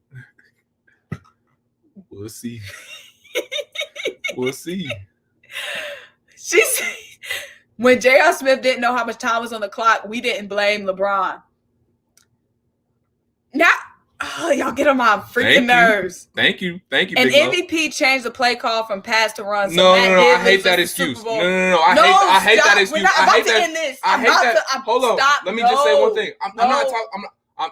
We'll see. We'll see. She said, when J.R. Smith didn't know how much time was on the clock, we didn't blame LeBron. Now, y'all get on my freaking nerves. Thank you. And MVP changed the play call from pass to run. So no. I hate that excuse. No. I hate that excuse. We're not about to end this. I hate that. Hold on. Let me just say one thing. I'm not talking.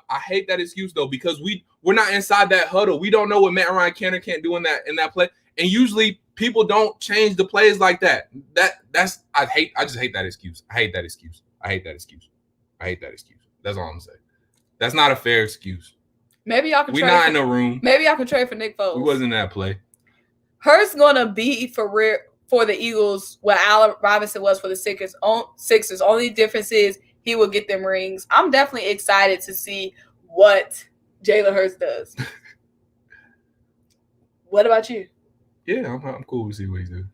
I hate that excuse though because we're not inside that huddle. We don't know what Matt Ryan can or can't do in that play. And usually people don't change the plays like that. I just hate that excuse. I hate that excuse. That's all I'm saying. That's not a fair excuse. Maybe y'all can. We're not in the room. Maybe y'all can trade for Nick Foles. We wasn't in that play. Hurts gonna be for the Eagles what Allen Robinson was for the Sixers. Only difference is he will get them rings. I'm definitely excited to see what Jalen Hurts does. What about you? Yeah, I'm cool to see what he's doing.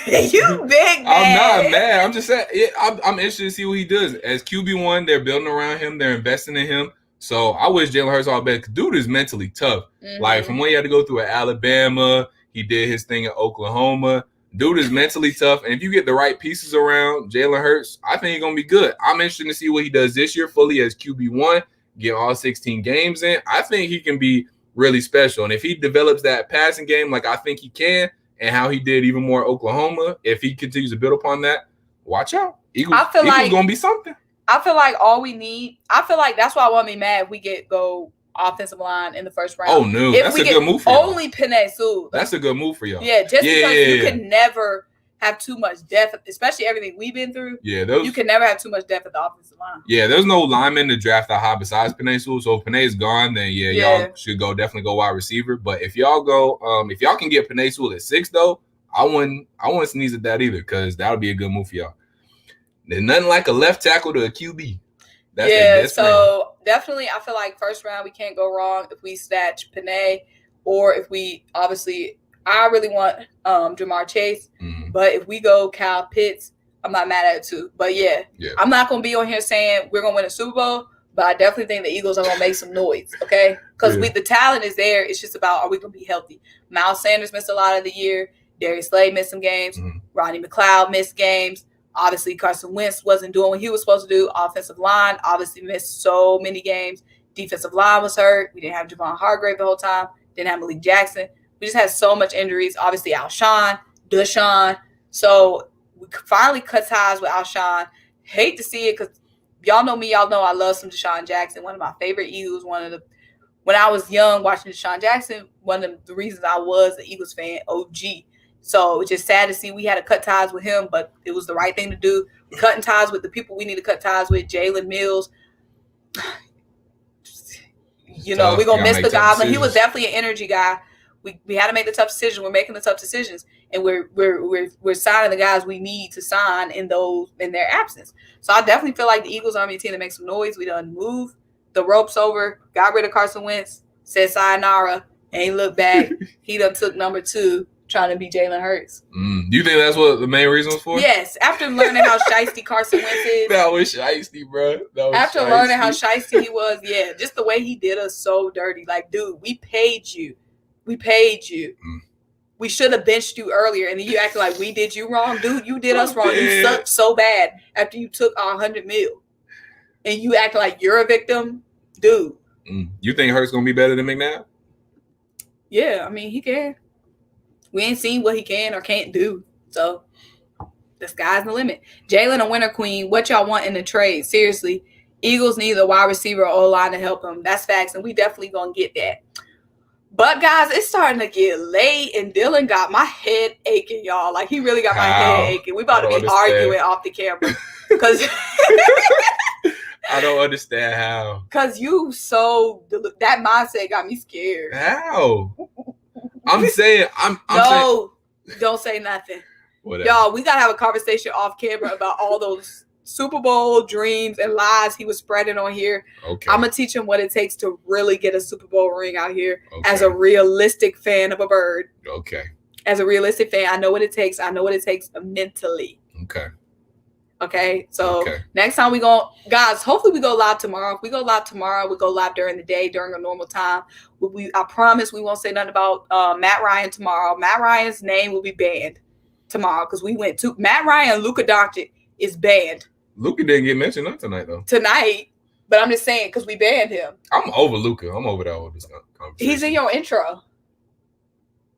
You big man. I'm not mad. I'm just saying. I'm interested to see what he does. As QB1, they're building around him. They're investing in him. So I wish Jalen Hurts all best. Dude is mentally tough. Mm-hmm. Like from when he had to go through at Alabama, he did his thing at Oklahoma. Dude is mentally tough. And if you get the right pieces around Jalen Hurts, I think he's going to be good. I'm interested to see what he does this year fully as QB1, get all 16 games in. I think he can be really special. And if he develops that passing game like I think he can and how he did even more at Oklahoma, if he continues to build upon that, watch out. Eagles going to be something. I feel like all we need, that's why I won't be mad if we go offensive line in the first round. Oh, no. That's a good move for y'all. Only Penei Sewell. That's a good move for y'all. Yeah, just because you can never have too much depth, especially everything we've been through. Yeah, you can never have too much depth at the offensive line. Yeah, there's no lineman to draft that high besides Penei Sewell. So if Penei's gone, then y'all should definitely go wide receiver. But if y'all go, if y'all can get Penei Sewell at 6, though, I wouldn't sneeze at that either because that would be a good move for y'all. There's nothing like a left tackle to a QB. So definitely I feel like first round we can't go wrong if we snatch Panay, or if we obviously I really want Jamar Chase, but if we go Kyle Pitts, I'm not mad at it too. But yeah, I'm not gonna be on here saying we're gonna win a Super Bowl, but I definitely think the Eagles are gonna make some noise, okay? Because the talent is there. It's just about, are we gonna be healthy? Miles Sanders missed a lot of the year. Darius Slay missed some games. Rodney McLeod missed games. Obviously, Carson Wentz wasn't doing what he was supposed to do. Offensive line obviously missed so many games. Defensive line was hurt. We didn't have Javon Hargrave the whole time. Didn't have Malik Jackson. We just had so much injuries. Obviously, Alshon, Deshaun. So we finally cut ties with Alshon. Hate to see it because y'all know me. Y'all know I love some Deshaun Jackson. One of my favorite Eagles. When I was young watching Deshaun Jackson, one of the reasons I was an Eagles fan, OG. So it's just sad to see we had to cut ties with him, but it was the right thing to do. We're cutting ties with the people we need to cut ties with. Jalen Mills. We're going to miss the Goblin. He was definitely an energy guy. We had to make the tough decisions. We're making the tough decisions, and we're signing the guys we need to sign in their absence. So I definitely feel like the Eagles are a team that makes some noise. We done moved the ropes over, got rid of Carson Wentz, said sayonara, ain't looked back. He done took number 2, trying to be Jalen Hurts. Do you think that's what the main reason was for? Yes. After learning how shiesty Carson Wentz is. That was shiesty, bro. Learning how shiesty he was, just the way he did us so dirty. Like, dude, we paid you. We should have benched you earlier, and then you acting like we did you wrong. Dude, you did us wrong. You sucked so bad after you took our $100 million. And you act like you're a victim. Dude. You think Hurts going to be better than McNabb? Yeah, I mean, he can. We ain't seen what he can or can't do. So, the sky's the limit. Jalen, a winner queen. What y'all want in the trade? Seriously. Eagles need a wide receiver or O-line to help them. That's facts, and we definitely going to get that. But, guys, it's starting to get late, and Dylan got my head aching, y'all. Like, he really got my head aching. We about to be arguing off the camera. Because I don't understand how. Because that mindset got me scared. How? I'm saying, don't say nothing. Whatever. Y'all, we got to have a conversation off camera about all those Super Bowl dreams and lies he was spreading on here. Okay. I'm going to teach him what it takes to really get a Super Bowl ring out here as a realistic fan of a bird. Okay. As a realistic fan, I know what it takes. I know what it takes mentally. Okay. So next time guys, hopefully we go live tomorrow. If we go live tomorrow, we go live during the day, during a normal time. I promise we won't say nothing about Matt Ryan tomorrow. Matt Ryan's name will be banned tomorrow because we went to Matt Ryan. Luka Doncic is banned. Luka didn't get mentioned up tonight, though. But I'm just saying because we banned him. I'm over Luka. I'm over that whole conversation. He's in your intro.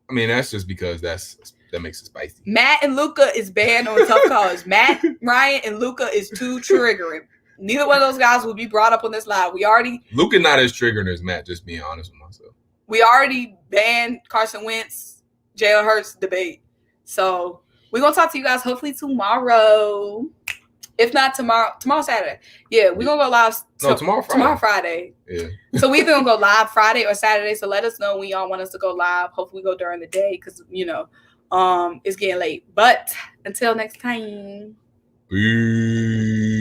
I mean, that's just because that makes it spicy. Matt and Luka is banned on Tough Calls. Matt Ryan and Luka is too triggering. Neither one of those guys will be brought up on this live. Luka not as triggering as Matt, just being honest with myself. We already banned Carson Wentz, Jalen Hurts debate. So we're going to talk to you guys hopefully tomorrow. If not tomorrow Saturday. Yeah, we're going to go live. Tomorrow Friday. Tomorrow Friday. Yeah. So we either going to go live Friday or Saturday. So let us know when y'all want us to go live. Hopefully we go during the day because, it's getting late. But until next time. Peace.